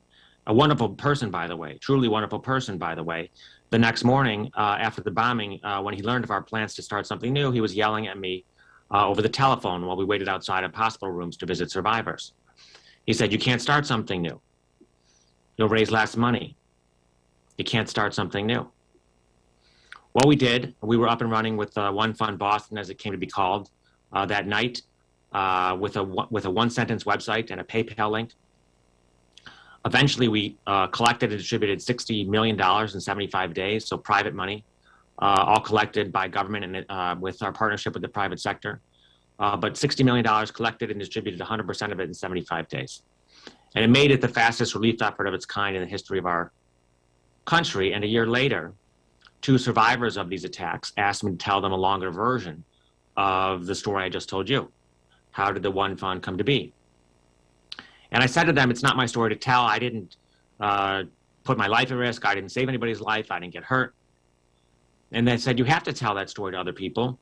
A wonderful person, by the way, truly wonderful person, by the way. The next morning after the bombing, when he learned of our plans to start something new, he was yelling at me over the telephone while we waited outside of hospital rooms to visit survivors. He said, you can't start something new. You'll raise less money. You can't start something new. Well, we did. We were up and running with One Fund Boston, as it came to be called, that night, with a one-sentence website and a PayPal link. Eventually, we collected and distributed $60 million in 75 days, so private money, all collected by government and with our partnership with the private sector. But $60 million collected and distributed 100% of it in 75 days. And it made it the fastest relief effort of its kind in the history of our country. And a year later, 2 survivors of these attacks asked me to tell them a longer version of the story I just told you. How did the One Fund come to be? And I said to them, it's not my story to tell. I didn't put my life at risk. I didn't save anybody's life. I didn't get hurt. And they said, you have to tell that story to other people.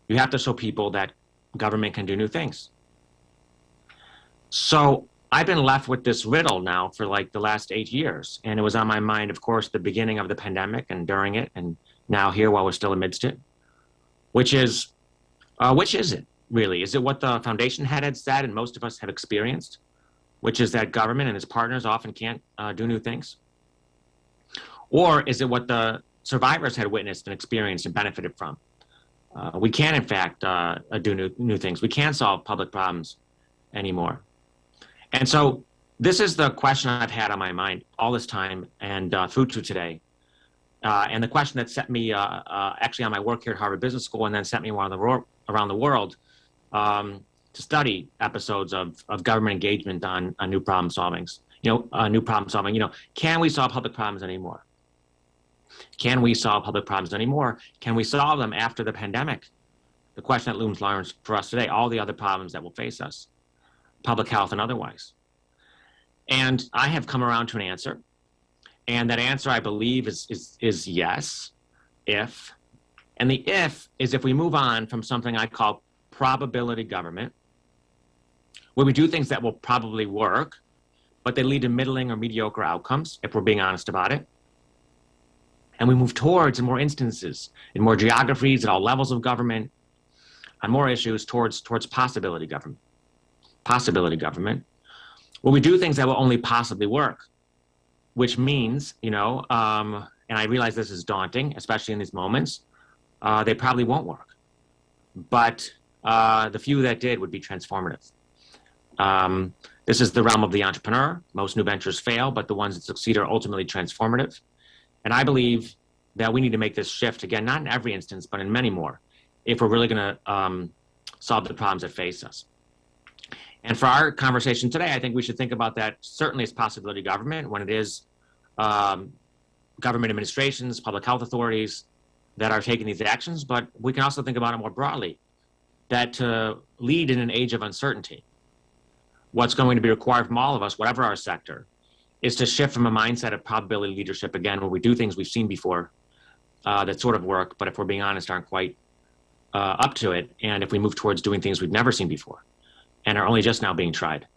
You have to show people that government can do new things. So I've been left with this riddle now for like the last 8 years. And it was on my mind, of course, the beginning of the pandemic and during it, and now here while we're still amidst it, which is it really? Is it what the foundation head had said and most of us have experienced, which is that government and its partners often can't do new things? Or is it what the survivors had witnessed and experienced and benefited from? We can, in fact, do new things. We can't solve public problems anymore. And so this is the question I've had on my mind all this time and through to today. And the question that set me actually on my work here at Harvard Business School and then sent me around the world to study episodes of government engagement on new problem solvings. New problem solving. Can we solve public problems anymore? Can we solve public problems anymore? Can we solve them after the pandemic? The question that looms large for us today, all the other problems that will face us, public health and otherwise. And I have come around to an answer. And that answer, I believe, is yes, if. And the if is if we move on from something I call probability government, where we do things that will probably work, but they lead to middling or mediocre outcomes, if we're being honest about it. And we move towards, in more instances, in more geographies, at all levels of government, on more issues, towards possibility government. Possibility government, where we do things that will only possibly work, which means, and I realize this is daunting, especially in these moments, they probably won't work. But the few that did would be transformative. This is the realm of the entrepreneur. Most new ventures fail, but the ones that succeed are ultimately transformative. And I believe that we need to make this shift, again, not in every instance, but in many more, if we're really going to solve the problems that face us. And for our conversation today, I think we should think about that certainly as possibility government, when it is government administrations, public health authorities that are taking these actions, but we can also think about it more broadly, that to lead in an age of uncertainty, what's going to be required from all of us, whatever our sector, is to shift from a mindset of probability leadership, again, where we do things we've seen before that sort of work, but if we're being honest, aren't quite up to it. And if we move towards doing things we've never seen before and are only just now being tried.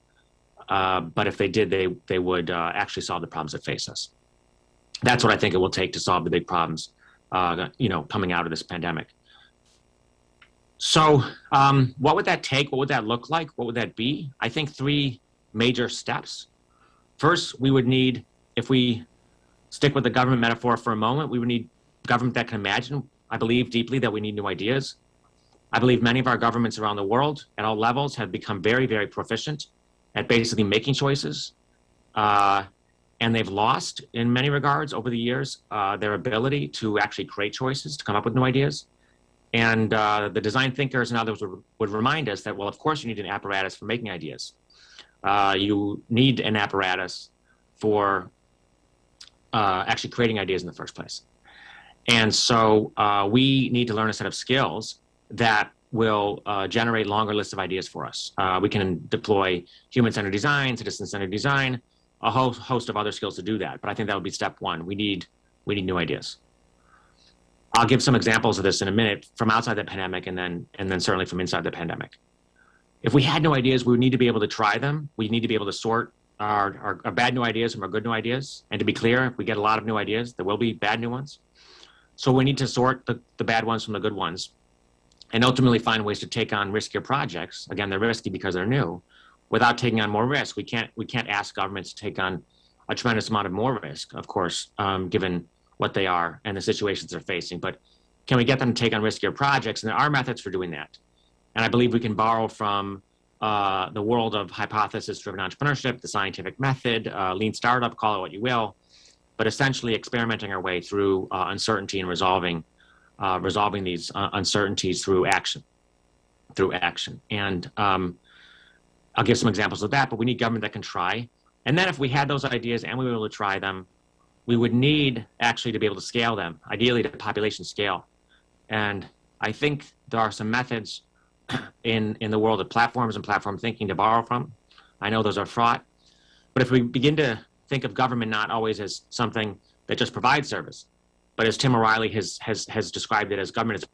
But if they did, they would actually solve the problems that face us. That's what I think it will take to solve the big problems, coming out of this pandemic. So what would that take? What would that look like? What would that be? I think 3 major steps. First, we would need, if we stick with the government metaphor for a moment, we would need government that can imagine. I believe deeply that we need new ideas. I believe many of our governments around the world at all levels have become very, very proficient at basically making choices. And they've lost, in many regards, over the years, their ability to actually create choices, to come up with new ideas. And the design thinkers and others would remind us that, well, of course you need an apparatus for making ideas. You need an apparatus for actually creating ideas in the first place. And so we need to learn a set of skills that will generate longer lists of ideas for us. We can deploy human-centered design, citizen-centered design, a whole host of other skills to do that. But I think that would be step 1. We need new ideas. I'll give some examples of this in a minute from outside the pandemic and then certainly from inside the pandemic. If we had new ideas, we would need to be able to try them. We need to be able to sort our bad new ideas from our good new ideas. And to be clear, if we get a lot of new ideas, there will be bad new ones. So we need to sort the bad ones from the good ones and ultimately find ways to take on riskier projects. Again, they're risky because they're new, without taking on more risk. We can't ask governments to take on a tremendous amount of more risk, of course, given what they are and the situations they're facing. But can we get them to take on riskier projects? And there are methods for doing that. And I believe we can borrow from the world of hypothesis-driven entrepreneurship, the scientific method, lean startup, call it what you will, but essentially experimenting our way through uncertainty and resolving these uncertainties through action. And I'll give some examples of that, but we need government that can try. And then if we had those ideas and we were able to try them, we would need actually to be able to scale them, ideally to population scale. And I think there are some methods in the world of platforms and platform thinking to borrow from. I know those are fraught, but if we begin to think of government not always as something that just provides service, but as Tim O'Reilly has described it as government is,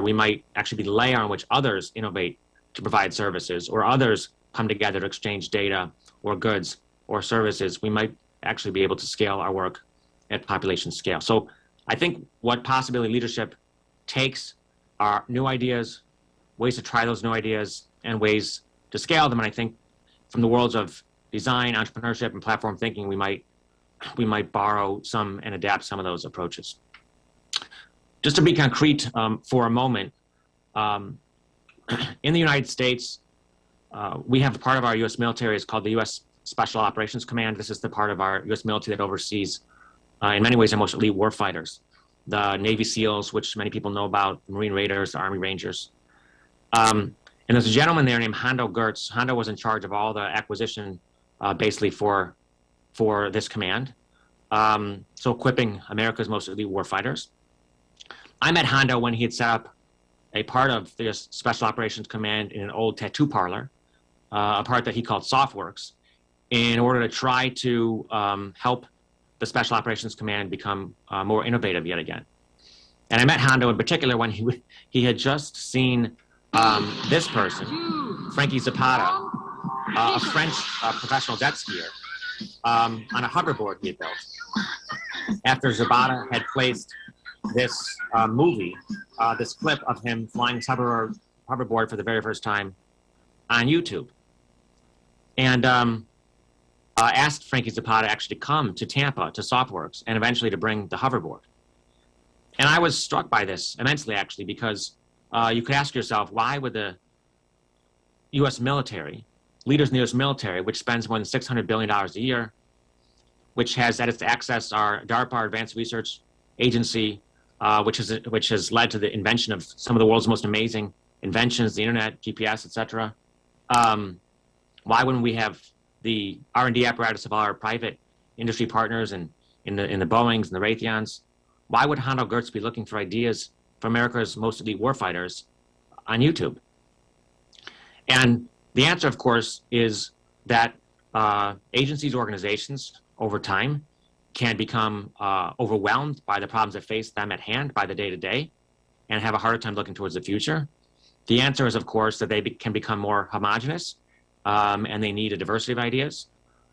we might actually be the layer on which others innovate to provide services, or others come together to exchange data or goods or services. We might actually be able to scale our work at population scale. So I think what possibility leadership takes are new ideas, ways to try those new ideas, and ways to scale them. And I think from the worlds of design, entrepreneurship, and platform thinking, we might borrow some and adapt some of those approaches. Just to be concrete for a moment, in the United States, we have a part of our U.S. military is called the U.S. Special Operations Command. This is the part of our U.S. military that oversees, in many ways, our most elite warfighters. The Navy SEALs, which many people know about, the Marine Raiders, the Army Rangers. And there's a gentleman there named Hondo Gertz. Hondo was in charge of all the acquisition, basically, for this command. So equipping America's most elite warfighters. I met Hondo when he had set up a part of the Special Operations Command in an old tattoo parlor, a part that he called SoftWorks, in order to try to help the Special Operations Command become more innovative yet again. And I met Hondo in particular when he had just seen this person, Frankie Zapata, a French professional jet skier, on a hoverboard he had built. After Zapata had placed this movie, this clip of him flying his hoverboard for the very first time on YouTube. And asked Frankie Zapata actually to come to Tampa, to SoftWorks, and eventually to bring the hoverboard. And I was struck by this immensely, actually, because you could ask yourself, why would the U.S. military, leaders in the U.S. military, which spends more than $600 billion a year, which has at its access our DARPA, our Advanced Research Agency, which has led to the invention of some of the world's most amazing inventions, the internet, GPS, etc. Why wouldn't we have the R&D apparatus of our private industry partners and in the Boeings and the Raytheons? Why would Hondo Gertz be looking for ideas for America's most elite warfighters on YouTube? And the answer, of course, is that agencies, organizations, over time, can become overwhelmed by the problems that face them at hand, by the day-to-day, and have a harder time looking towards the future. The answer is, of course, that they can become more homogenous, and they need a diversity of ideas.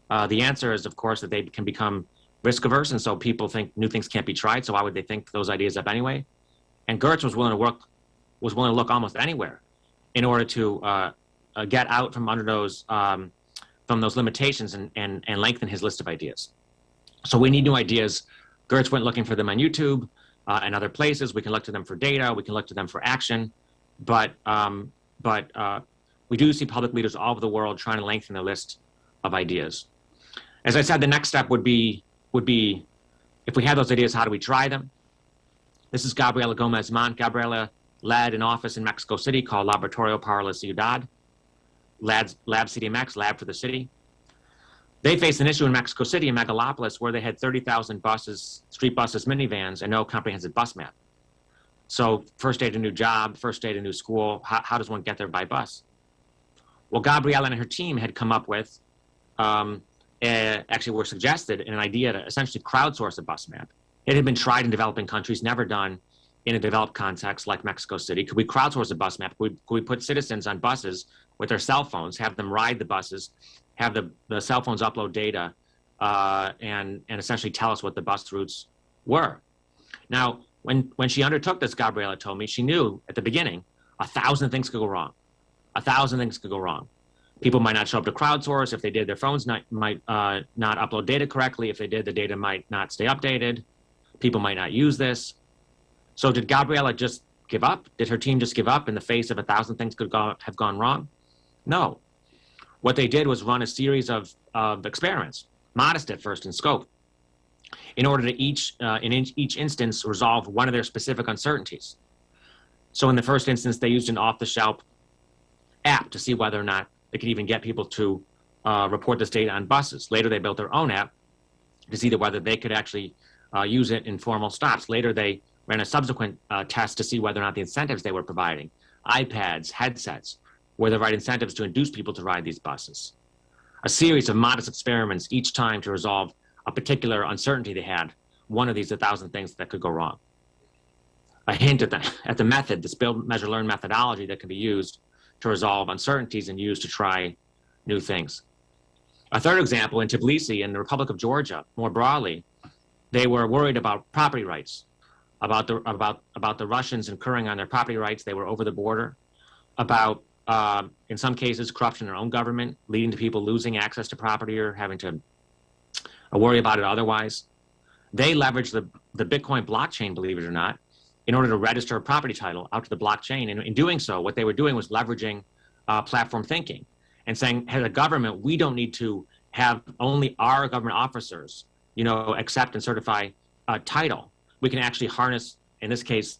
The answer is, of course, that they can become risk-averse, and so people think new things can't be tried, so why would they think those ideas up anyway? And Gertz was willing to look almost anywhere in order to get out from under those limitations and lengthen his list of ideas. So we need new ideas. Gertz went looking for them on YouTube and other places. We can look to them for data. We can look to them for action. But we do see public leaders all over the world trying to lengthen the list of ideas. As I said, the next step would be if we had those ideas, how do we try them? This is Gabriela Gomez Montt. Gabriela led an office in Mexico City called Laboratorio para la Ciudad, Lab CDMX, Lab for the City. They faced an issue in Mexico City, a megalopolis, where they had 30,000 buses, street buses, minivans, and no comprehensive bus map. So first day at a new job, first day at a new school, how does one get there by bus? Well, Gabriela and her team had come up with, actually were suggested an idea to essentially crowdsource a bus map. It had been tried in developing countries, never done in a developed context like Mexico City. Could we crowdsource a bus map? Could we put citizens on buses with their cell phones, have them ride the buses, have the cell phones upload data, and essentially tell us what the bus routes were? Now, when she undertook this, Gabriela told me, she knew at the beginning 1,000 things could go wrong. 1,000 things could go wrong. People might not show up to crowdsource. If they did, their phones might not upload data correctly. If they did, the data might not stay updated. People might not use this. So did Gabriela just give up? Did her team just give up in the face of 1,000 things could have gone wrong? No. What they did was run a series of experiments, modest at first in scope, in order to in each instance resolve one of their specific uncertainties. So in the first instance, they used an off-the-shelf app to see whether or not they could even get people to report this data on buses. Later, they built their own app to see whether they could actually use it in formal stops. Later, they ran a subsequent test to see whether or not the incentives they were providing, iPads, headsets, were the right incentives to induce people to ride these buses. A series of modest experiments each time to resolve a particular uncertainty they had, one of these 1,000 things that could go wrong. A hint at the method, this build, measure, learn methodology that can be used to resolve uncertainties and used to try new things. A third example, in Tbilisi, in the Republic of Georgia, more broadly, they were worried about property rights, about the Russians incurring on their property rights. They were over the border, about, in some cases, corruption in their own government, leading to people losing access to property or having to worry about it otherwise. They leveraged the Bitcoin blockchain, believe it or not, in order to register a property title out to the blockchain. And in doing so, what they were doing was leveraging platform thinking and saying, as a government, we don't need to have only our government officers, accept and certify a title. We can actually harness, in this case,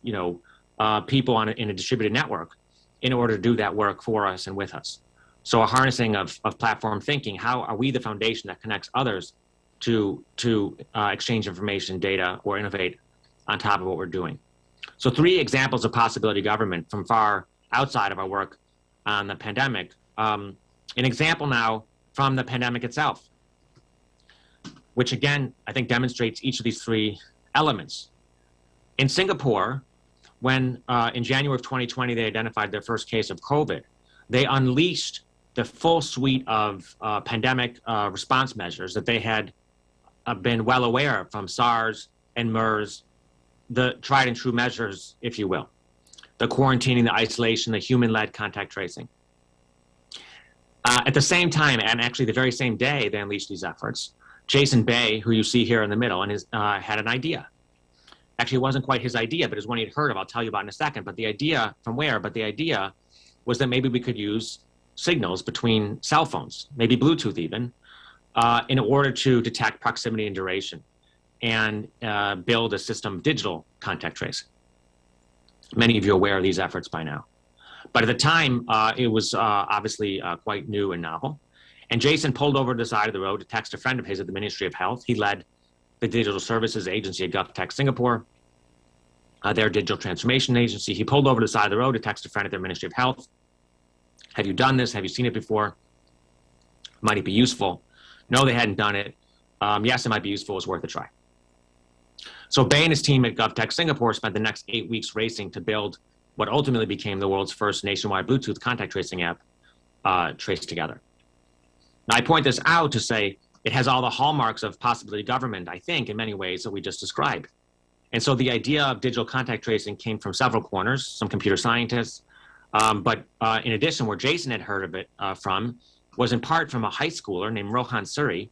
people in a distributed network in order to do that work for us and with us. So a harnessing of platform thinking. How are we the foundation that connects others to exchange information, data, or innovate on top of what we're doing? So 3 examples of possibility government from far outside of our work on the pandemic. An example now from the pandemic itself, which again, I think demonstrates each of these 3 elements. In Singapore, when in January of 2020, they identified their first case of COVID, they unleashed the full suite of pandemic response measures that they had been well aware of from SARS and MERS, the tried and true measures, if you will, the quarantining, the isolation, the human-led contact tracing. At the same time, and actually the very same day they unleashed these efforts, Jason Bay, who you see here in the middle, and had an idea. Actually, it wasn't quite his idea, but it was one he'd heard of. I'll tell you about in a second. But the idea, from where? But the idea was that maybe we could use signals between cell phones, maybe Bluetooth even, in order to detect proximity and duration and build a system of digital contact tracing. Many of you are aware of these efforts by now. But at the time, it was obviously quite new and novel. And Jason pulled over to the side of the road to text a friend of his at the Ministry of Health. He led the Digital Services Agency at GovTech Singapore, their digital transformation agency. He pulled over to the side of the road to text a friend at their Ministry of Health. Have you done this? Have you seen it before? Might it be useful? No, they hadn't done it. Yes, it might be useful. It's worth a try. So Bay and his team at GovTech Singapore spent the next 8 weeks racing to build what ultimately became the world's first nationwide Bluetooth contact tracing app, Trace Together. Now, I point this out to say it has all the hallmarks of possibility government, I think, in many ways that we just described. And so the idea of digital contact tracing came from several corners, some computer scientists, but in addition, where Jason had heard of it from was in part from a high schooler named Rohan Suri,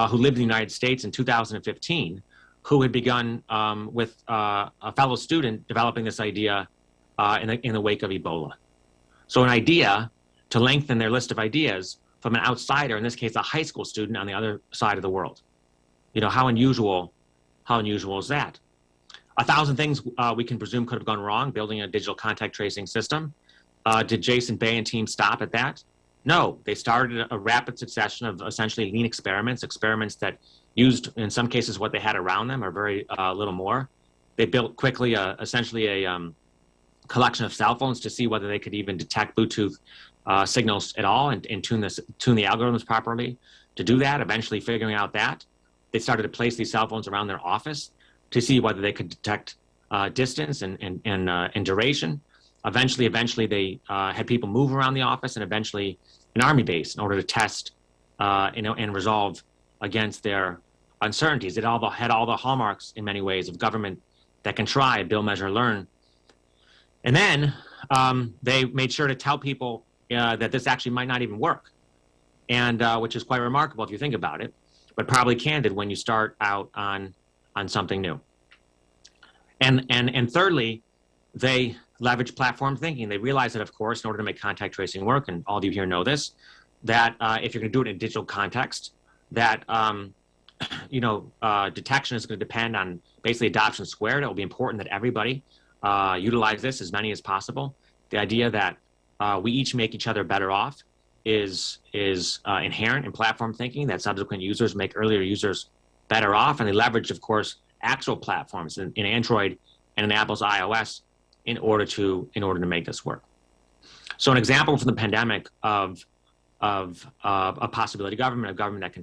who lived in the United States in 2015, who had begun with a fellow student developing this idea in the wake of Ebola. So an idea to lengthen their list of ideas from an outsider, in this case, a high school student on the other side of the world. How unusual is that? 1,000 things we can presume could have gone wrong building a digital contact tracing system. Did Jason Bay and team stop at that? No, they started a rapid succession of essentially lean experiments that used, in some cases, what they had around them or very little more. They built quickly essentially a collection of cell phones to see whether they could even detect Bluetooth signals at all and tune the algorithms properly. To do that, eventually figuring out that, they started to place these cell phones around their office to see whether they could detect distance and duration. Eventually they had people move around the office and eventually an army base in order to test and resolve against their uncertainties. It had all the hallmarks in many ways of government that can try, build, measure, learn. And then they made sure to tell people that this actually might not even work, and which is quite remarkable if you think about it, but probably candid when you start out on something new. And thirdly, they leverage platform thinking. They realized that, of course, in order to make contact tracing work, and all of you here know this, that if you're going to do it in a digital context, that detection is going to depend on basically adoption squared. It will be important that everybody utilize this, as many as possible. The idea that we each make each other better off is inherent in platform thinking, that subsequent users make earlier users better off, and they leverage, of course, actual platforms in Android and in Apple's iOS in order to make this work. So an example from the pandemic of a possibility government, a government that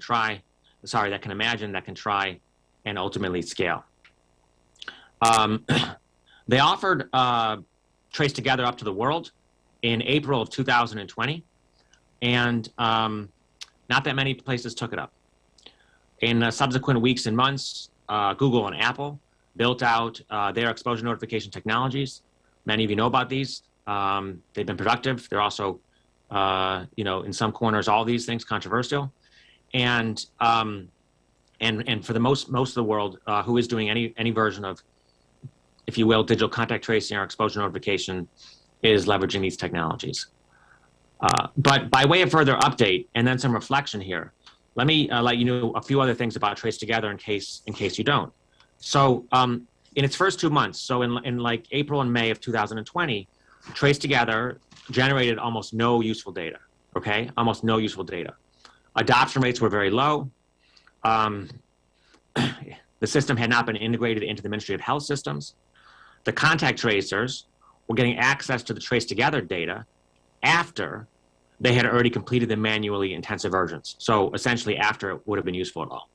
can imagine, that can try, and ultimately scale. They offered Trace Together up to the world in April of 2020, and not that many places took it up. In subsequent weeks and months, Google and Apple built out their exposure notification technologies. Many of you know about these. They've been productive. They're also, in some corners, all these things controversial. And for the most of the world who is doing any version of, if you will, digital contact tracing or exposure notification, is leveraging these technologies. But by way of further update and then some reflection here, let me let you know a few other things about Trace Together in case you don't. So in its first 2 months, so in like April and May of 2020, Trace Together generated almost no useful data, okay? Almost no useful data. Adoption rates were very low. The system had not been integrated into the Ministry of Health systems. The contact tracers were getting access to the Trace Together data after they had already completed the manually intensive versions. So essentially after it would have been useful at all.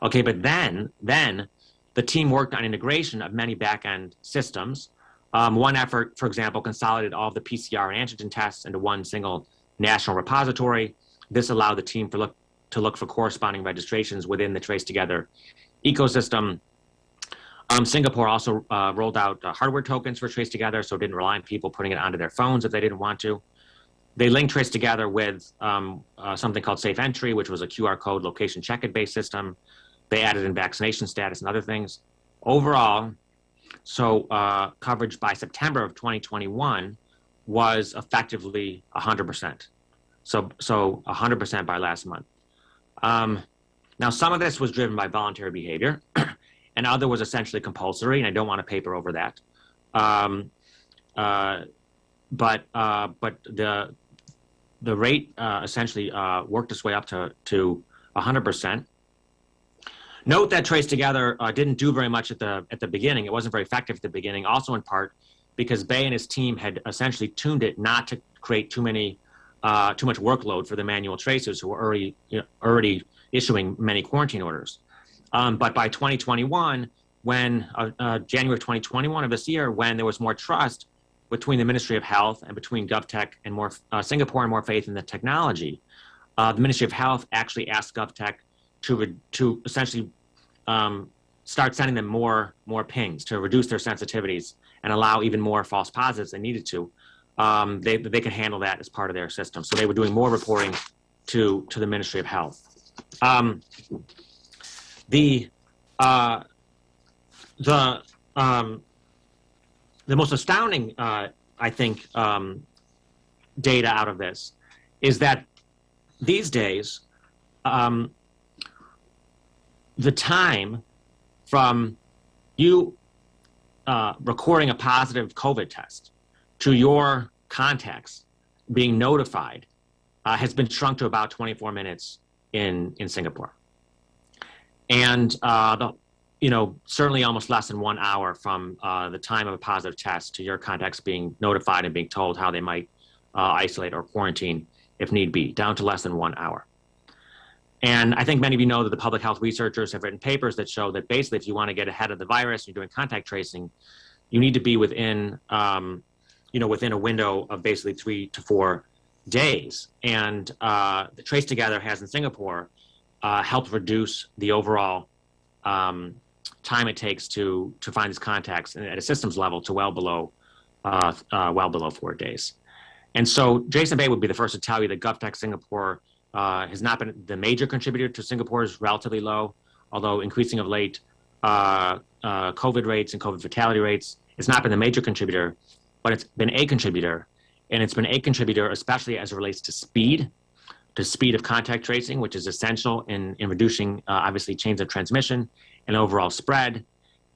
Okay, but then the team worked on integration of many back-end systems. One effort, for example, consolidated all of the PCR and antigen tests into one single national repository. This allowed the team to look for corresponding registrations within the Trace Together ecosystem. Singapore also rolled out hardware tokens for Trace Together, so it didn't rely on people putting it onto their phones if they didn't want to. They linked Trace Together with something called Safe Entry, which was a QR code location check-in based system. They added in vaccination status and other things. Overall, so coverage by September of 2021 was effectively 100%. So 100% by last month. Now, some of this was driven by voluntary behavior, and other was essentially compulsory, and I don't want to paper over that. But the rate essentially worked its way up to 100%. Note that Trace Together didn't do very much at the beginning. It wasn't very effective at the beginning, also in part because Bay and his team had essentially tuned it not to create too much workload for the manual tracers who were already issuing many quarantine orders. But by 2021, when January of 2021 of this year, when there was more trust between the Ministry of Health and between GovTech and more Singapore and more faith in the technology, the Ministry of Health actually asked GovTech to essentially start sending them more pings to reduce their sensitivities and allow even more false positives they needed to. They could handle that as part of their system. So they were doing more reporting to the Ministry of Health. The most astounding, I think, data out of this is that these days, the time from you recording a positive COVID test to your contacts being notified has been shrunk to about 24 minutes in Singapore. And certainly almost less than 1 hour from the time of a positive test to your contacts being notified and being told how they might isolate or quarantine if need be, down to less than 1 hour. And I think many of you know that the public health researchers have written papers that show that basically if you want to get ahead of the virus, you're doing contact tracing, you need to be within, within a window of basically 3 to 4 days. And the Trace Together has in Singapore helped reduce the overall time it takes to find these contacts at a systems level to well below 4 days. And so Jason Bay would be the first to tell you that GovTech Singapore has not been the major contributor to Singapore's relatively low, although increasing of late COVID rates and COVID fatality rates. It's not been the major contributor, but it's been a contributor, and it's been a contributor especially as it relates to speed of contact tracing, which is essential in reducing, obviously, chains of transmission and overall spread.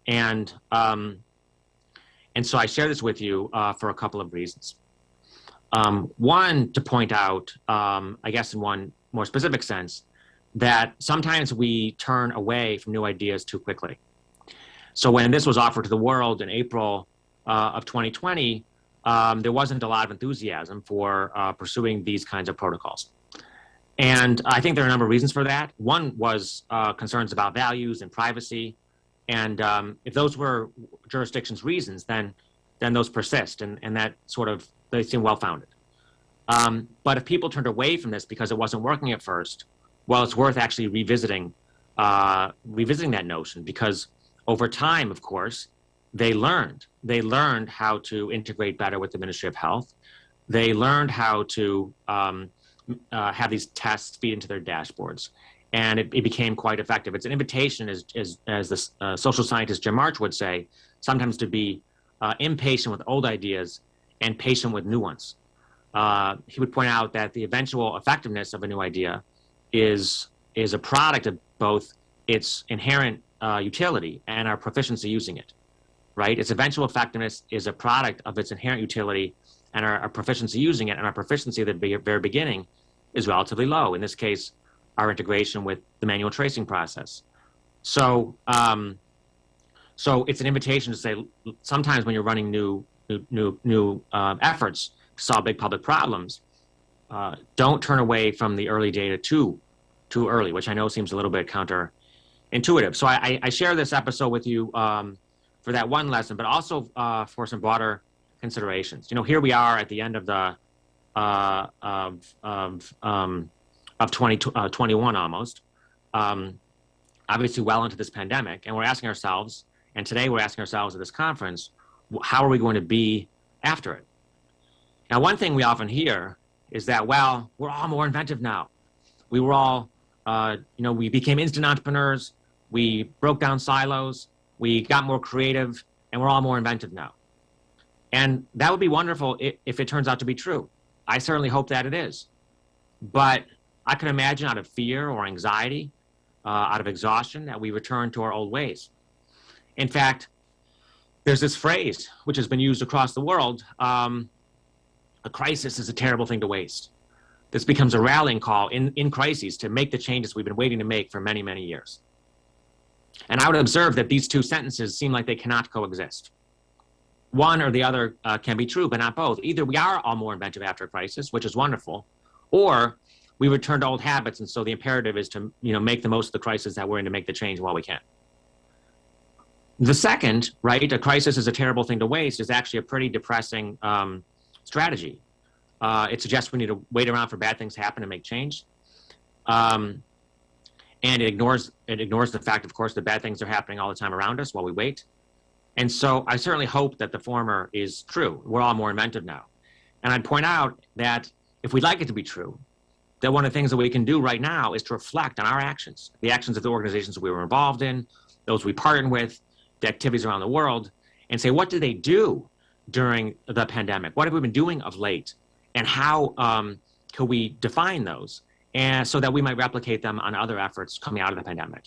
And so I share this with you for a couple of reasons. One, to point out, I guess in one more specific sense, that sometimes we turn away from new ideas too quickly. So when this was offered to the world in April of 2020, there wasn't a lot of enthusiasm for pursuing these kinds of protocols. And I think there are a number of reasons for that. One was concerns about values and privacy. And if those were jurisdictions' reasons, then those persist, and that sort of, they seem well-founded. But if people turned away from this because it wasn't working at first, well, it's worth actually revisiting that notion, because over time, of course, they learned how to integrate better with the Ministry of Health. They learned how to have these tests feed into their dashboards, and it became quite effective. It's an invitation, as the social scientist Jim March would say, sometimes to be impatient with old ideas and patient with new ones. He would point out that the eventual effectiveness of a new idea is a product of both its inherent utility and our proficiency using it, right? Its eventual effectiveness is a product of its inherent utility and our proficiency using it, and our proficiency at the very beginning is relatively low. In this case, our integration with the manual tracing process. So it's an invitation to say, sometimes when you're running new efforts to solve big public problems, don't turn away from the early data too early, which I know seems a little bit counterintuitive. So I share this episode with you for that one lesson, but also for some broader considerations. You know, here we are at the end of the of 2021 almost, obviously well into this pandemic, and we're asking ourselves, and today we're asking ourselves at this conference, how are we going to be after it? Now, one thing we often hear is that, well, we're all more inventive now. We were all, we became instant entrepreneurs, we broke down silos, we got more creative, and we're all more inventive now. And that would be wonderful if it turns out to be true. I certainly hope that it is. But I can imagine out of fear or anxiety, out of exhaustion, that we return to our old ways. In fact, there's this phrase which has been used across the world, a crisis is a terrible thing to waste. This becomes a rallying call in crises to make the changes we've been waiting to make for many, many years. And I would observe that these two sentences seem like they cannot coexist. One or the other can be true, but not both. Either we are all more inventive after a crisis, which is wonderful, or we return to old habits, and so the imperative is to make the most of the crisis that we're in to make the change while we can. The second, right, a crisis is a terrible thing to waste, is actually a pretty depressing strategy. It suggests we need to wait around for bad things to happen to make change. And it ignores the fact, of course, that bad things are happening all the time around us while we wait. And so I certainly hope that the former is true. We're all more inventive now. And I'd point out that if we'd like it to be true, that one of the things that we can do right now is to reflect on our actions, the actions of the organizations that we were involved in, those we partnered with, the activities around the world, and say, what did they do during the pandemic? What have we been doing of late? And how could we define those, and so that we might replicate them on other efforts coming out of the pandemic?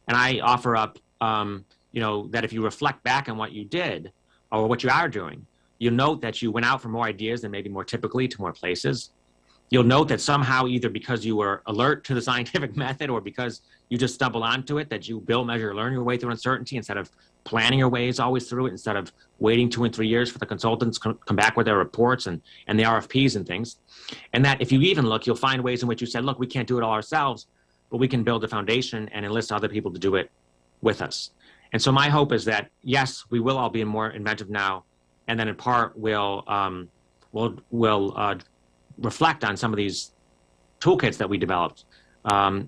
And I offer up, that if you reflect back on what you did or what you are doing, you'll note that you went out for more ideas than maybe more typically to more places. You'll note that somehow, either because you were alert to the scientific method or because you just stumbled onto it, that you build, measure, learn your way through uncertainty instead of planning your ways always through it, instead of waiting 2 and 3 years for the consultants to come back with their reports and the RFPs and things. And that if you even look, you'll find ways in which you said, look, we can't do it all ourselves, but we can build a foundation and enlist other people to do it with us. And so my hope is that, yes, we will all be more inventive now, and then in part we'll reflect on some of these toolkits that we developed,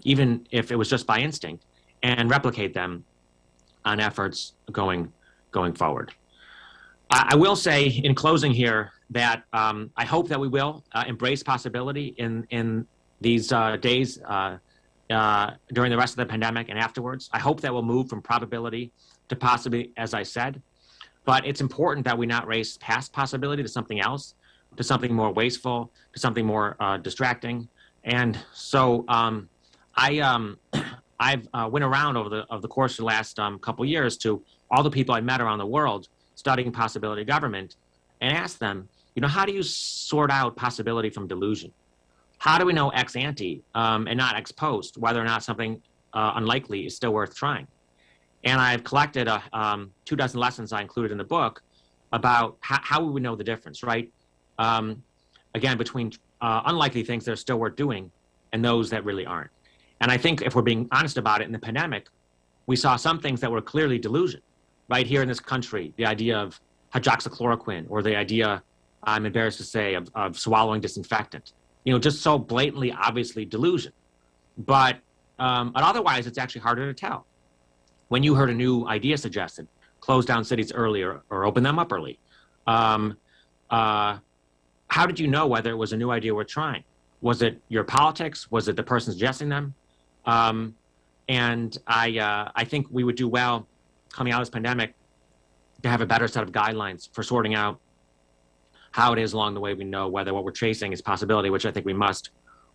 even if it was just by instinct, and replicate them on efforts going forward. I will say in closing here that I hope that we will embrace possibility in these days during the rest of the pandemic and afterwards. I hope that we'll move from probability to possibly, as I said. But it's important that we not race past possibility to something else, to something more wasteful, to something more distracting. And so I've went around over the course of the last couple years to all the people I met around the world studying possibility government and asked them, you know, how do you sort out possibility from delusion? How do we know ex ante and not ex post whether or not something unlikely is still worth trying? And I've collected 24 lessons I included in the book about how we would know the difference, right? Again, between unlikely things that are still worth doing and those that really aren't. And I think if we're being honest about it, in the pandemic, we saw some things that were clearly delusion. Right here in this country, the idea of hydroxychloroquine, or the idea, I'm embarrassed to say, of swallowing disinfectant. You know, just so blatantly, obviously delusion. But otherwise, it's actually harder to tell. When you heard a new idea suggested, close down cities earlier or open them up early, how did you know whether it was a new idea worth trying? Was it your politics? Was it the person suggesting them? And I think we would do well coming out of this pandemic to have a better set of guidelines for sorting out how it is along the way we know whether what we're chasing is possibility, which I think we must,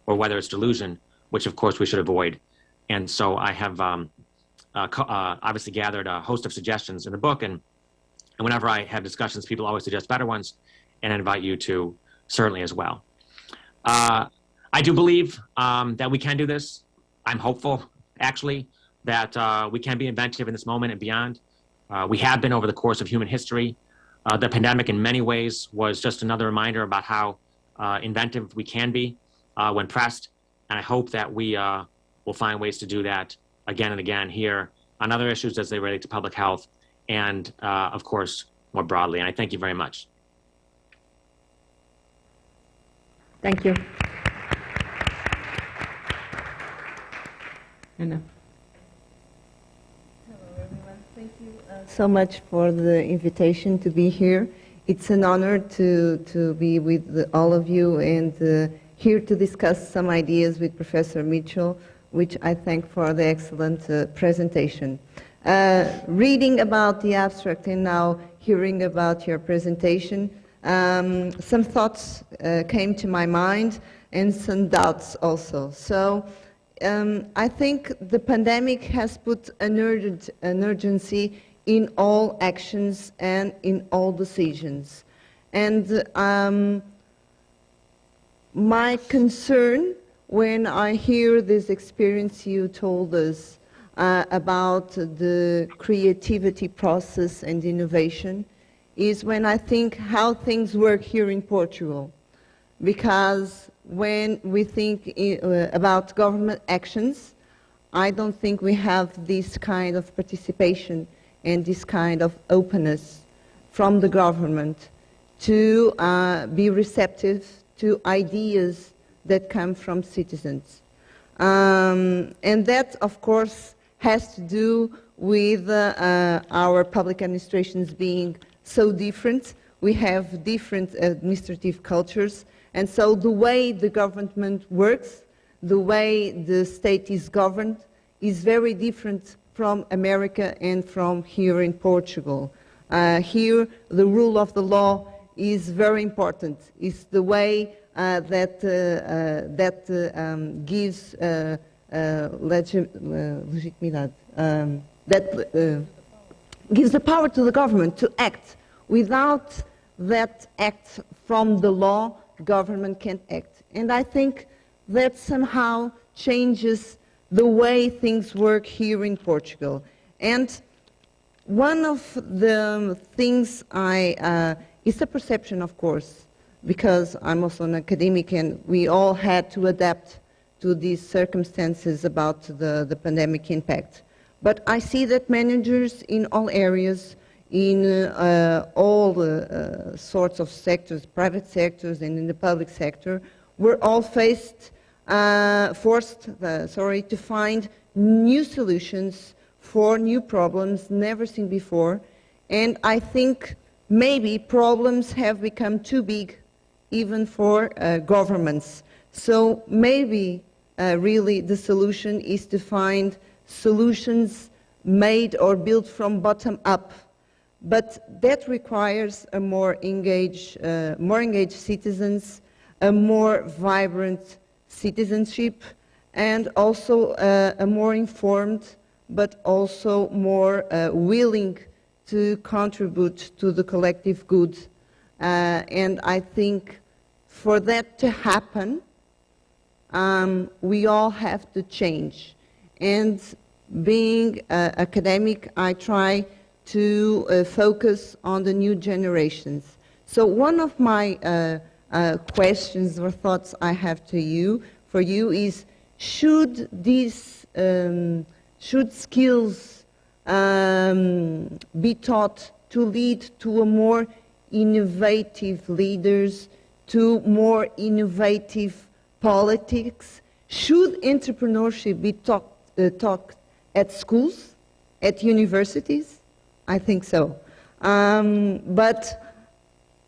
or whether it's delusion, which of course we should avoid. And so I have obviously gathered a host of suggestions in the book, and whenever I have discussions, people always suggest better ones, and I invite you to certainly as well. I do believe that we can do this. I'm hopeful, actually, that we can be inventive in this moment and beyond. We have been over the course of human history. The pandemic in many ways was just another reminder about how inventive we can be when pressed. And I hope that we will find ways to do that again and again here on other issues as they relate to public health and, of course, more broadly. And I thank you very much. Thank you. Anna. Thank you so much for the invitation to be here. It's an honor to be with all of you and here to discuss some ideas with Professor Mitchell, which I thank for the excellent presentation. Reading about the abstract and now hearing about your presentation, some thoughts came to my mind and some doubts also. So I think the pandemic has put an urgency in all actions and in all decisions. And my concern when I hear this experience you told us about the creativity process and innovation is when I think how things work here in Portugal. Because when we think about government actions, I don't think we have this kind of participation and this kind of openness from the government to be receptive to ideas that come from citizens. And that, of course, has to do with our public administrations being so different. We have different administrative cultures, and so the way the government works, the way the state is governed, is very different from America and from here in Portugal. Here, the rule of the law is very important. It's the way that gives legitimidade, that gives the power to the government to act. Without that act from the law, government can't act. And I think that somehow changes the way things work here in Portugal. And one of the things it's a perception, of course, because I'm also an academic and we all had to adapt to these circumstances about the pandemic impact. But I see that managers in all areas, in all sorts of sectors, private sectors and in the public sector, were all forced to find new solutions for new problems never seen before. And I think maybe problems have become too big even for governments. So maybe really the solution is to find solutions made or built from bottom up, but that requires a more engaged citizens, a more vibrant citizenship, and also a more informed, but also more willing to contribute to the collective good. And I think for that to happen, we all have to change. And being academic, I try to focus on the new generations. So one of my questions or thoughts I have for you is, should these should skills be taught to lead to a more innovative leaders, to more innovative politics? Should entrepreneurship be taught at schools, at universities? I think so. But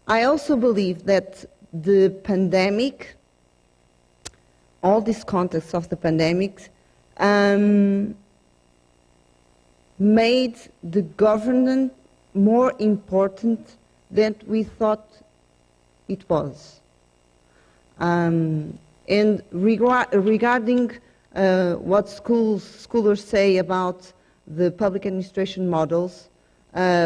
I also believe that the pandemic, all this context of the pandemic, made the governance more important than we thought it was. And regarding what scholars say about the public administration models,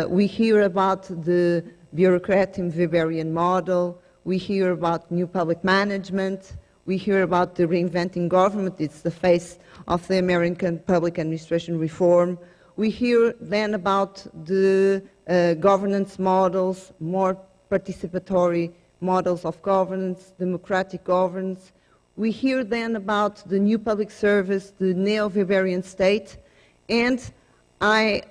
we hear about the bureaucrat and Weberian model, we hear about new public management, we hear about the reinventing government, it's the face of the American public administration reform. We hear then about the governance models, more participatory models of governance, democratic governance. We hear then about the new public service, the neo-Weberian state, and I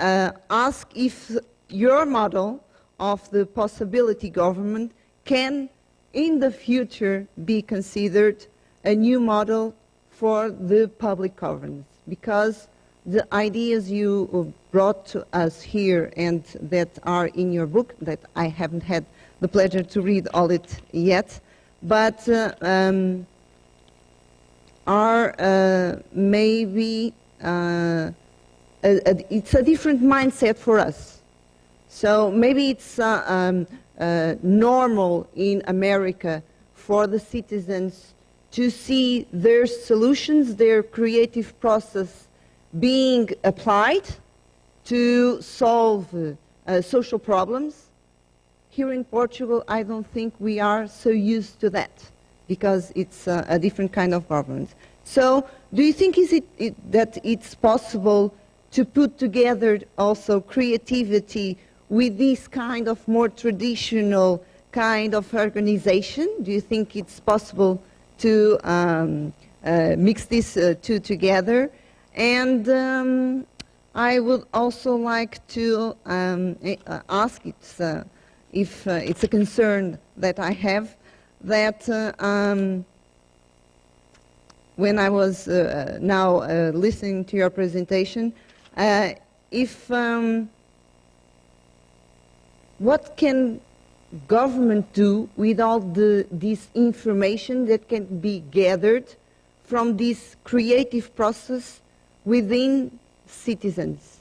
ask if your model of the possibility government can, in the future, be considered a new model for the public governance, because the ideas you brought to us here and that are in your book, that I haven't had the pleasure to read all it yet, but are maybe, it's a different mindset for us. So maybe it's normal in America for the citizens to see their solutions, their creative process being applied to solve social problems. Here in Portugal, I don't think we are so used to that, because it's a different kind of government. So do you think that it's possible to put together also creativity with this kind of more traditional kind of organization? Do you think it's possible to mix these two together? And I would also like to ask if it's a concern that I have, that when I was now listening to your presentation, what can government do with all this information that can be gathered from this creative process within citizens?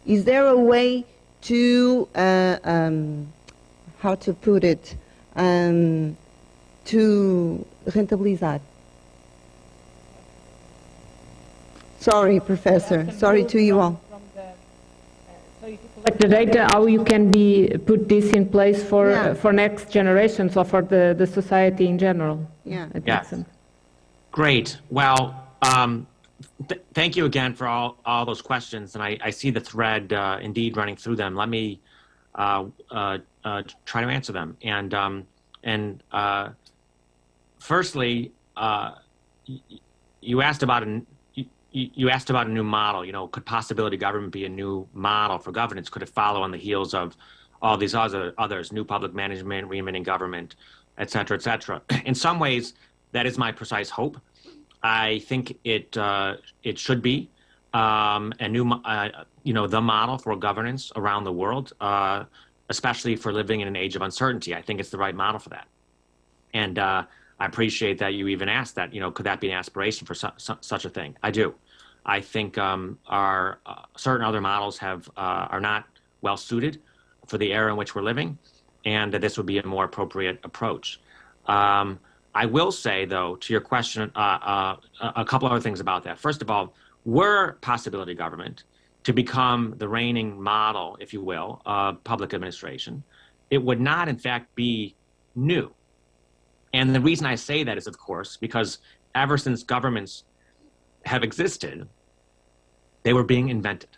Is there a way to, how to put it, to rentabilizar? Sorry, Professor. Sorry to you all. So if you collect the data, how you can put this in place for next generations or for the society in general? Yeah. Great. Well, thank you again for all those questions, and I see the thread indeed running through them. Let me try to answer them. And firstly, you asked about a new model. You know, could possibility government be a new model for governance? Could it follow on the heels of all these others, new public management, reinventing government, et cetera, et cetera? In some ways, that is my precise hope. I think it should be a new, the model for governance around the world, especially for living in an age of uncertainty. I think it's the right model for that. And I appreciate that you even asked that, could that be an aspiration for such a thing? I do. I think our certain other models are not well suited for the era in which we're living, and that this would be a more appropriate approach. I will say, though, to your question, a couple other things about that. First of all, were possibility government to become the reigning model, if you will, of public administration, it would not, in fact, be new. And the reason I say that is, of course, because ever since governments have existed, they were being invented.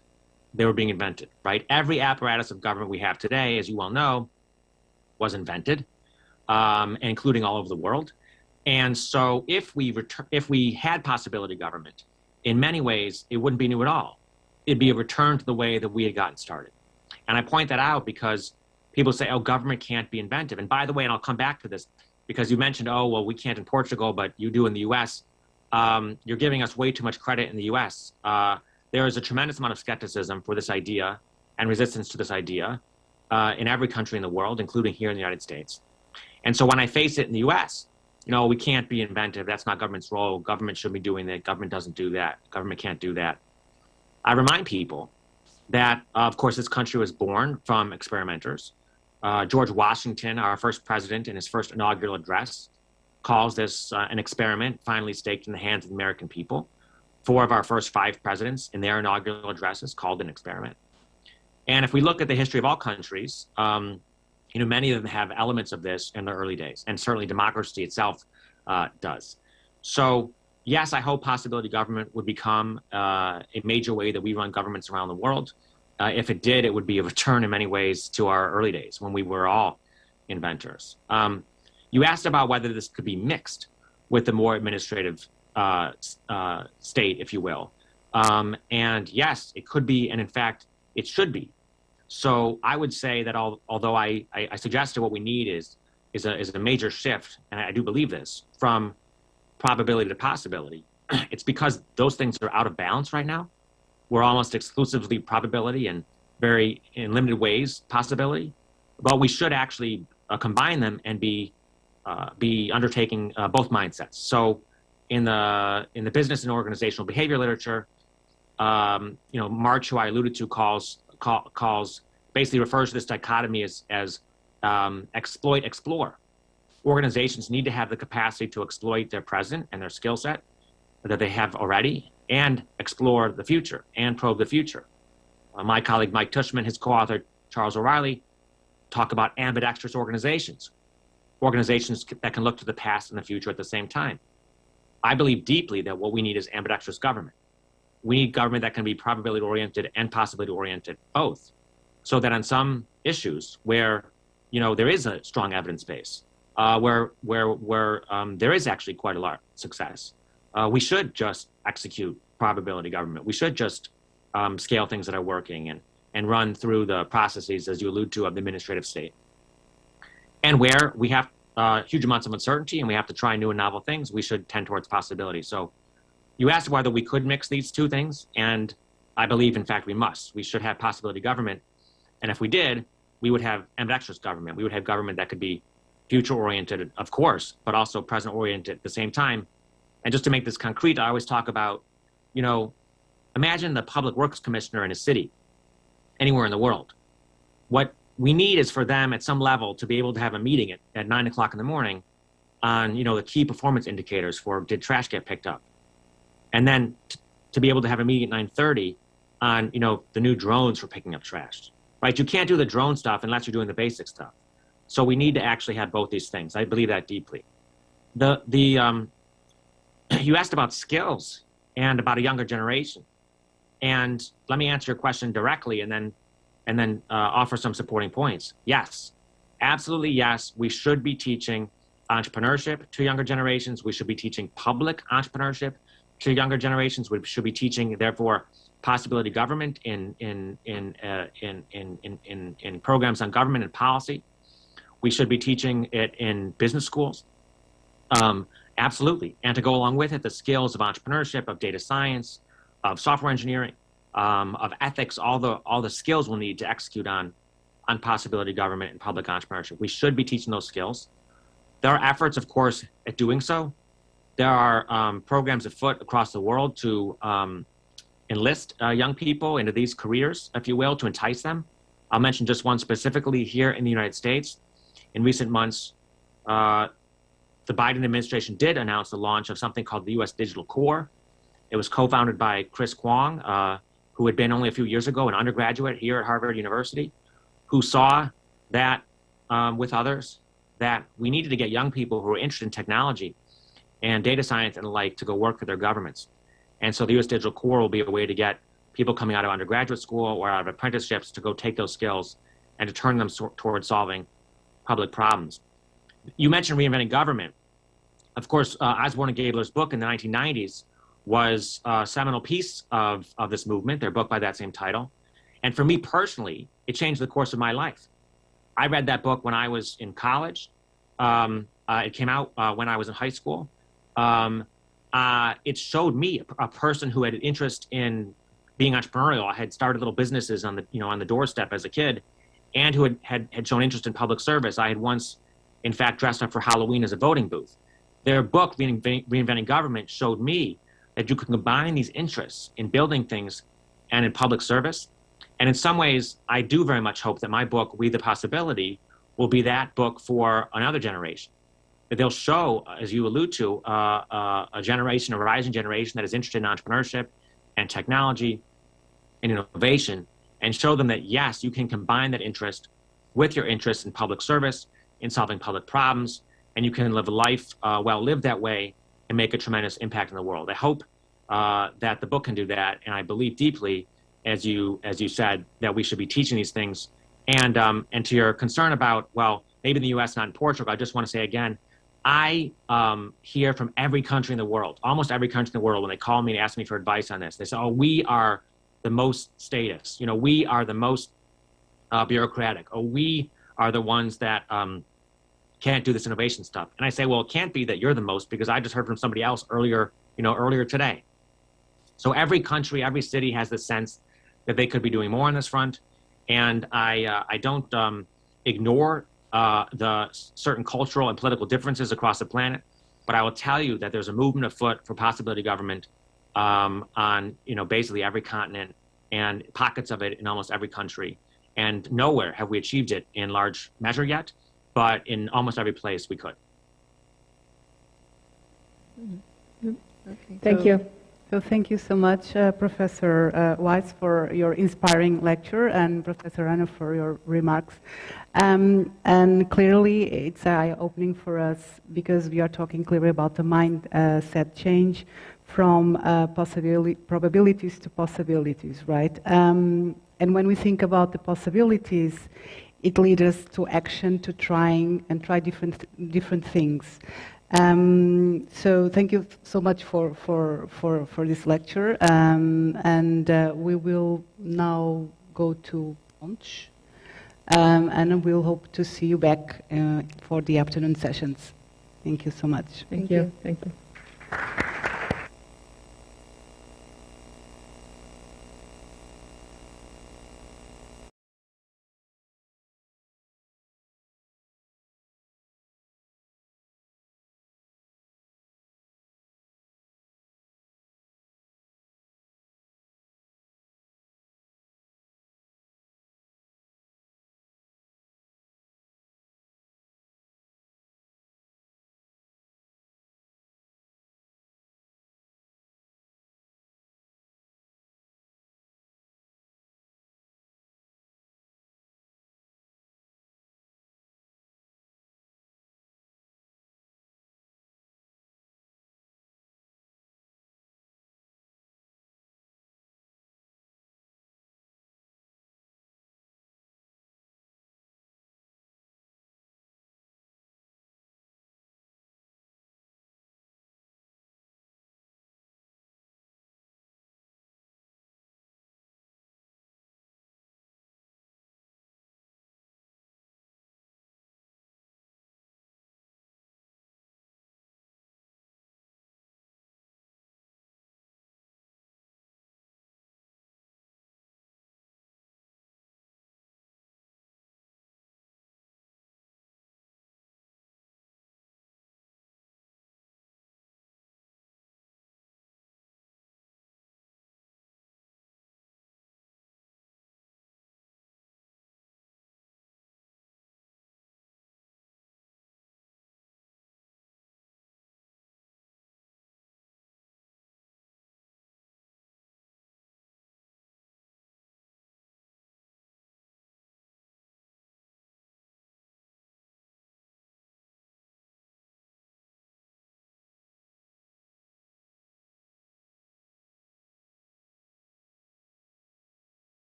They were being invented, right? Every apparatus of government we have today, as you well know, was invented, including all over the world. And so if we had possibility government, in many ways, it wouldn't be new at all. It'd be a return to the way that we had gotten started. And I point that out because people say, oh, government can't be inventive. And by the way, and I'll come back to this, because you mentioned, oh, well, we can't in Portugal, but you do in the US. You're giving us way too much credit in the US. There is a tremendous amount of skepticism for this idea and resistance to this idea in every country in the world, including here in the United States. And so when I face it in the US, you know, we can't be inventive. That's not government's role. Government should be doing that. Government doesn't do that. Government can't do that. I remind people that, of course, this country was born from experimenters. George Washington, our first president, in his first inaugural address, calls this an experiment finally staked in the hands of the American people. 4 of our first 5 presidents in their inaugural addresses called an experiment. And if we look at the history of all countries, you know, many of them have elements of this in the early days, and certainly democracy itself does. So yes, I hope possibility government would become a major way that we run governments around the world. If it did, it would be a return in many ways to our early days when we were all inventors. You asked about whether this could be mixed with the more administrative state, if you will. And yes, it could be, and in fact, it should be. So I would say that although I suggested what we need is a major shift, and I do believe this, from probability to possibility, it's because those things are out of balance right now. We're almost exclusively probability and very, in limited ways, possibility. But we should actually combine them and be undertaking both mindsets. So in the business and organizational behavior literature, you know, March, who I alluded to, basically refers to this dichotomy as exploit, explore. Organizations need to have the capacity to exploit their present and their skill set that they have already, and explore the future and probe the future. My colleague Mike Tushman, his co-author Charles O'Reilly, talk about ambidextrous organizations that can look to the past and the future at the same time. I believe deeply that what we need is ambidextrous government. We need government that can be probability-oriented and possibility-oriented, both, so that on some issues where, you know, there is a strong evidence base, where there is actually quite a lot of success, we should just execute probability government. We should just scale things that are working and run through the processes, as you allude to, of the administrative state. And where we have huge amounts of uncertainty and we have to try new and novel things, we should tend towards possibility. So you asked whether we could mix these two things, and I believe, in fact, we must. We should have possibility government. And if we did, we would have ambidextrous government. We would have government that could be future-oriented, of course, but also present-oriented at the same time. And just to make this concrete, I always talk about, you know, imagine the public works commissioner in a city, anywhere in the world. What we need is for them at some level to be able to have a meeting at 9 o'clock in the morning on, you know, the key performance indicators for did trash get picked up? And then to be able to have a meeting at 9:30 on, you know, the new drones for picking up trash, right? You can't do the drone stuff unless you're doing the basic stuff. So we need to actually have both these things. I believe that deeply. You asked about skills and about a younger generation. And let me answer your question directly and then offer some supporting points. Yes, absolutely yes. We should be teaching entrepreneurship to younger generations. We should be teaching public entrepreneurship to younger generations. We should be teaching, therefore, possibility government in programs on government and policy. We should be teaching it in business schools. Absolutely. And to go along with it, the skills of entrepreneurship, of data science, of software engineering, of ethics, all the skills we'll need to execute on possibility government and public entrepreneurship. We should be teaching those skills. There are efforts, of course, at doing so. There are programs afoot across the world to enlist young people into these careers, if you will, to entice them. I'll mention just one specifically here in the United States. In recent months, the Biden administration did announce the launch of something called the U.S. Digital Core. It was co-founded by Chris Kwong, who had been only a few years ago an undergraduate here at Harvard University, who saw that with others, that we needed to get young people who are interested in technology and data science and the like to go work for their governments. And so the U.S. Digital Core will be a way to get people coming out of undergraduate school or out of apprenticeships to go take those skills and to turn them towards solving public problems. You mentioned reinventing government. Of course, Osborne and Gabler's book in the 1990s was a seminal piece of this movement, their book by that same title. And for me personally, it changed the course of my life. I read that book when I was in college. It came out when I was in high school. It showed me a person who had an interest in being entrepreneurial. I had started little businesses on the doorstep as a kid, and who had shown interest in public service. I had once, in fact, dressed up for Halloween as a voting booth. Their book, Reinventing Government, showed me that you can combine these interests in building things and in public service. And in some ways, I do very much hope that my book, We the Possibility, will be that book for another generation. That they'll show, as you allude to, a generation, a rising generation that is interested in entrepreneurship and technology and innovation, and show them that, yes, you can combine that interest with your interest in public service, in solving public problems, and you can live a life well lived that way and make a tremendous impact in the world. I hope that the book can do that, and I believe deeply, as you said, that we should be teaching these things. And to your concern about, well, maybe in the U.S., not in Portugal, I just want to say again, I hear from every country in the world, almost every country in the world, when they call me and ask me for advice on this. They say, oh, we are the most statist. We are the most bureaucratic. Oh, we are the ones that can't do this innovation stuff. And I say, well, it can't be that you're the most, because I just heard from somebody else earlier today. So every country, every city has the sense that they could be doing more on this front. And I don't ignore the certain cultural and political differences across the planet, but I will tell you that there's a movement afoot for possibility government on basically every continent, and pockets of it in almost every country. And nowhere have we achieved it in large measure yet, but in almost every place we could. Okay. Thank you. So thank you so much, Professor Weiss, for your inspiring lecture, and Professor Anna for your remarks. And clearly, it's eye-opening for us, because we are talking clearly about the mindset change from probabilities to possibilities, right? And when we think about the possibilities, it leads us to action, to try different things. So thank you so much for this lecture, and we will now go to lunch, and we'll hope to see you back for the afternoon sessions. Thank you so much. Thank you. Thank you.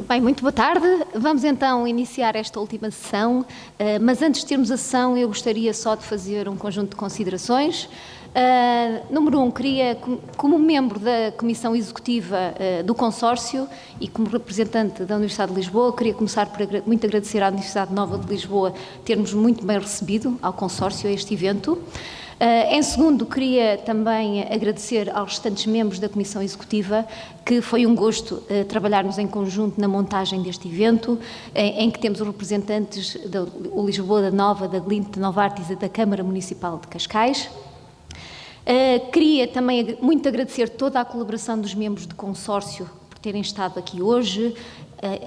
Bem, muito boa tarde. Vamos então iniciar esta última sessão, mas antes de termos a sessão eu gostaria só de fazer um conjunto de considerações. Número 1, queria, como membro da Comissão Executiva do Consórcio e como representante da Universidade de Lisboa, queria começar por muito agradecer à Universidade Nova de Lisboa termos muito bem recebido ao Consórcio a este evento. Em segundo, queria também agradecer aos restantes membros da Comissão Executiva, que foi um gosto trabalharmos em conjunto na montagem deste evento, em que temos os representantes da ULisboa, da Nova, da Glint, da Novartis e da Câmara Municipal de Cascais. Queria também muito agradecer toda a colaboração dos membros do consórcio por terem estado aqui hoje,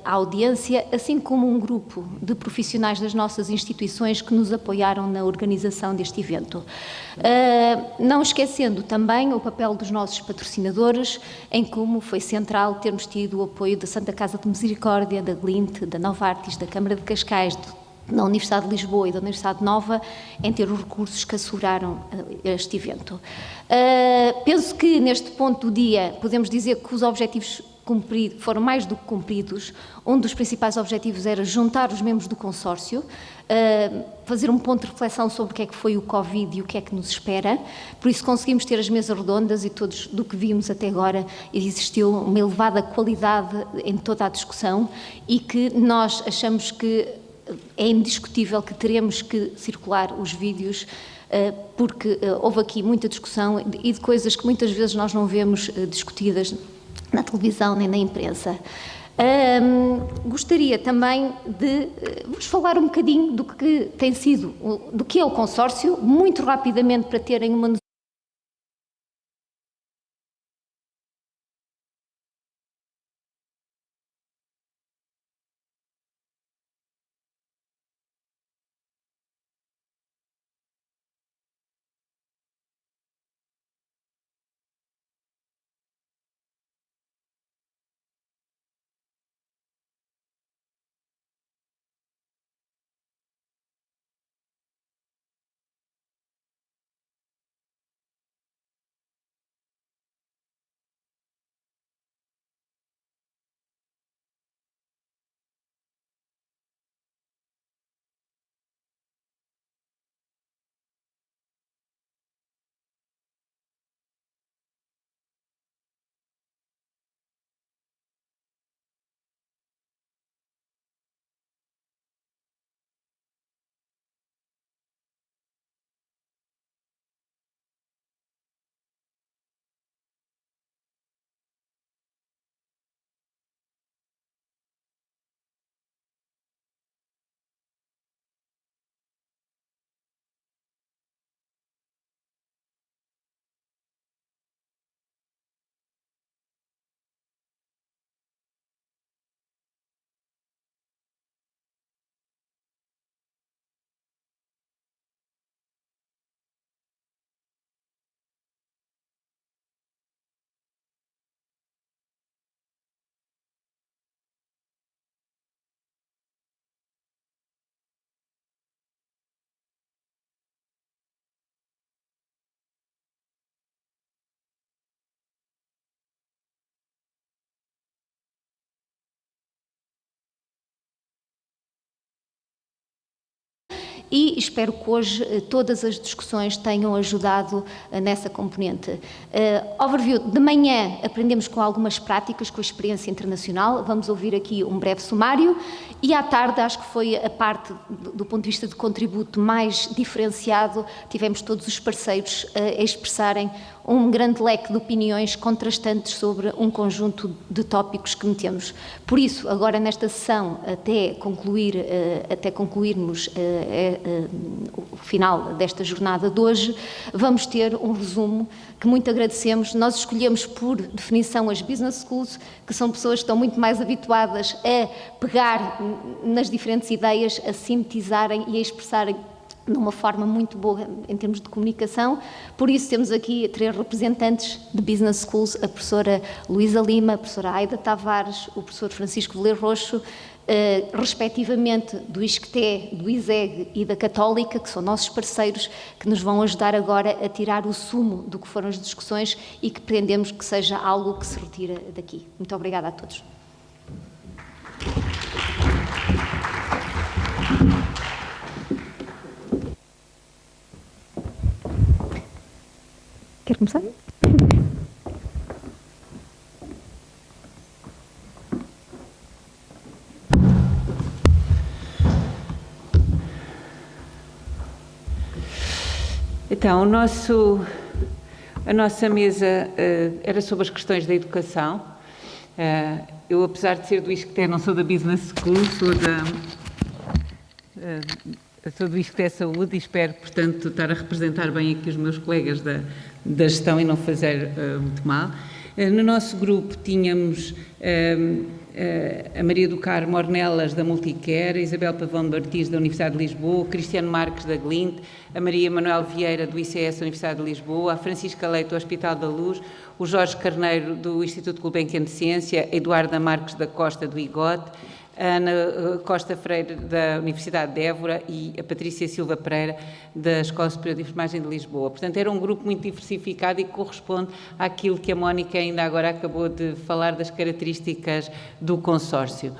a audiência, assim como um grupo de profissionais das nossas instituições que nos apoiaram na organização deste evento. Não esquecendo também o papel dos nossos patrocinadores, em como foi central termos tido o apoio da Santa Casa de Misericórdia, da Glint, da Novartis, da Câmara de Cascais, da Universidade de Lisboa e da Universidade Nova, em ter os recursos que asseguraram este evento. Penso que neste ponto do dia podemos dizer que os objetivos foram mais do que cumpridos. Um dos principais objetivos era juntar os membros do consórcio, fazer um ponto de reflexão sobre o que é que foi o Covid e o que é que nos espera. Por isso conseguimos ter as mesas redondas e todos do que vimos até agora existiu uma elevada qualidade em toda a discussão e que nós achamos que é indiscutível que teremos que circular os vídeos porque houve aqui muita discussão e de coisas que muitas vezes nós não vemos discutidas na televisão nem na imprensa. Gostaria também de vos falar um bocadinho do que tem sido, do que é o consórcio, muito rapidamente para terem uma noção. E espero que hoje todas as discussões tenham ajudado nessa componente. Overview, de manhã aprendemos com algumas práticas, com a experiência internacional, vamos ouvir aqui um breve sumário, e à tarde acho que foi a parte, do ponto de vista de contributo, mais diferenciado, tivemos todos os parceiros a expressarem um grande leque de opiniões contrastantes sobre um conjunto de tópicos que metemos. Por isso, agora nesta sessão, até concluirmos o final desta jornada de hoje, vamos ter um resumo que muito agradecemos. Nós escolhemos por definição as business schools, que são pessoas que estão muito mais habituadas a pegar nas diferentes ideias, a sintetizarem e a expressarem de uma forma muito boa em termos de comunicação. Por isso temos aqui 3 representantes de Business Schools, a professora Luísa Lima, a professora Aida Tavares, o professor Francisco Veler Roxo, respectivamente do ISCTE, do ISEG e da Católica, que são nossos parceiros, que nos vão ajudar agora a tirar o sumo do que foram as discussões e que pretendemos que seja algo que se retira daqui. Muito obrigada a todos. Quer começar? Então, a nossa mesa era sobre as questões da educação. Eu, apesar de ser do ISCTE, não sou da Business School, sou do ISCTE Saúde e espero, portanto, estar a representar bem aqui os meus colegas da gestão e não fazer muito mal. No nosso grupo tínhamos a Maria do Carmo Ornelas, da Multicare, a Isabel Pavão de Bartis, da Universidade de Lisboa, o Cristiano Marques, da Glint, a Maria Manuel Vieira, do ICS da Universidade de Lisboa, a Francisca Leite, do Hospital da Luz, o Jorge Carneiro, do Instituto Gulbenkian de Ciência, a Eduarda Marques da Costa, do IGOT, a Ana Costa Freire, da Universidade de Évora, e a Patrícia Silva Pereira, da Escola Superior de Enfermagem de Lisboa. Portanto, era um grupo muito diversificado e que corresponde àquilo que a Mónica ainda agora acabou de falar das características do consórcio.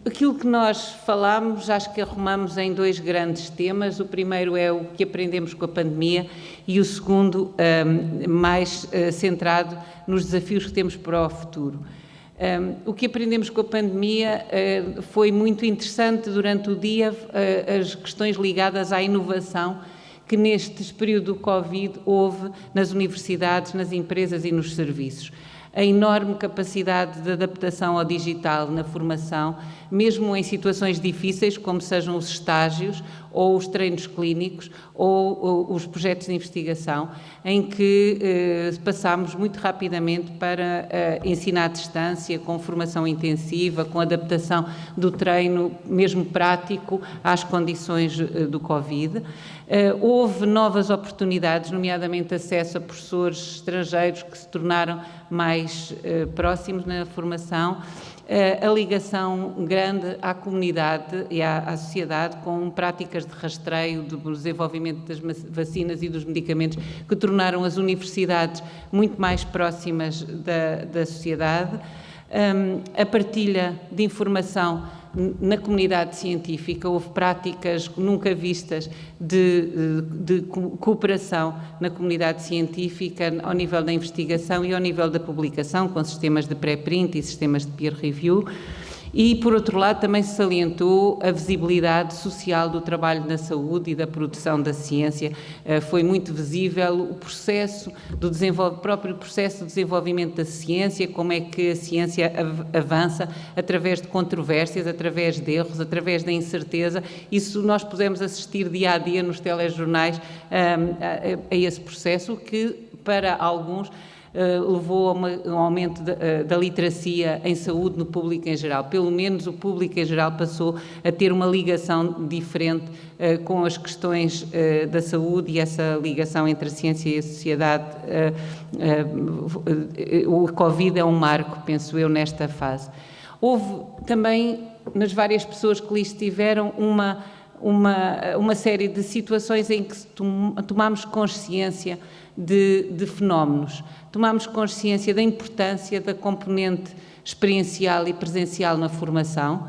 Aquilo que nós falámos, acho que arrumamos em dois grandes temas. O primeiro é o que aprendemos com a pandemia e o segundo, mais centrado nos desafios que temos para o futuro. O que aprendemos com a pandemia foi muito interessante durante o dia, as questões ligadas à inovação que neste período do Covid houve nas universidades, nas empresas e nos serviços. A enorme capacidade de adaptação ao digital na formação, mesmo em situações difíceis, como sejam os estágios, ou os treinos clínicos, ou os projetos de investigação, em que passámos muito rapidamente para ensino à distância, com formação intensiva, com adaptação do treino, mesmo prático, às condições do Covid. Houve novas oportunidades, nomeadamente acesso a professores estrangeiros que se tornaram mais próximos na formação, a ligação grande à comunidade e à sociedade com práticas de rastreio do desenvolvimento das vacinas e dos medicamentos que tornaram as universidades muito mais próximas da sociedade, a partilha de informação na comunidade científica. Houve práticas nunca vistas de cooperação na comunidade científica ao nível da investigação e ao nível da publicação, com sistemas de pré-print e sistemas de peer review. E, por outro lado, também se salientou a visibilidade social do trabalho na saúde e da produção da ciência. Foi muito visível o processo próprio processo de desenvolvimento da ciência, como é que a ciência avança através de controvérsias, através de erros, através da incerteza. Isso nós pudemos assistir dia a dia nos telejornais a esse processo que, para alguns, levou a um aumento da literacia em saúde no público em geral. Pelo menos o público em geral passou a ter uma ligação diferente com as questões da saúde, e essa ligação entre a ciência e a sociedade. O Covid é um marco, penso eu, nesta fase. Houve também, nas várias pessoas que ali estiveram, uma série de situações em que tomámos consciência de fenómenos. Tomámos consciência da importância da componente experiencial e presencial na formação.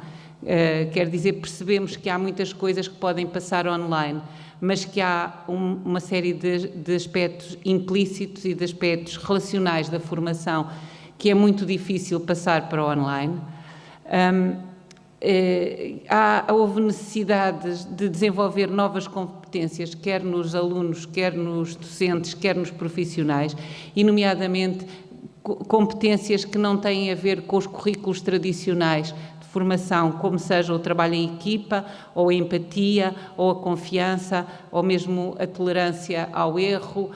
Quer dizer, percebemos que há muitas coisas que podem passar online, mas que há uma série de aspectos implícitos e de aspectos relacionais da formação que é muito difícil passar para o online. Houve necessidades de desenvolver novas competências, quer nos alunos, quer nos docentes, quer nos profissionais, e nomeadamente competências que não têm a ver com os currículos tradicionais de formação, como seja o trabalho em equipa, ou a empatia, ou a confiança, ou mesmo a tolerância ao erro,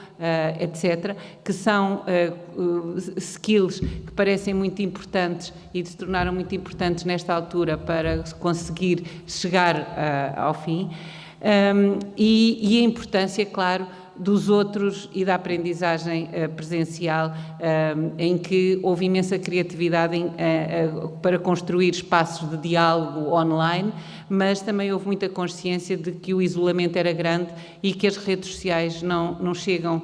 etc., que são skills que parecem muito importantes e se tornaram muito importantes nesta altura para conseguir chegar ao fim, e a importância, claro, dos outros e da aprendizagem presencial, em que houve imensa criatividade para construir espaços de diálogo online, mas também houve muita consciência de que o isolamento era grande e que as redes sociais não chegam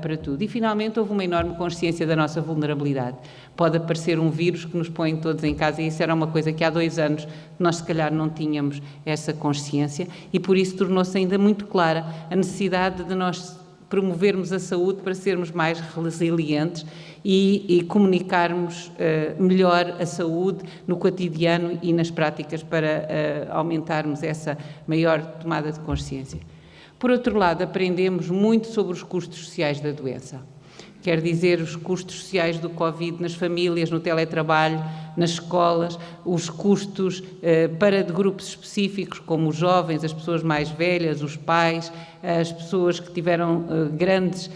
para tudo. E, finalmente, houve uma enorme consciência da nossa vulnerabilidade. Pode aparecer um vírus que nos põe todos em casa, e isso era uma coisa que há 2 anos nós, se calhar, não tínhamos essa consciência, e por isso tornou-se ainda muito clara a necessidade de nós promovermos a saúde para sermos mais resilientes e comunicarmos melhor a saúde no cotidiano e nas práticas para aumentarmos essa maior tomada de consciência. Por outro lado, aprendemos muito sobre os custos sociais da doença. Quer dizer, os custos sociais do Covid nas famílias, no teletrabalho, nas escolas, os custos para de grupos específicos, como os jovens, as pessoas mais velhas, os pais, as pessoas que tiveram grandes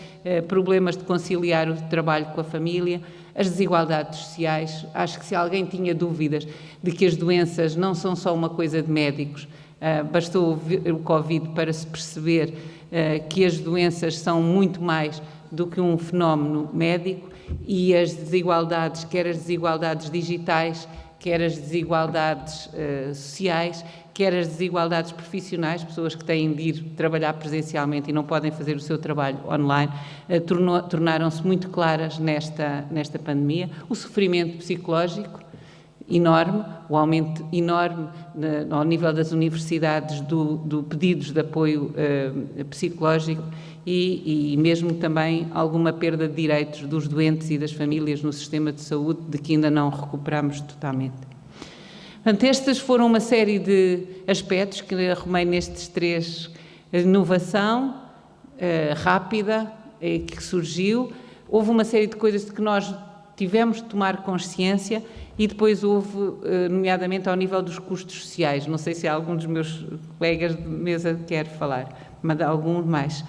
problemas de conciliar o trabalho com a família, as desigualdades sociais. Acho que se alguém tinha dúvidas de que as doenças não são só uma coisa de médicos, bastou o Covid para se perceber que as doenças são muito mais do que um fenómeno médico, e as desigualdades, quer as desigualdades digitais, quer as desigualdades sociais, quer as desigualdades profissionais, pessoas que têm de ir trabalhar presencialmente e não podem fazer o seu trabalho online, tornaram-se muito claras nesta pandemia. O sofrimento psicológico enorme, o aumento enorme ao nível das universidades do pedidos de apoio psicológico e mesmo também alguma perda de direitos dos doentes e das famílias no sistema de saúde, de que ainda não recuperamos totalmente. Portanto, estas foram uma série de aspectos que arrumei nestes 3. A inovação rápida que surgiu, houve uma série de coisas de que nós tivemos de tomar consciência e depois houve, nomeadamente ao nível dos custos sociais. Não sei se algum dos meus colegas de mesa quer falar, mas algum mais.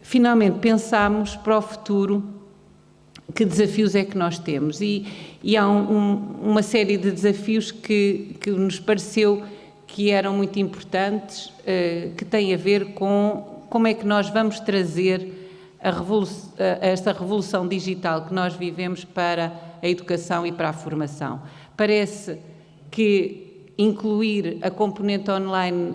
Finalmente, pensámos para o futuro que desafios é que nós temos e há uma série de desafios que nos pareceu que eram muito importantes, que têm a ver com como é que nós vamos trazer esta revolução digital que nós vivemos para a educação e para a formação. Parece que incluir a componente online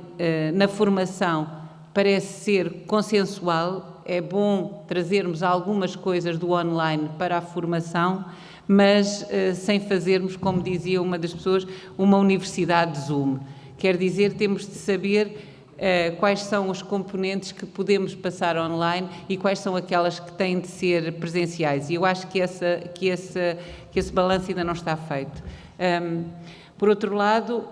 na formação parece ser consensual. É bom trazermos algumas coisas do online para a formação, mas sem fazermos, como dizia uma das pessoas, uma universidade Zoom. Quer dizer, temos de saber quais são os componentes que podemos passar online e quais são aquelas que têm de ser presenciais. E eu acho que esse balanço ainda não está feito. Por outro lado,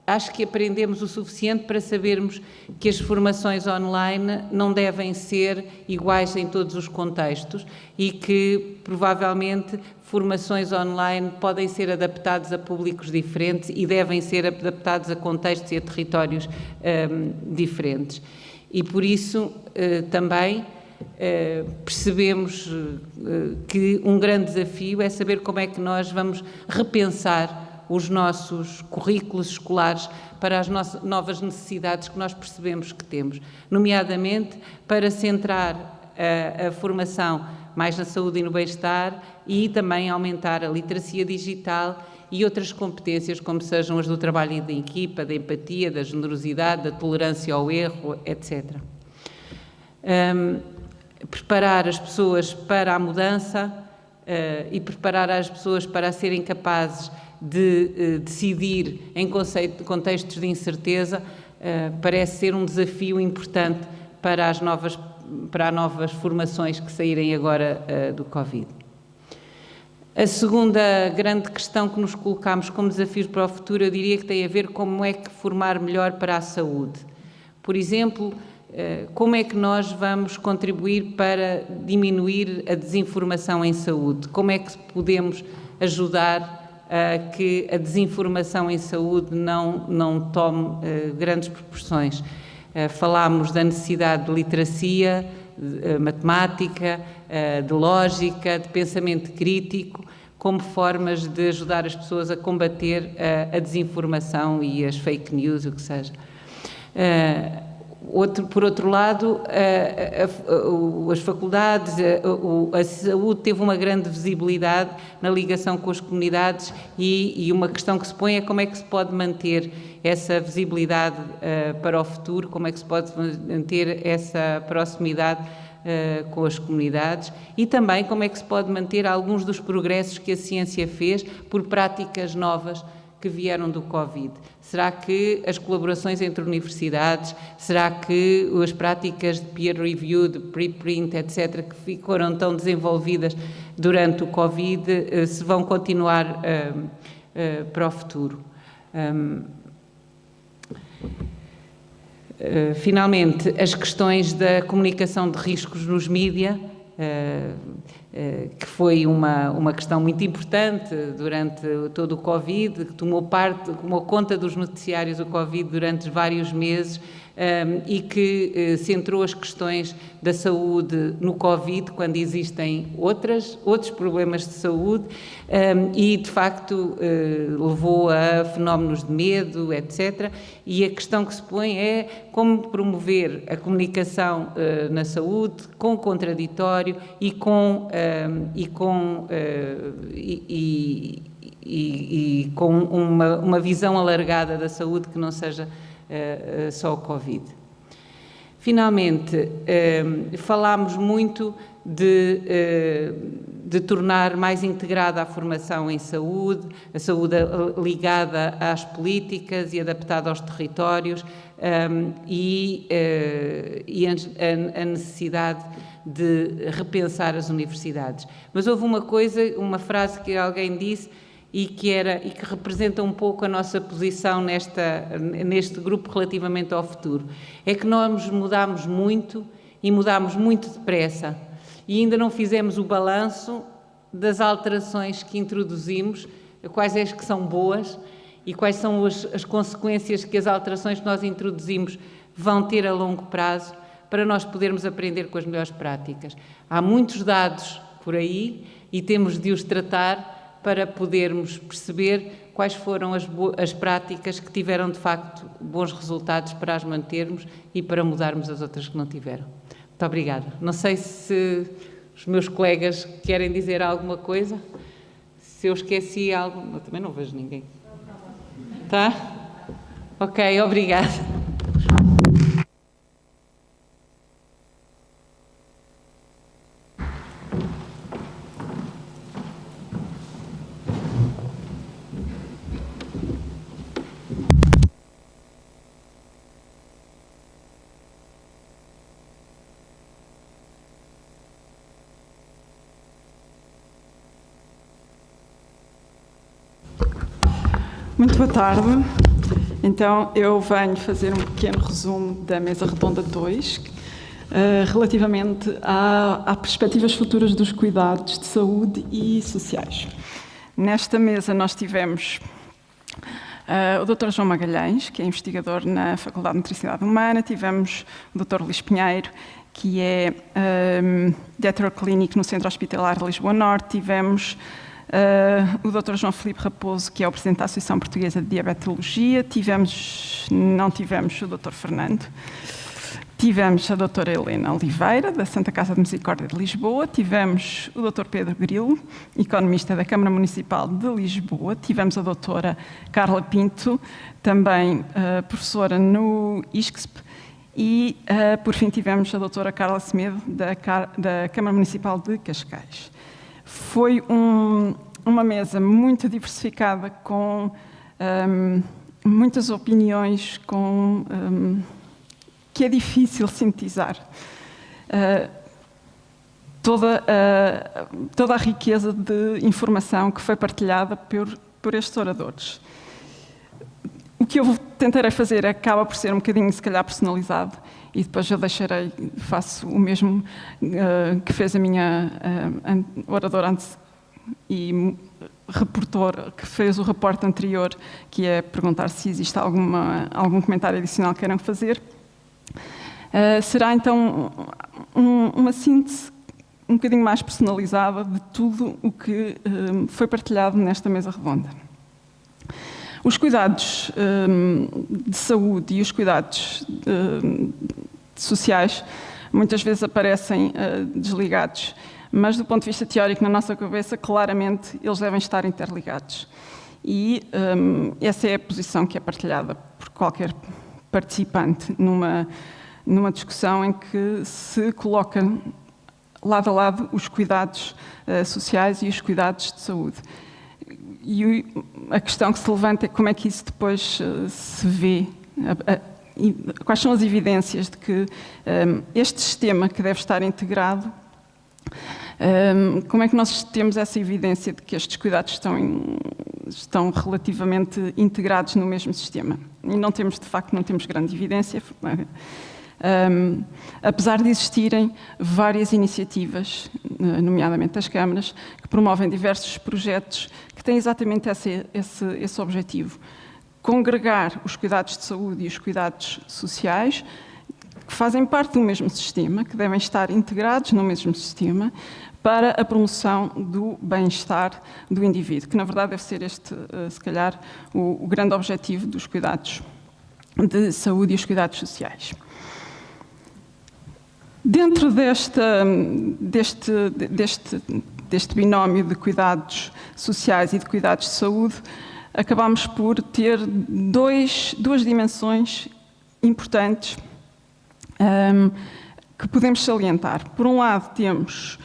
acho que aprendemos o suficiente para sabermos que as formações online não devem ser iguais em todos os contextos e que, provavelmente, formações online podem ser adaptadas a públicos diferentes e devem ser adaptados a contextos e a territórios diferentes. E, por isso, também percebemos que um grande desafio é saber como é que nós vamos repensar os nossos currículos escolares para as novas necessidades que nós percebemos que temos, nomeadamente para centrar a formação mais na saúde e no bem-estar e também aumentar a literacia digital e outras competências, como sejam as do trabalho em equipa, da empatia, da generosidade, da tolerância ao erro, etc. Preparar as pessoas para a mudança e preparar as pessoas para serem capazes de decidir em contextos de incerteza parece ser um desafio importante para as novas formações que saírem agora do Covid. A segunda grande questão que nos colocamos como desafios para o futuro, eu diria que tem a ver com como é que formar melhor para a saúde. Por exemplo, como é que nós vamos contribuir para diminuir a desinformação em saúde? Como é que podemos ajudar a que a desinformação em saúde não tome grandes proporções? Falámos da necessidade de literacia, de matemática, de lógica, de pensamento crítico, como formas de ajudar as pessoas a combater a desinformação e as fake news, o que seja. Por outro lado, as faculdades, a saúde teve uma grande visibilidade na ligação com as comunidades e uma questão que se põe é como é que se pode manter essa visibilidade para o futuro, como é que se pode manter essa proximidade com as comunidades e também como é que se pode manter alguns dos progressos que a ciência fez por práticas novas que vieram do Covid? Será que as colaborações entre universidades, será que as práticas de peer review, de preprint, etc., que foram tão desenvolvidas durante o Covid, se vão continuar para o futuro? Finalmente, as questões da comunicação de riscos nos mídia, que foi uma questão muito importante durante todo o Covid, que tomou conta dos noticiários o Covid durante vários meses, e que centrou as questões da saúde no Covid, quando existem outros problemas de saúde, e de facto levou a fenómenos de medo, etc. E a questão que se põe é como promover a comunicação na saúde com contraditório e com uma visão alargada da saúde que não seja só o Covid. Finalmente, falámos muito de tornar mais integrada a formação em saúde, a saúde ligada às políticas e adaptada aos territórios, e a necessidade de repensar as universidades. Mas houve uma frase que alguém disse e que representa um pouco a nossa posição neste grupo relativamente ao futuro. É que nós mudámos muito e mudámos muito depressa e ainda não fizemos o balanço das alterações que introduzimos, quais é que são boas e quais são as consequências que as alterações que nós introduzimos vão ter a longo prazo, para nós podermos aprender com as melhores práticas. Há muitos dados por aí e temos de os tratar para podermos perceber quais foram as práticas que tiveram, de facto, bons resultados para as mantermos e para mudarmos as outras que não tiveram. Muito obrigada. Não sei se os meus colegas querem dizer alguma coisa. Se eu esqueci algo... Eu também não vejo ninguém. Tá? Ok, obrigada. Muito boa tarde. Então, eu venho fazer um pequeno resumo da mesa redonda 2, relativamente a perspectivas futuras dos cuidados de saúde e sociais. Nesta mesa nós tivemos o Dr. João Magalhães, que é investigador na Faculdade de Nutricionalidade Humana, tivemos o Dr. Luís Pinheiro, que é diretor clínico no Centro Hospitalar de Lisboa Norte, tivemos o Dr. João Filipe Raposo, que é o Presidente da Associação Portuguesa de Diabetologia, não tivemos o Dr. Fernando, tivemos a Dra. Helena Oliveira, da Santa Casa de Misericórdia de Lisboa, tivemos o Dr. Pedro Grilo, economista da Câmara Municipal de Lisboa, tivemos a Dra. Carla Pinto, também professora no ISCSP, e, por fim, tivemos a Dra. Carla Semedo, da Câmara Municipal de Cascais. Foi uma mesa muito diversificada, com muitas opiniões, que é difícil sintetizar. Toda a riqueza de informação que foi partilhada por estes oradores. O que eu tentarei fazer acaba por ser um bocadinho, se calhar, personalizado, e depois eu faço o mesmo que fez a minha oradora antes e reportor, que fez o reporte anterior, que é perguntar se existe algum comentário adicional que queiram fazer. Será então uma síntese um bocadinho mais personalizada de tudo o que foi partilhado nesta mesa redonda. Os cuidados de saúde e os cuidados sociais muitas vezes aparecem desligados, mas do ponto de vista teórico, na nossa cabeça, claramente eles devem estar interligados. E essa é a posição que é partilhada por qualquer participante numa discussão em que se coloca lado a lado os cuidados sociais e os cuidados de saúde. E a questão que se levanta é como é que isso depois se vê, quais são as evidências de que este sistema que deve estar integrado, como é que nós temos essa evidência de que estes cuidados estão relativamente integrados no mesmo sistema? E não temos, de facto, não temos grande evidência, apesar de existirem várias iniciativas, nomeadamente das câmaras, que promovem diversos projetos que têm exatamente esse objetivo. Congregar os cuidados de saúde e os cuidados sociais, que fazem parte do mesmo sistema, que devem estar integrados no mesmo sistema, para a promoção do bem-estar do indivíduo, que na verdade deve ser este, se calhar, o grande objetivo dos cuidados de saúde e os cuidados sociais. Dentro deste binómio de cuidados sociais e de cuidados de saúde, acabamos por ter duas dimensões importantes que podemos salientar. Por um lado, temos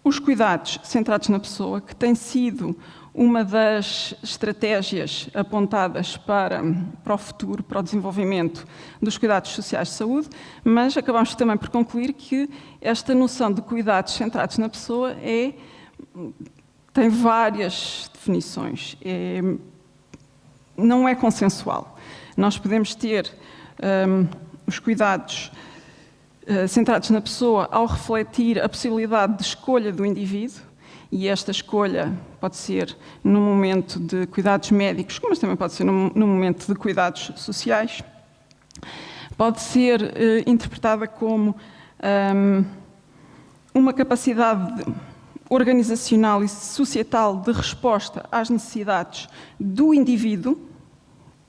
os cuidados centrados na pessoa, que tem sido uma das estratégias apontadas para o futuro, para o desenvolvimento dos cuidados sociais de saúde, mas acabamos também por concluir que esta noção de cuidados centrados na pessoa tem várias definições, não é consensual. Nós podemos ter os cuidados centrados na pessoa ao refletir a possibilidade de escolha do indivíduo, e esta escolha pode ser no momento de cuidados médicos, mas também pode ser no momento de cuidados sociais. Pode ser interpretada como uma capacidade organizacional e societal de resposta às necessidades do indivíduo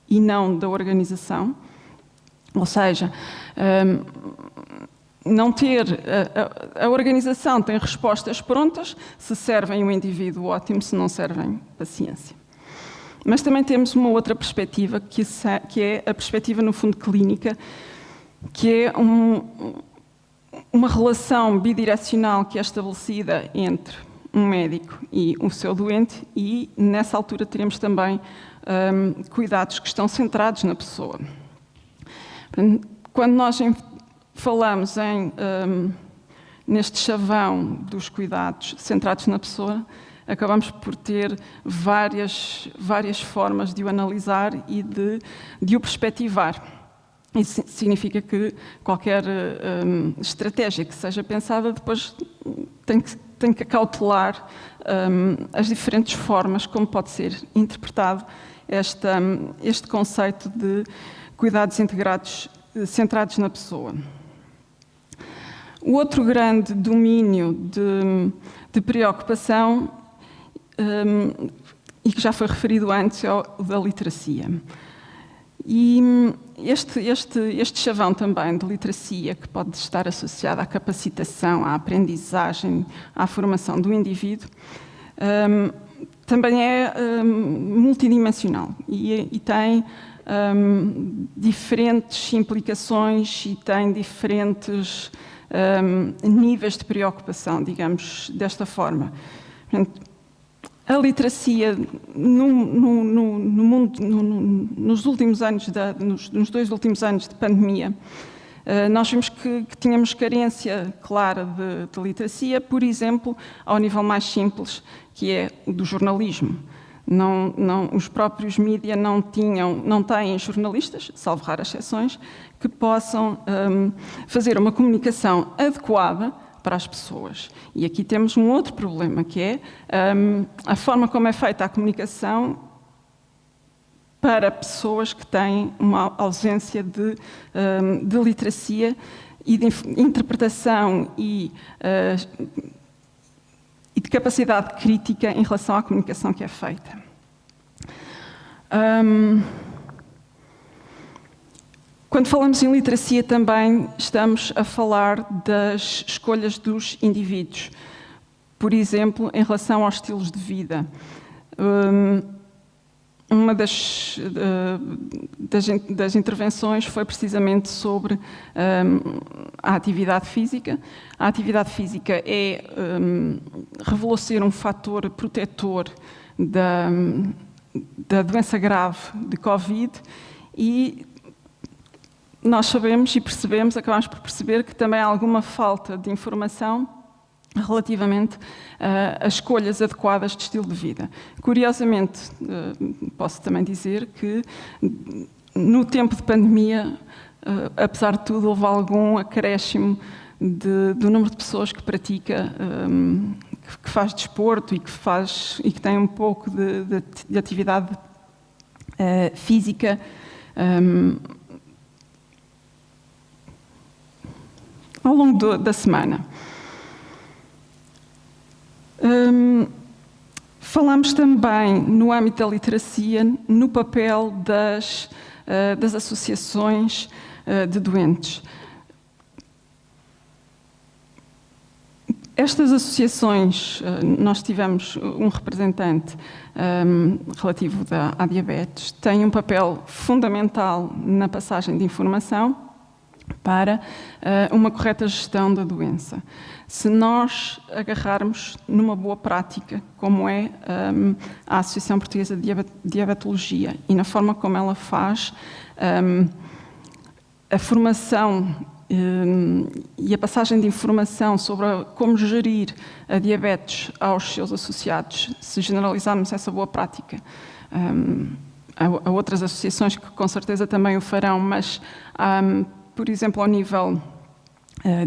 e não da organização. Ou seja, não ter a organização tem respostas prontas, se servem o indivíduo, ótimo, se não servem, paciência. Mas também temos uma outra perspectiva, que é a perspectiva, no fundo, clínica, que é uma relação bidirecional que é estabelecida entre um médico e o seu doente, e nessa altura teremos também cuidados que estão centrados na pessoa. Quando nós falamos neste chavão dos cuidados centrados na pessoa, acabamos por ter várias formas de o analisar e de o perspectivar. Isso significa que qualquer estratégia que seja pensada depois tem que acautelar as diferentes formas como pode ser interpretado este conceito de cuidados integrados centrados na pessoa. O outro grande domínio de preocupação, e que já foi referido antes, é o da literacia. E este chavão também de literacia, que pode estar associado à capacitação, à aprendizagem, à formação do indivíduo, também é multidimensional e tem diferentes implicações e tem diferentes níveis de preocupação, digamos, desta forma. Portanto, a literacia no mundo, nos últimos anos, nos 2 últimos anos de pandemia, nós vimos que tínhamos carência clara de literacia, por exemplo, ao nível mais simples, que é o do jornalismo. Os próprios mídias não têm jornalistas, salvo raras exceções, que possam fazer uma comunicação adequada para as pessoas. E aqui temos um outro problema, que é a forma como é feita a comunicação para pessoas que têm uma ausência de literacia e de interpretação e de capacidade crítica em relação à comunicação que é feita. Quando falamos em literacia também estamos a falar das escolhas dos indivíduos. Por exemplo, em relação aos estilos de vida. uma das intervenções foi precisamente sobre a atividade física. A atividade física revelou ser um fator protetor da doença grave de Covid, e nós sabemos e acabamos por perceber que também há alguma falta de informação relativamente a escolhas adequadas de estilo de vida. Curiosamente, posso também dizer que no tempo de pandemia, apesar de tudo, houve algum acréscimo do número de pessoas que pratica, que faz desporto e que tem um pouco de atividade física ao longo da semana. Falamos também, no âmbito da literacia, no papel das associações de doentes. Estas associações, nós tivemos um representante relativo à diabetes, têm um papel fundamental na passagem de informação para uma correta gestão da doença. Se nós agarrarmos numa boa prática, como é a Associação Portuguesa de Diabetologia, e na forma como ela faz a formação e a passagem de informação sobre como gerir a diabetes aos seus associados, se generalizarmos essa boa prática, há outras associações que com certeza também o farão, mas por exemplo, ao nível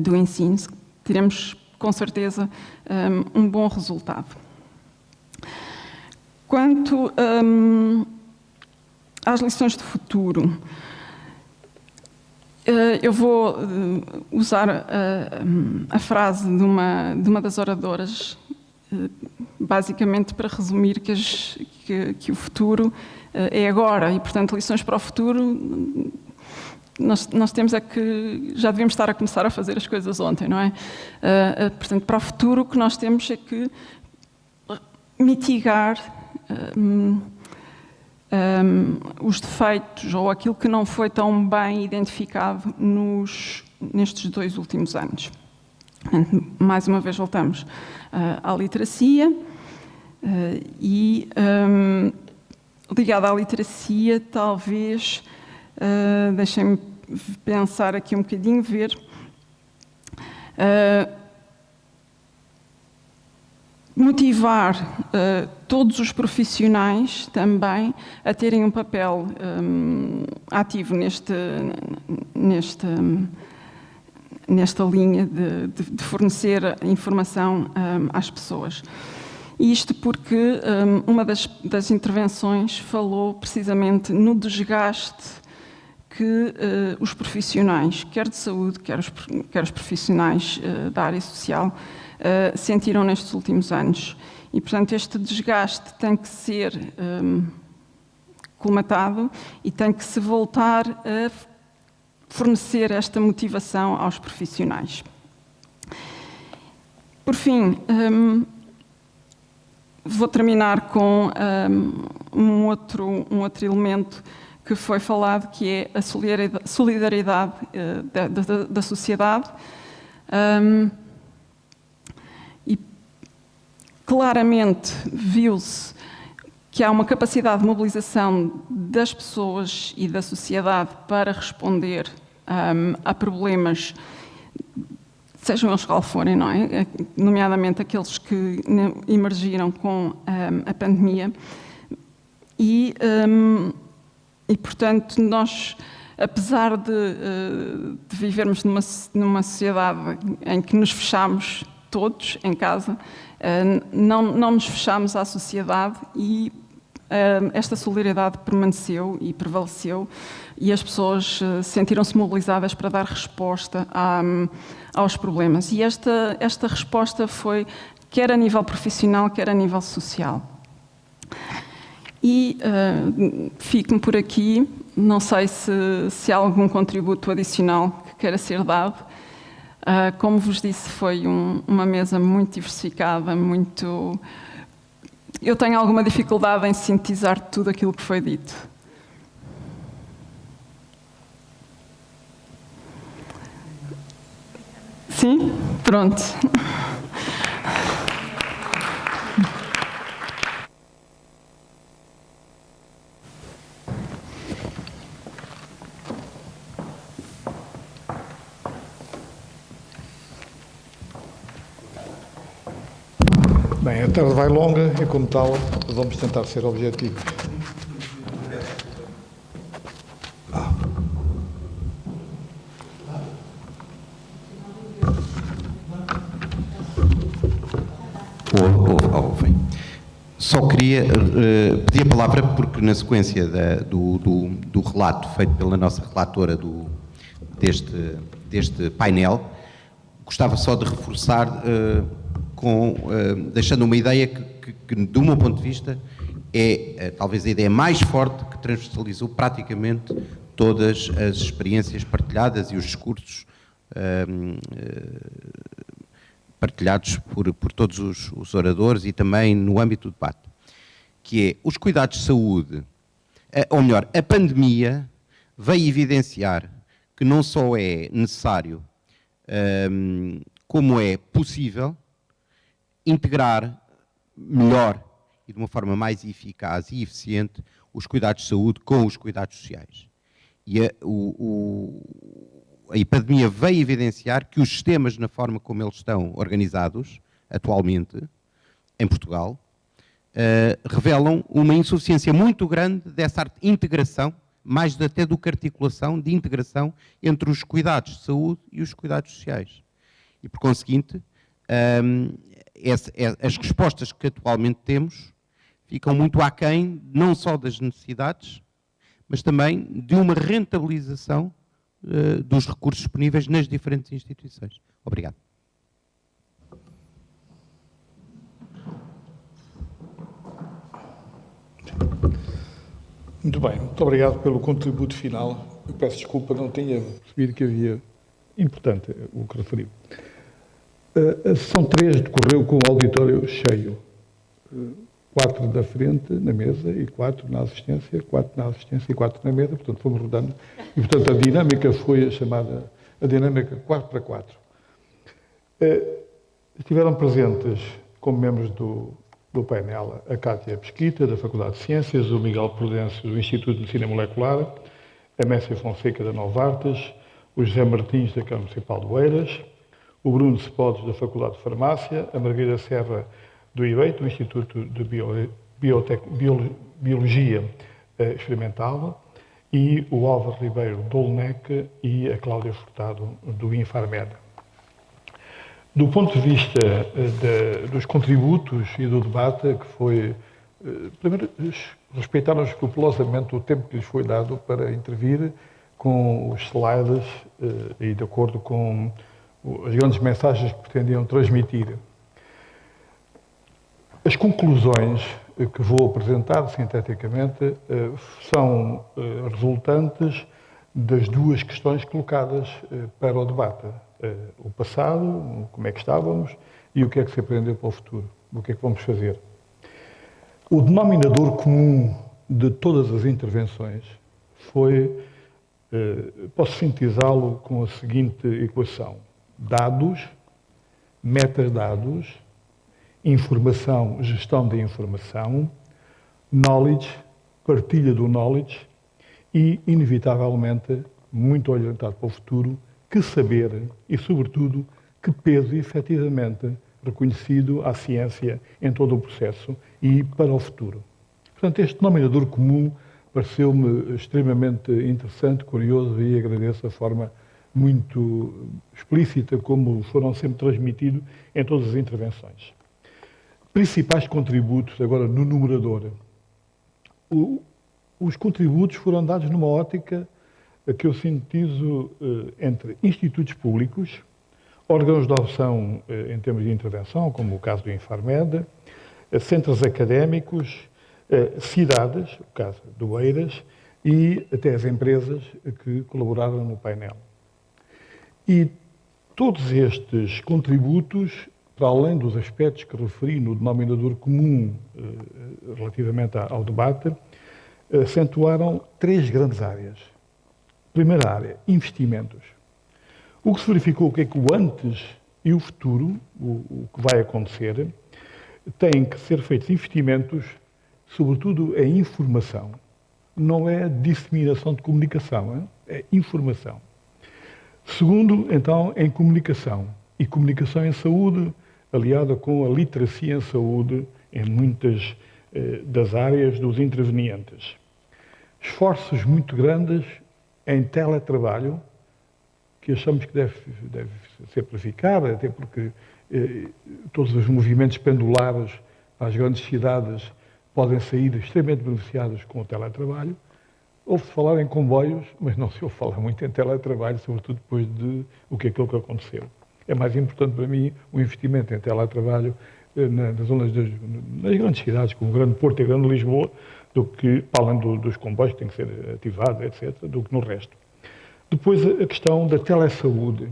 do ensino, teremos com certeza um bom resultado. Quanto às lições de futuro, eu vou usar a frase de uma das oradoras, basicamente para resumir que o futuro é agora, e portanto lições para o futuro. Nós temos que já devíamos estar a começar a fazer as coisas ontem, não é? Portanto, para o futuro o que nós temos é que mitigar os defeitos ou aquilo que não foi tão bem identificado nestes 2 últimos anos. Mais uma vez voltamos à literacia e ligada à literacia, talvez, deixem-me pensar aqui um bocadinho, ver. Motivar todos os profissionais também a terem um papel ativo nesta linha de fornecer informação às pessoas. Isto porque uma das intervenções falou precisamente no desgaste que os profissionais, quer de saúde, quer os profissionais da área social, sentiram nestes últimos anos. E, portanto, este desgaste tem que ser colmatado e tem que se voltar a fornecer esta motivação aos profissionais. Por fim, vou terminar com um outro elemento que foi falado, que é a solidariedade da sociedade. E claramente viu-se que há uma capacidade de mobilização das pessoas e da sociedade para responder a problemas, sejam eles qual forem, não é? Nomeadamente aqueles que emergiram com a pandemia. E, portanto, nós, apesar de vivermos numa sociedade em que nos fechamos todos em casa, não nos fechamos à sociedade e esta solidariedade permaneceu e prevaleceu e as pessoas sentiram-se mobilizadas para dar resposta aos problemas. E esta resposta foi quer a nível profissional, quer a nível social. E fico-me por aqui, não sei se há algum contributo adicional que queira ser dado. Como vos disse, foi uma mesa muito diversificada, muito eu tenho alguma dificuldade em sintetizar tudo aquilo que foi dito. Sim? Pronto. Bem, a tarde vai longa e, como tal, vamos tentar ser objetivos. Só queria pedir a palavra porque, na sequência do relato feito pela nossa relatora deste painel, gostava só de reforçar, deixando uma ideia que, do meu ponto de vista, é talvez a ideia mais forte que transversalizou praticamente todas as experiências partilhadas e os discursos partilhados por todos os oradores e também no âmbito do debate, que é os cuidados de saúde, ou melhor, a pandemia veio evidenciar que não só é necessário, como é possível, integrar melhor e de uma forma mais eficaz e eficiente os cuidados de saúde com os cuidados sociais. E a pandemia veio evidenciar que os sistemas, na forma como eles estão organizados atualmente, em Portugal, revelam uma insuficiência muito grande dessa integração, mais até do que articulação, de integração entre os cuidados de saúde e os cuidados sociais. E, por conseguinte, as respostas que atualmente temos ficam muito aquém, não só das necessidades, mas também de uma rentabilização dos recursos disponíveis nas diferentes instituições. Obrigado. Muito bem, muito obrigado pelo contributo final. Eu peço desculpa, não tinha percebido que havia importante o que referiu. A sessão 3 decorreu com o auditório cheio. 4 da frente na mesa e 4 na assistência, 4 na assistência e 4 na mesa, portanto fomos rodando. E, portanto, a dinâmica foi a chamada, a dinâmica 4x4. Estiveram presentes, como membros do painel, a Cátia Pesquita, da Faculdade de Ciências, o Miguel Prudêncio, do Instituto de Medicina Molecular, a Messia Fonseca, da Nova Artes, o José Martins, da Câmara Municipal de Oeiras, o Bruno Cepodes, da Faculdade de Farmácia, a Margarida Serra, do IBEI, do Instituto de Biologia Experimental, e o Álvaro Ribeiro, do ULNEC, e a Cláudia Furtado, do Infarmed. Do ponto de vista dos contributos e do debate, que foi... Primeiro, respeitaram escrupulosamente o tempo que lhes foi dado para intervir com os slides e de acordo com as grandes mensagens que pretendiam transmitir. As conclusões que vou apresentar sinteticamente são resultantes das duas questões colocadas para o debate. O passado, como é que estávamos, e o que é que se aprendeu para o futuro, o que é que vamos fazer. O denominador comum de todas as intervenções foi, posso sintetizá-lo com a seguinte equação: dados, metadados, informação, gestão da informação, knowledge, partilha do knowledge e, inevitavelmente, muito orientado para o futuro, que saber e, sobretudo, que peso efetivamente reconhecido à ciência em todo o processo e para o futuro. Portanto, este denominador comum pareceu-me extremamente interessante, curioso, e agradeço a forma muito explícita como foram sempre transmitidos em todas as intervenções. Principais contributos, agora no numerador. Os contributos foram dados numa ótica que eu sintetizo entre institutos públicos, órgãos de opção em termos de intervenção, como o caso do Infarmed, centros académicos, cidades, o caso do Oeiras, e até as empresas que colaboraram no painel. E todos estes contributos para além dos aspectos que referi no denominador comum relativamente ao debate, acentuaram 3 grandes áreas. Primeira área, investimentos. O que se verificou é que o antes e o futuro, o que vai acontecer, têm que ser feitos investimentos, sobretudo em informação. Não é disseminação de comunicação, é informação. Segundo, então, em comunicação. E comunicação em saúde, aliada com a literacia em saúde em muitas das áreas dos intervenientes. Esforços muito grandes em teletrabalho, que achamos que deve ser para ficar, até porque todos os movimentos pendulares para as grandes cidades podem sair extremamente beneficiados com o teletrabalho. Ouve-se falar em comboios, mas não se ouve falar muito em teletrabalho, sobretudo depois de aquilo que aconteceu. É mais importante para mim o investimento em teletrabalho nas zonas nas grandes cidades, como o Grande Porto e a Grande Lisboa, do que, para além dos comboios que têm que ser ativados, etc., do que no resto. Depois, a questão da telesaúde.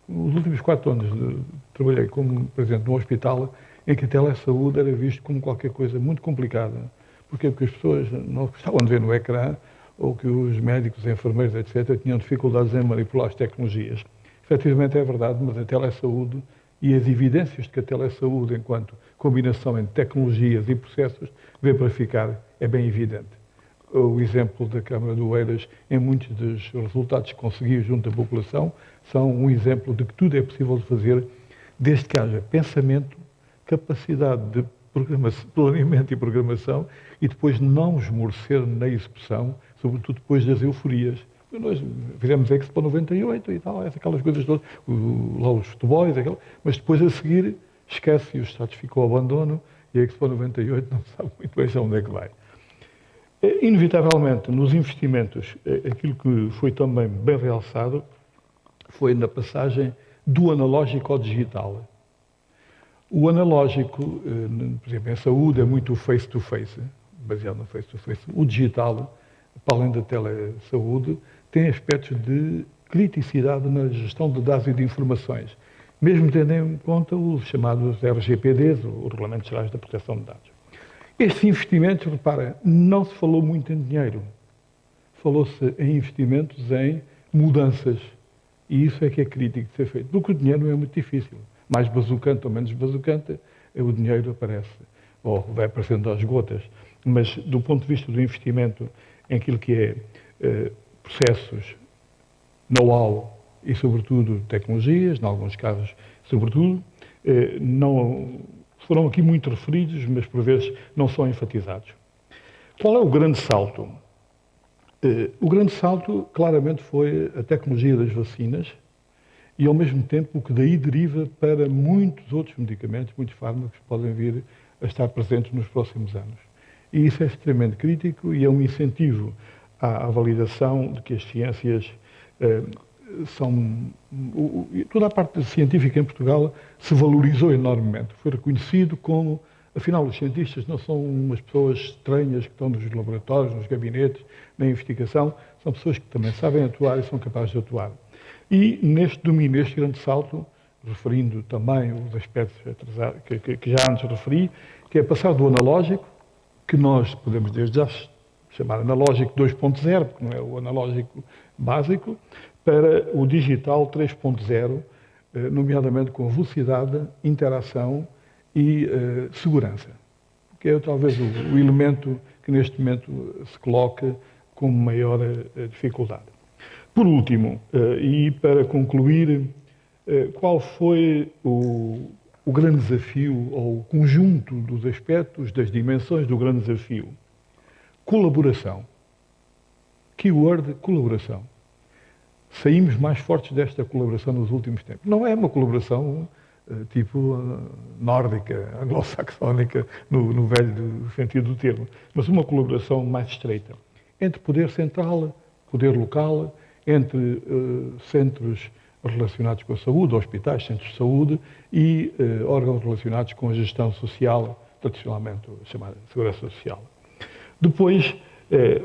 Nos últimos 4 anos trabalhei como presidente de um hospital em que a telesaúde era visto como qualquer coisa muito complicada. Porquê? Porque as pessoas não gostavam de ver no ecrã, ou que os médicos, enfermeiros, etc., tinham dificuldades em manipular as tecnologias. Efetivamente é verdade, mas a telesaúde e as evidências de que a telesaúde, enquanto combinação entre tecnologias e processos, veio para ficar, é bem evidente. O exemplo da Câmara do Oeiras, em muitos dos resultados que conseguiu junto da população, são um exemplo de que tudo é possível de fazer, desde que haja pensamento, capacidade de planeamento e programação, e depois não esmorecer na execução, sobretudo depois das euforias. Nós fizemos a Expo 98 e tal, aquelas coisas todas, lá os futebols, mas depois a seguir esquece e o Estado ficou ao abandono e a Expo 98 não sabe muito bem onde é que vai. Inevitavelmente, nos investimentos, aquilo que foi também bem realçado foi na passagem do analógico ao digital. O analógico, por exemplo, em saúde, é muito face-to-face, baseado no face-to-face. O digital, para além da telesaúde, tem aspectos de criticidade na gestão de dados e de informações, mesmo tendo em conta os chamados RGPDs, os Regulamentos Gerais da Proteção de Dados. Estes investimentos, repara, não se falou muito em dinheiro. Falou-se em investimentos em mudanças. E isso é que é crítico de ser feito. Porque o dinheiro não é muito difícil. Mais bazucante ou menos bazucante, o dinheiro aparece. Ou vai aparecendo às gotas. Mas, do ponto de vista do investimento em aquilo que é processos, know-how e, sobretudo, tecnologias, em alguns casos, sobretudo, não foram aqui muito referidos, mas por vezes não são enfatizados. Qual é o grande salto? O grande salto, claramente, foi a tecnologia das vacinas e, ao mesmo tempo, o que daí deriva para muitos outros medicamentos, muitos fármacos que podem vir a estar presentes nos próximos anos. E isso é extremamente crítico e é um incentivo à validação de que as ciências toda a parte científica em Portugal se valorizou enormemente. Foi reconhecido como, afinal, os cientistas não são umas pessoas estranhas que estão nos laboratórios, nos gabinetes, na investigação, são pessoas que também sabem atuar e são capazes de atuar. E neste domínio, este grande salto, referindo também os aspectos que já antes referi, que é passar do analógico, que nós podemos desde já chamar analógico 2.0, porque não é o analógico básico, para o digital 3.0, nomeadamente com velocidade, interação e segurança, que é talvez o elemento que neste momento se coloca com maior dificuldade. Por último, e para concluir, qual foi o grande desafio, ou o conjunto dos aspectos, das dimensões do grande desafio? Colaboração. Keyword, colaboração. Saímos mais fortes desta colaboração nos últimos tempos. Não é uma colaboração tipo nórdica, anglo-saxónica, no velho sentido do termo, mas uma colaboração mais estreita entre poder central, poder local, entre centros relacionados com a saúde, hospitais, centros de saúde e órgãos relacionados com a gestão social, tradicionalmente chamada segurança social. Depois,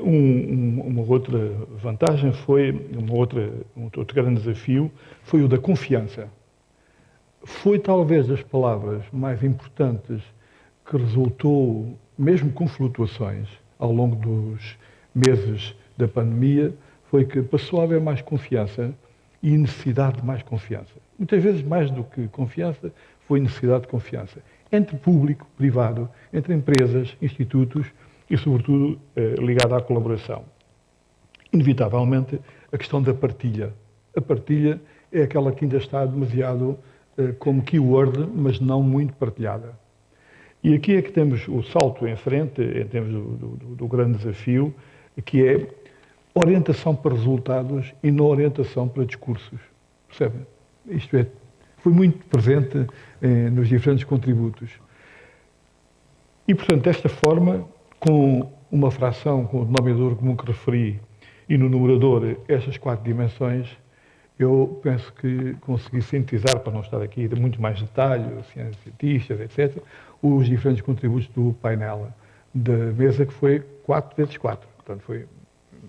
uma outra vantagem foi, um outro grande desafio, foi o da confiança. foi talvez das palavras mais importantes que resultou, mesmo com flutuações, ao longo dos meses da pandemia, foi que passou a haver mais confiança e necessidade de mais confiança. Muitas vezes, mais do que confiança, foi necessidade de confiança. Entre público, privado, entre empresas, institutos e, sobretudo, ligada à colaboração. Inevitavelmente, a questão da partilha. A partilha é aquela que ainda está demasiado como keyword, mas não muito partilhada. E aqui é que temos o salto em frente, em termos do grande desafio, que é orientação para resultados e não orientação para discursos. Percebem? Isto é, foi muito presente nos diferentes contributos. E, portanto, desta forma, com uma fração, com o denominador comum que referi, e no numerador estas 4 dimensões, eu penso que consegui sintetizar, para não estar aqui de muito mais detalhe, cientistas, etc., os diferentes contributos do painel da mesa, que foi 4x4. Portanto, foi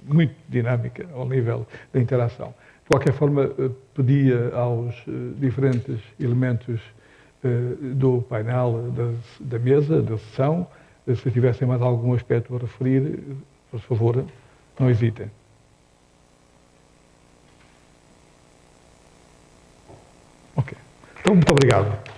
muito dinâmica ao nível da interação. De qualquer forma, pedia aos diferentes elementos do painel da mesa, da sessão, se tivessem mais algum aspecto a referir, por favor, não hesitem. Ok. Então, muito obrigado.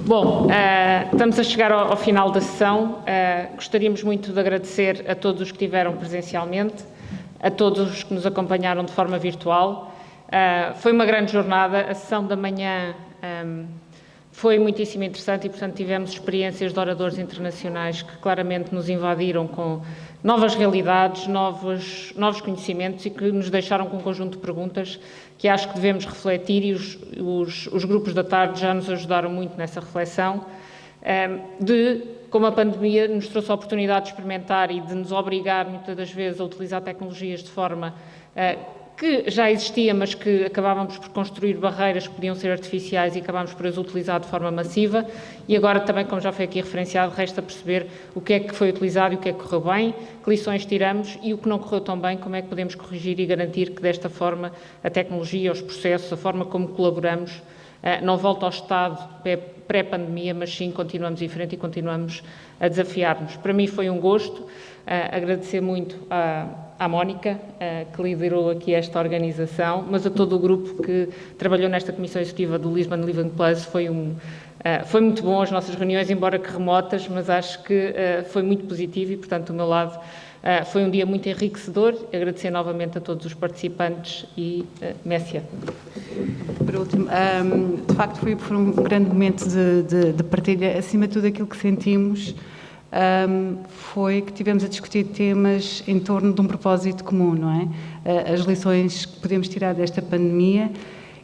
Bom, estamos a chegar ao final da sessão. Gostaríamos muito de agradecer a todos os que estiveram presencialmente, a todos os que nos acompanharam de forma virtual. Foi uma grande jornada. A sessão da manhã foi muitíssimo interessante e, portanto, tivemos experiências de oradores internacionais que claramente nos invadiram com novas realidades, novos conhecimentos e que nos deixaram com um conjunto de perguntas que acho que devemos refletir, e os grupos da tarde já nos ajudaram muito nessa reflexão, de como a pandemia nos trouxe a oportunidade de experimentar e de nos obrigar muitas das vezes a utilizar tecnologias de forma que já existia, mas que acabávamos por construir barreiras que podiam ser artificiais e acabámos por as utilizar de forma massiva. E agora também, como já foi aqui referenciado, resta perceber o que é que foi utilizado e o que é que correu bem, que lições tiramos e o que não correu tão bem, como é que podemos corrigir e garantir que desta forma a tecnologia, os processos, a forma como colaboramos não volta ao estado pré-pandemia, mas sim continuamos em frente e continuamos a desafiar-nos. Para mim foi um gosto, agradecer muito à Mónica, que liderou aqui esta organização, mas a todo o grupo que trabalhou nesta comissão executiva do Lisbon Living Plus. Foi muito bom as nossas reuniões, embora que remotas, mas acho que foi muito positivo e, portanto, do meu lado, foi um dia muito enriquecedor. Agradecer novamente a todos os participantes e Messia. Por último, de facto foi um grande momento de partilha. Acima de tudo, aquilo que sentimos foi que tivemos a discutir temas em torno de um propósito comum, não é? As lições que podemos tirar desta pandemia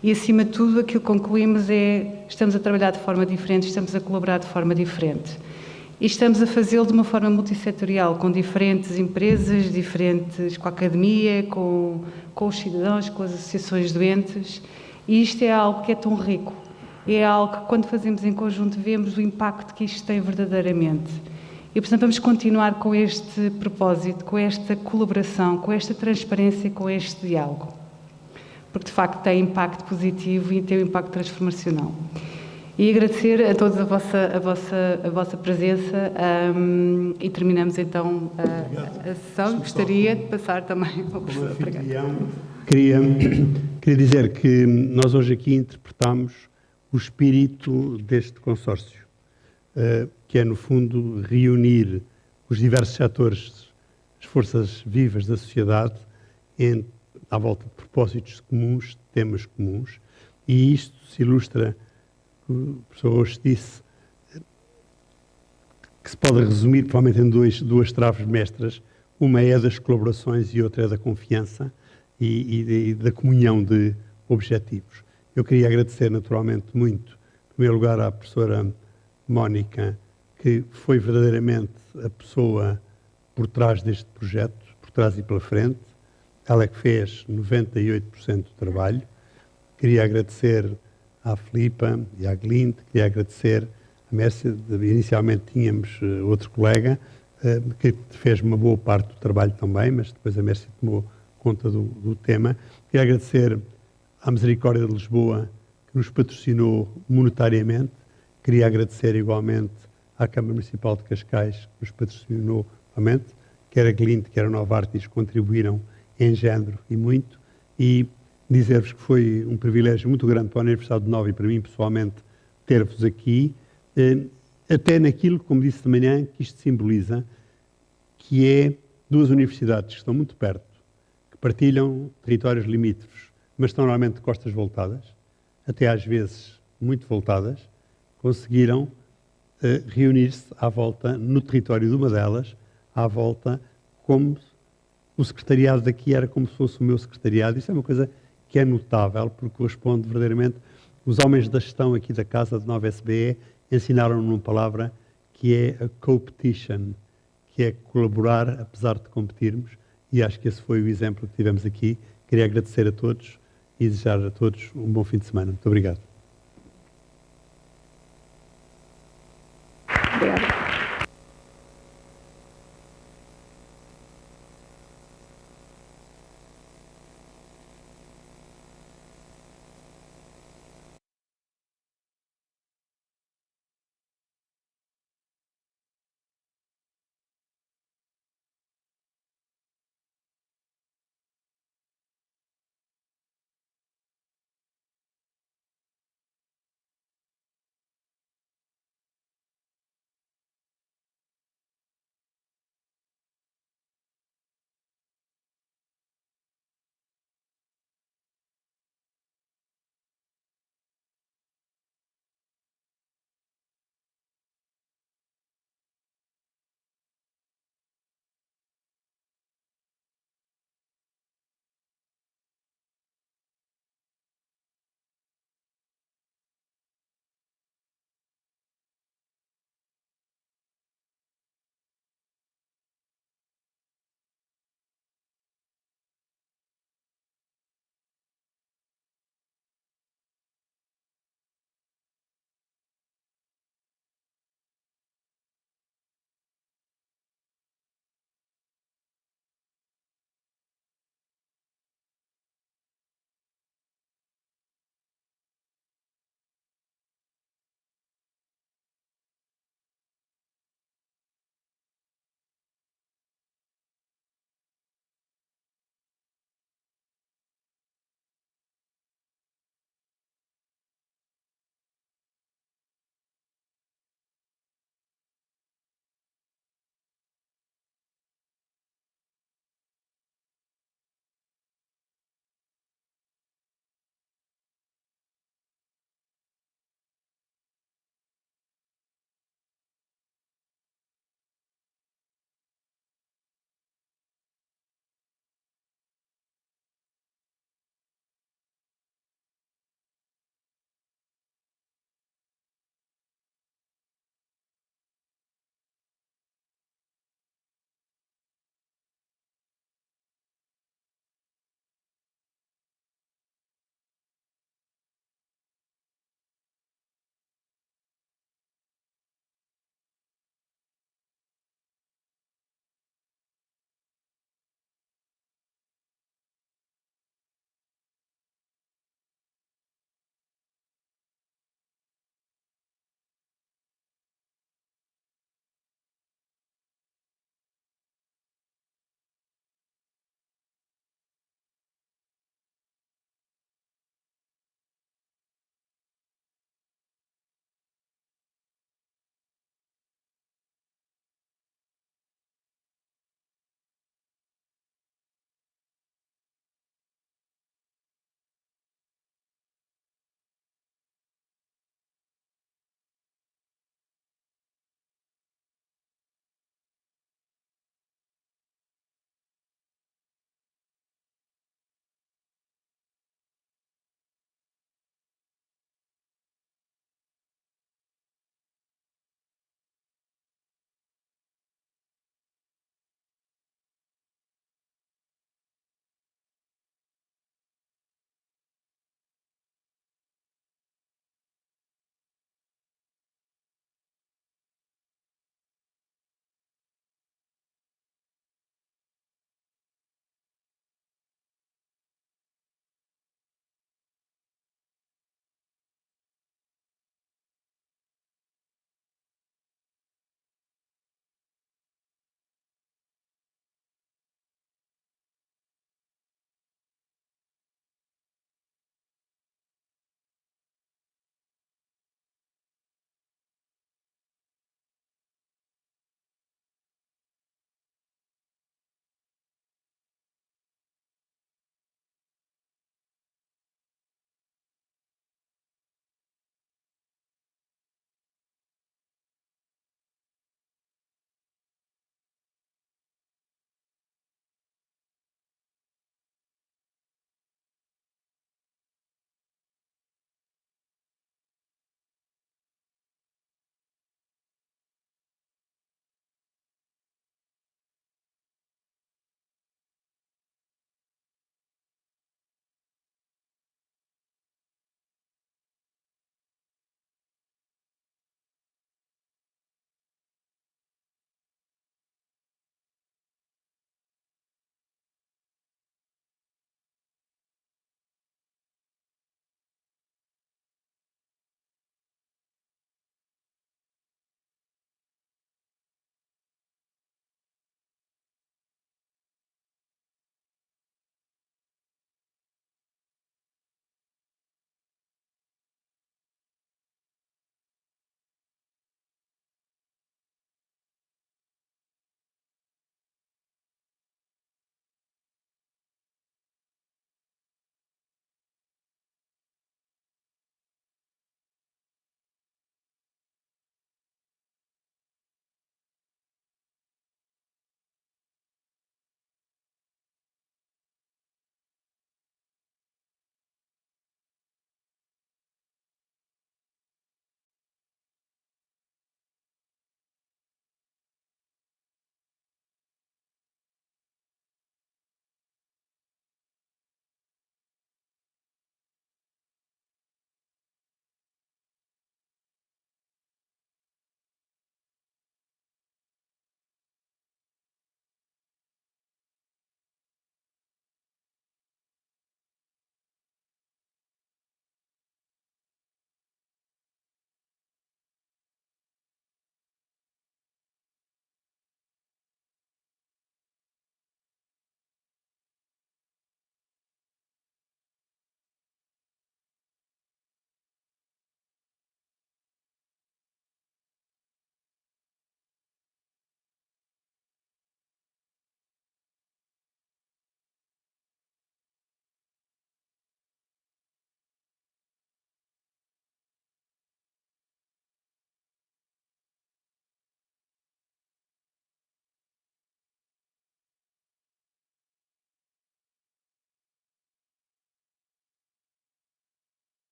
e, acima de tudo, aquilo que concluímos é estamos a trabalhar de forma diferente, estamos a colaborar de forma diferente. E estamos a fazê-lo de uma forma multissetorial, com diferentes empresas, diferentes, com a academia, com os cidadãos, com as associações doentes. E isto é algo que é tão rico. É algo que, quando fazemos em conjunto, vemos o impacto que isto tem verdadeiramente. E, portanto, vamos continuar com este propósito, com esta colaboração, com esta transparência, com este diálogo. Porque, de facto, tem impacto positivo e tem um impacto transformacional. E agradecer a todos a vossa presença e terminamos então a sessão. Gostaria de passar também ao professor. Queria dizer que nós hoje aqui interpretamos o espírito deste consórcio, que é, no fundo, reunir os diversos setores, as forças vivas da sociedade, à volta de propósitos comuns, de temas comuns, e isto se ilustra, o professor hoje disse, que se pode resumir provavelmente em duas traves mestras. Uma é das colaborações e outra é da confiança e da comunhão de objetivos. Eu queria agradecer naturalmente muito, em primeiro lugar, à professora Mónica, que foi verdadeiramente a pessoa por trás deste projeto, por trás e pela frente. Ela é que fez 98% do trabalho. Queria agradecer à Filipa e à Glint, queria agradecer a Mércia. Inicialmente tínhamos outro colega que fez uma boa parte do trabalho também, mas depois a Mércia tomou conta do tema. Queria agradecer à Misericórdia de Lisboa, que nos patrocinou monetariamente. Queria agradecer igualmente à Câmara Municipal de Cascais, que nos patrocinou igualmente. Quer a Glint, quer a Nova Artis contribuíram em género e muito. E dizer-vos que foi um privilégio muito grande para a Universidade de Nova e para mim pessoalmente ter-vos aqui, até naquilo, como disse de manhã, que isto simboliza, que é duas universidades que estão muito perto, que partilham territórios limítrofes, mas estão normalmente de costas voltadas, até às vezes muito voltadas, conseguiram reunir-se à volta, no território de uma delas, à volta, como o secretariado daqui era como se fosse o meu secretariado. Isso é uma coisa que é notável, porque corresponde verdadeiramente. Os homens da gestão aqui da Casa de Nova SBE ensinaram-me uma palavra que é a competition, que é colaborar apesar de competirmos, e acho que esse foi o exemplo que tivemos aqui. Queria agradecer a todos e desejar a todos um bom fim de semana. Muito obrigado. Obrigada.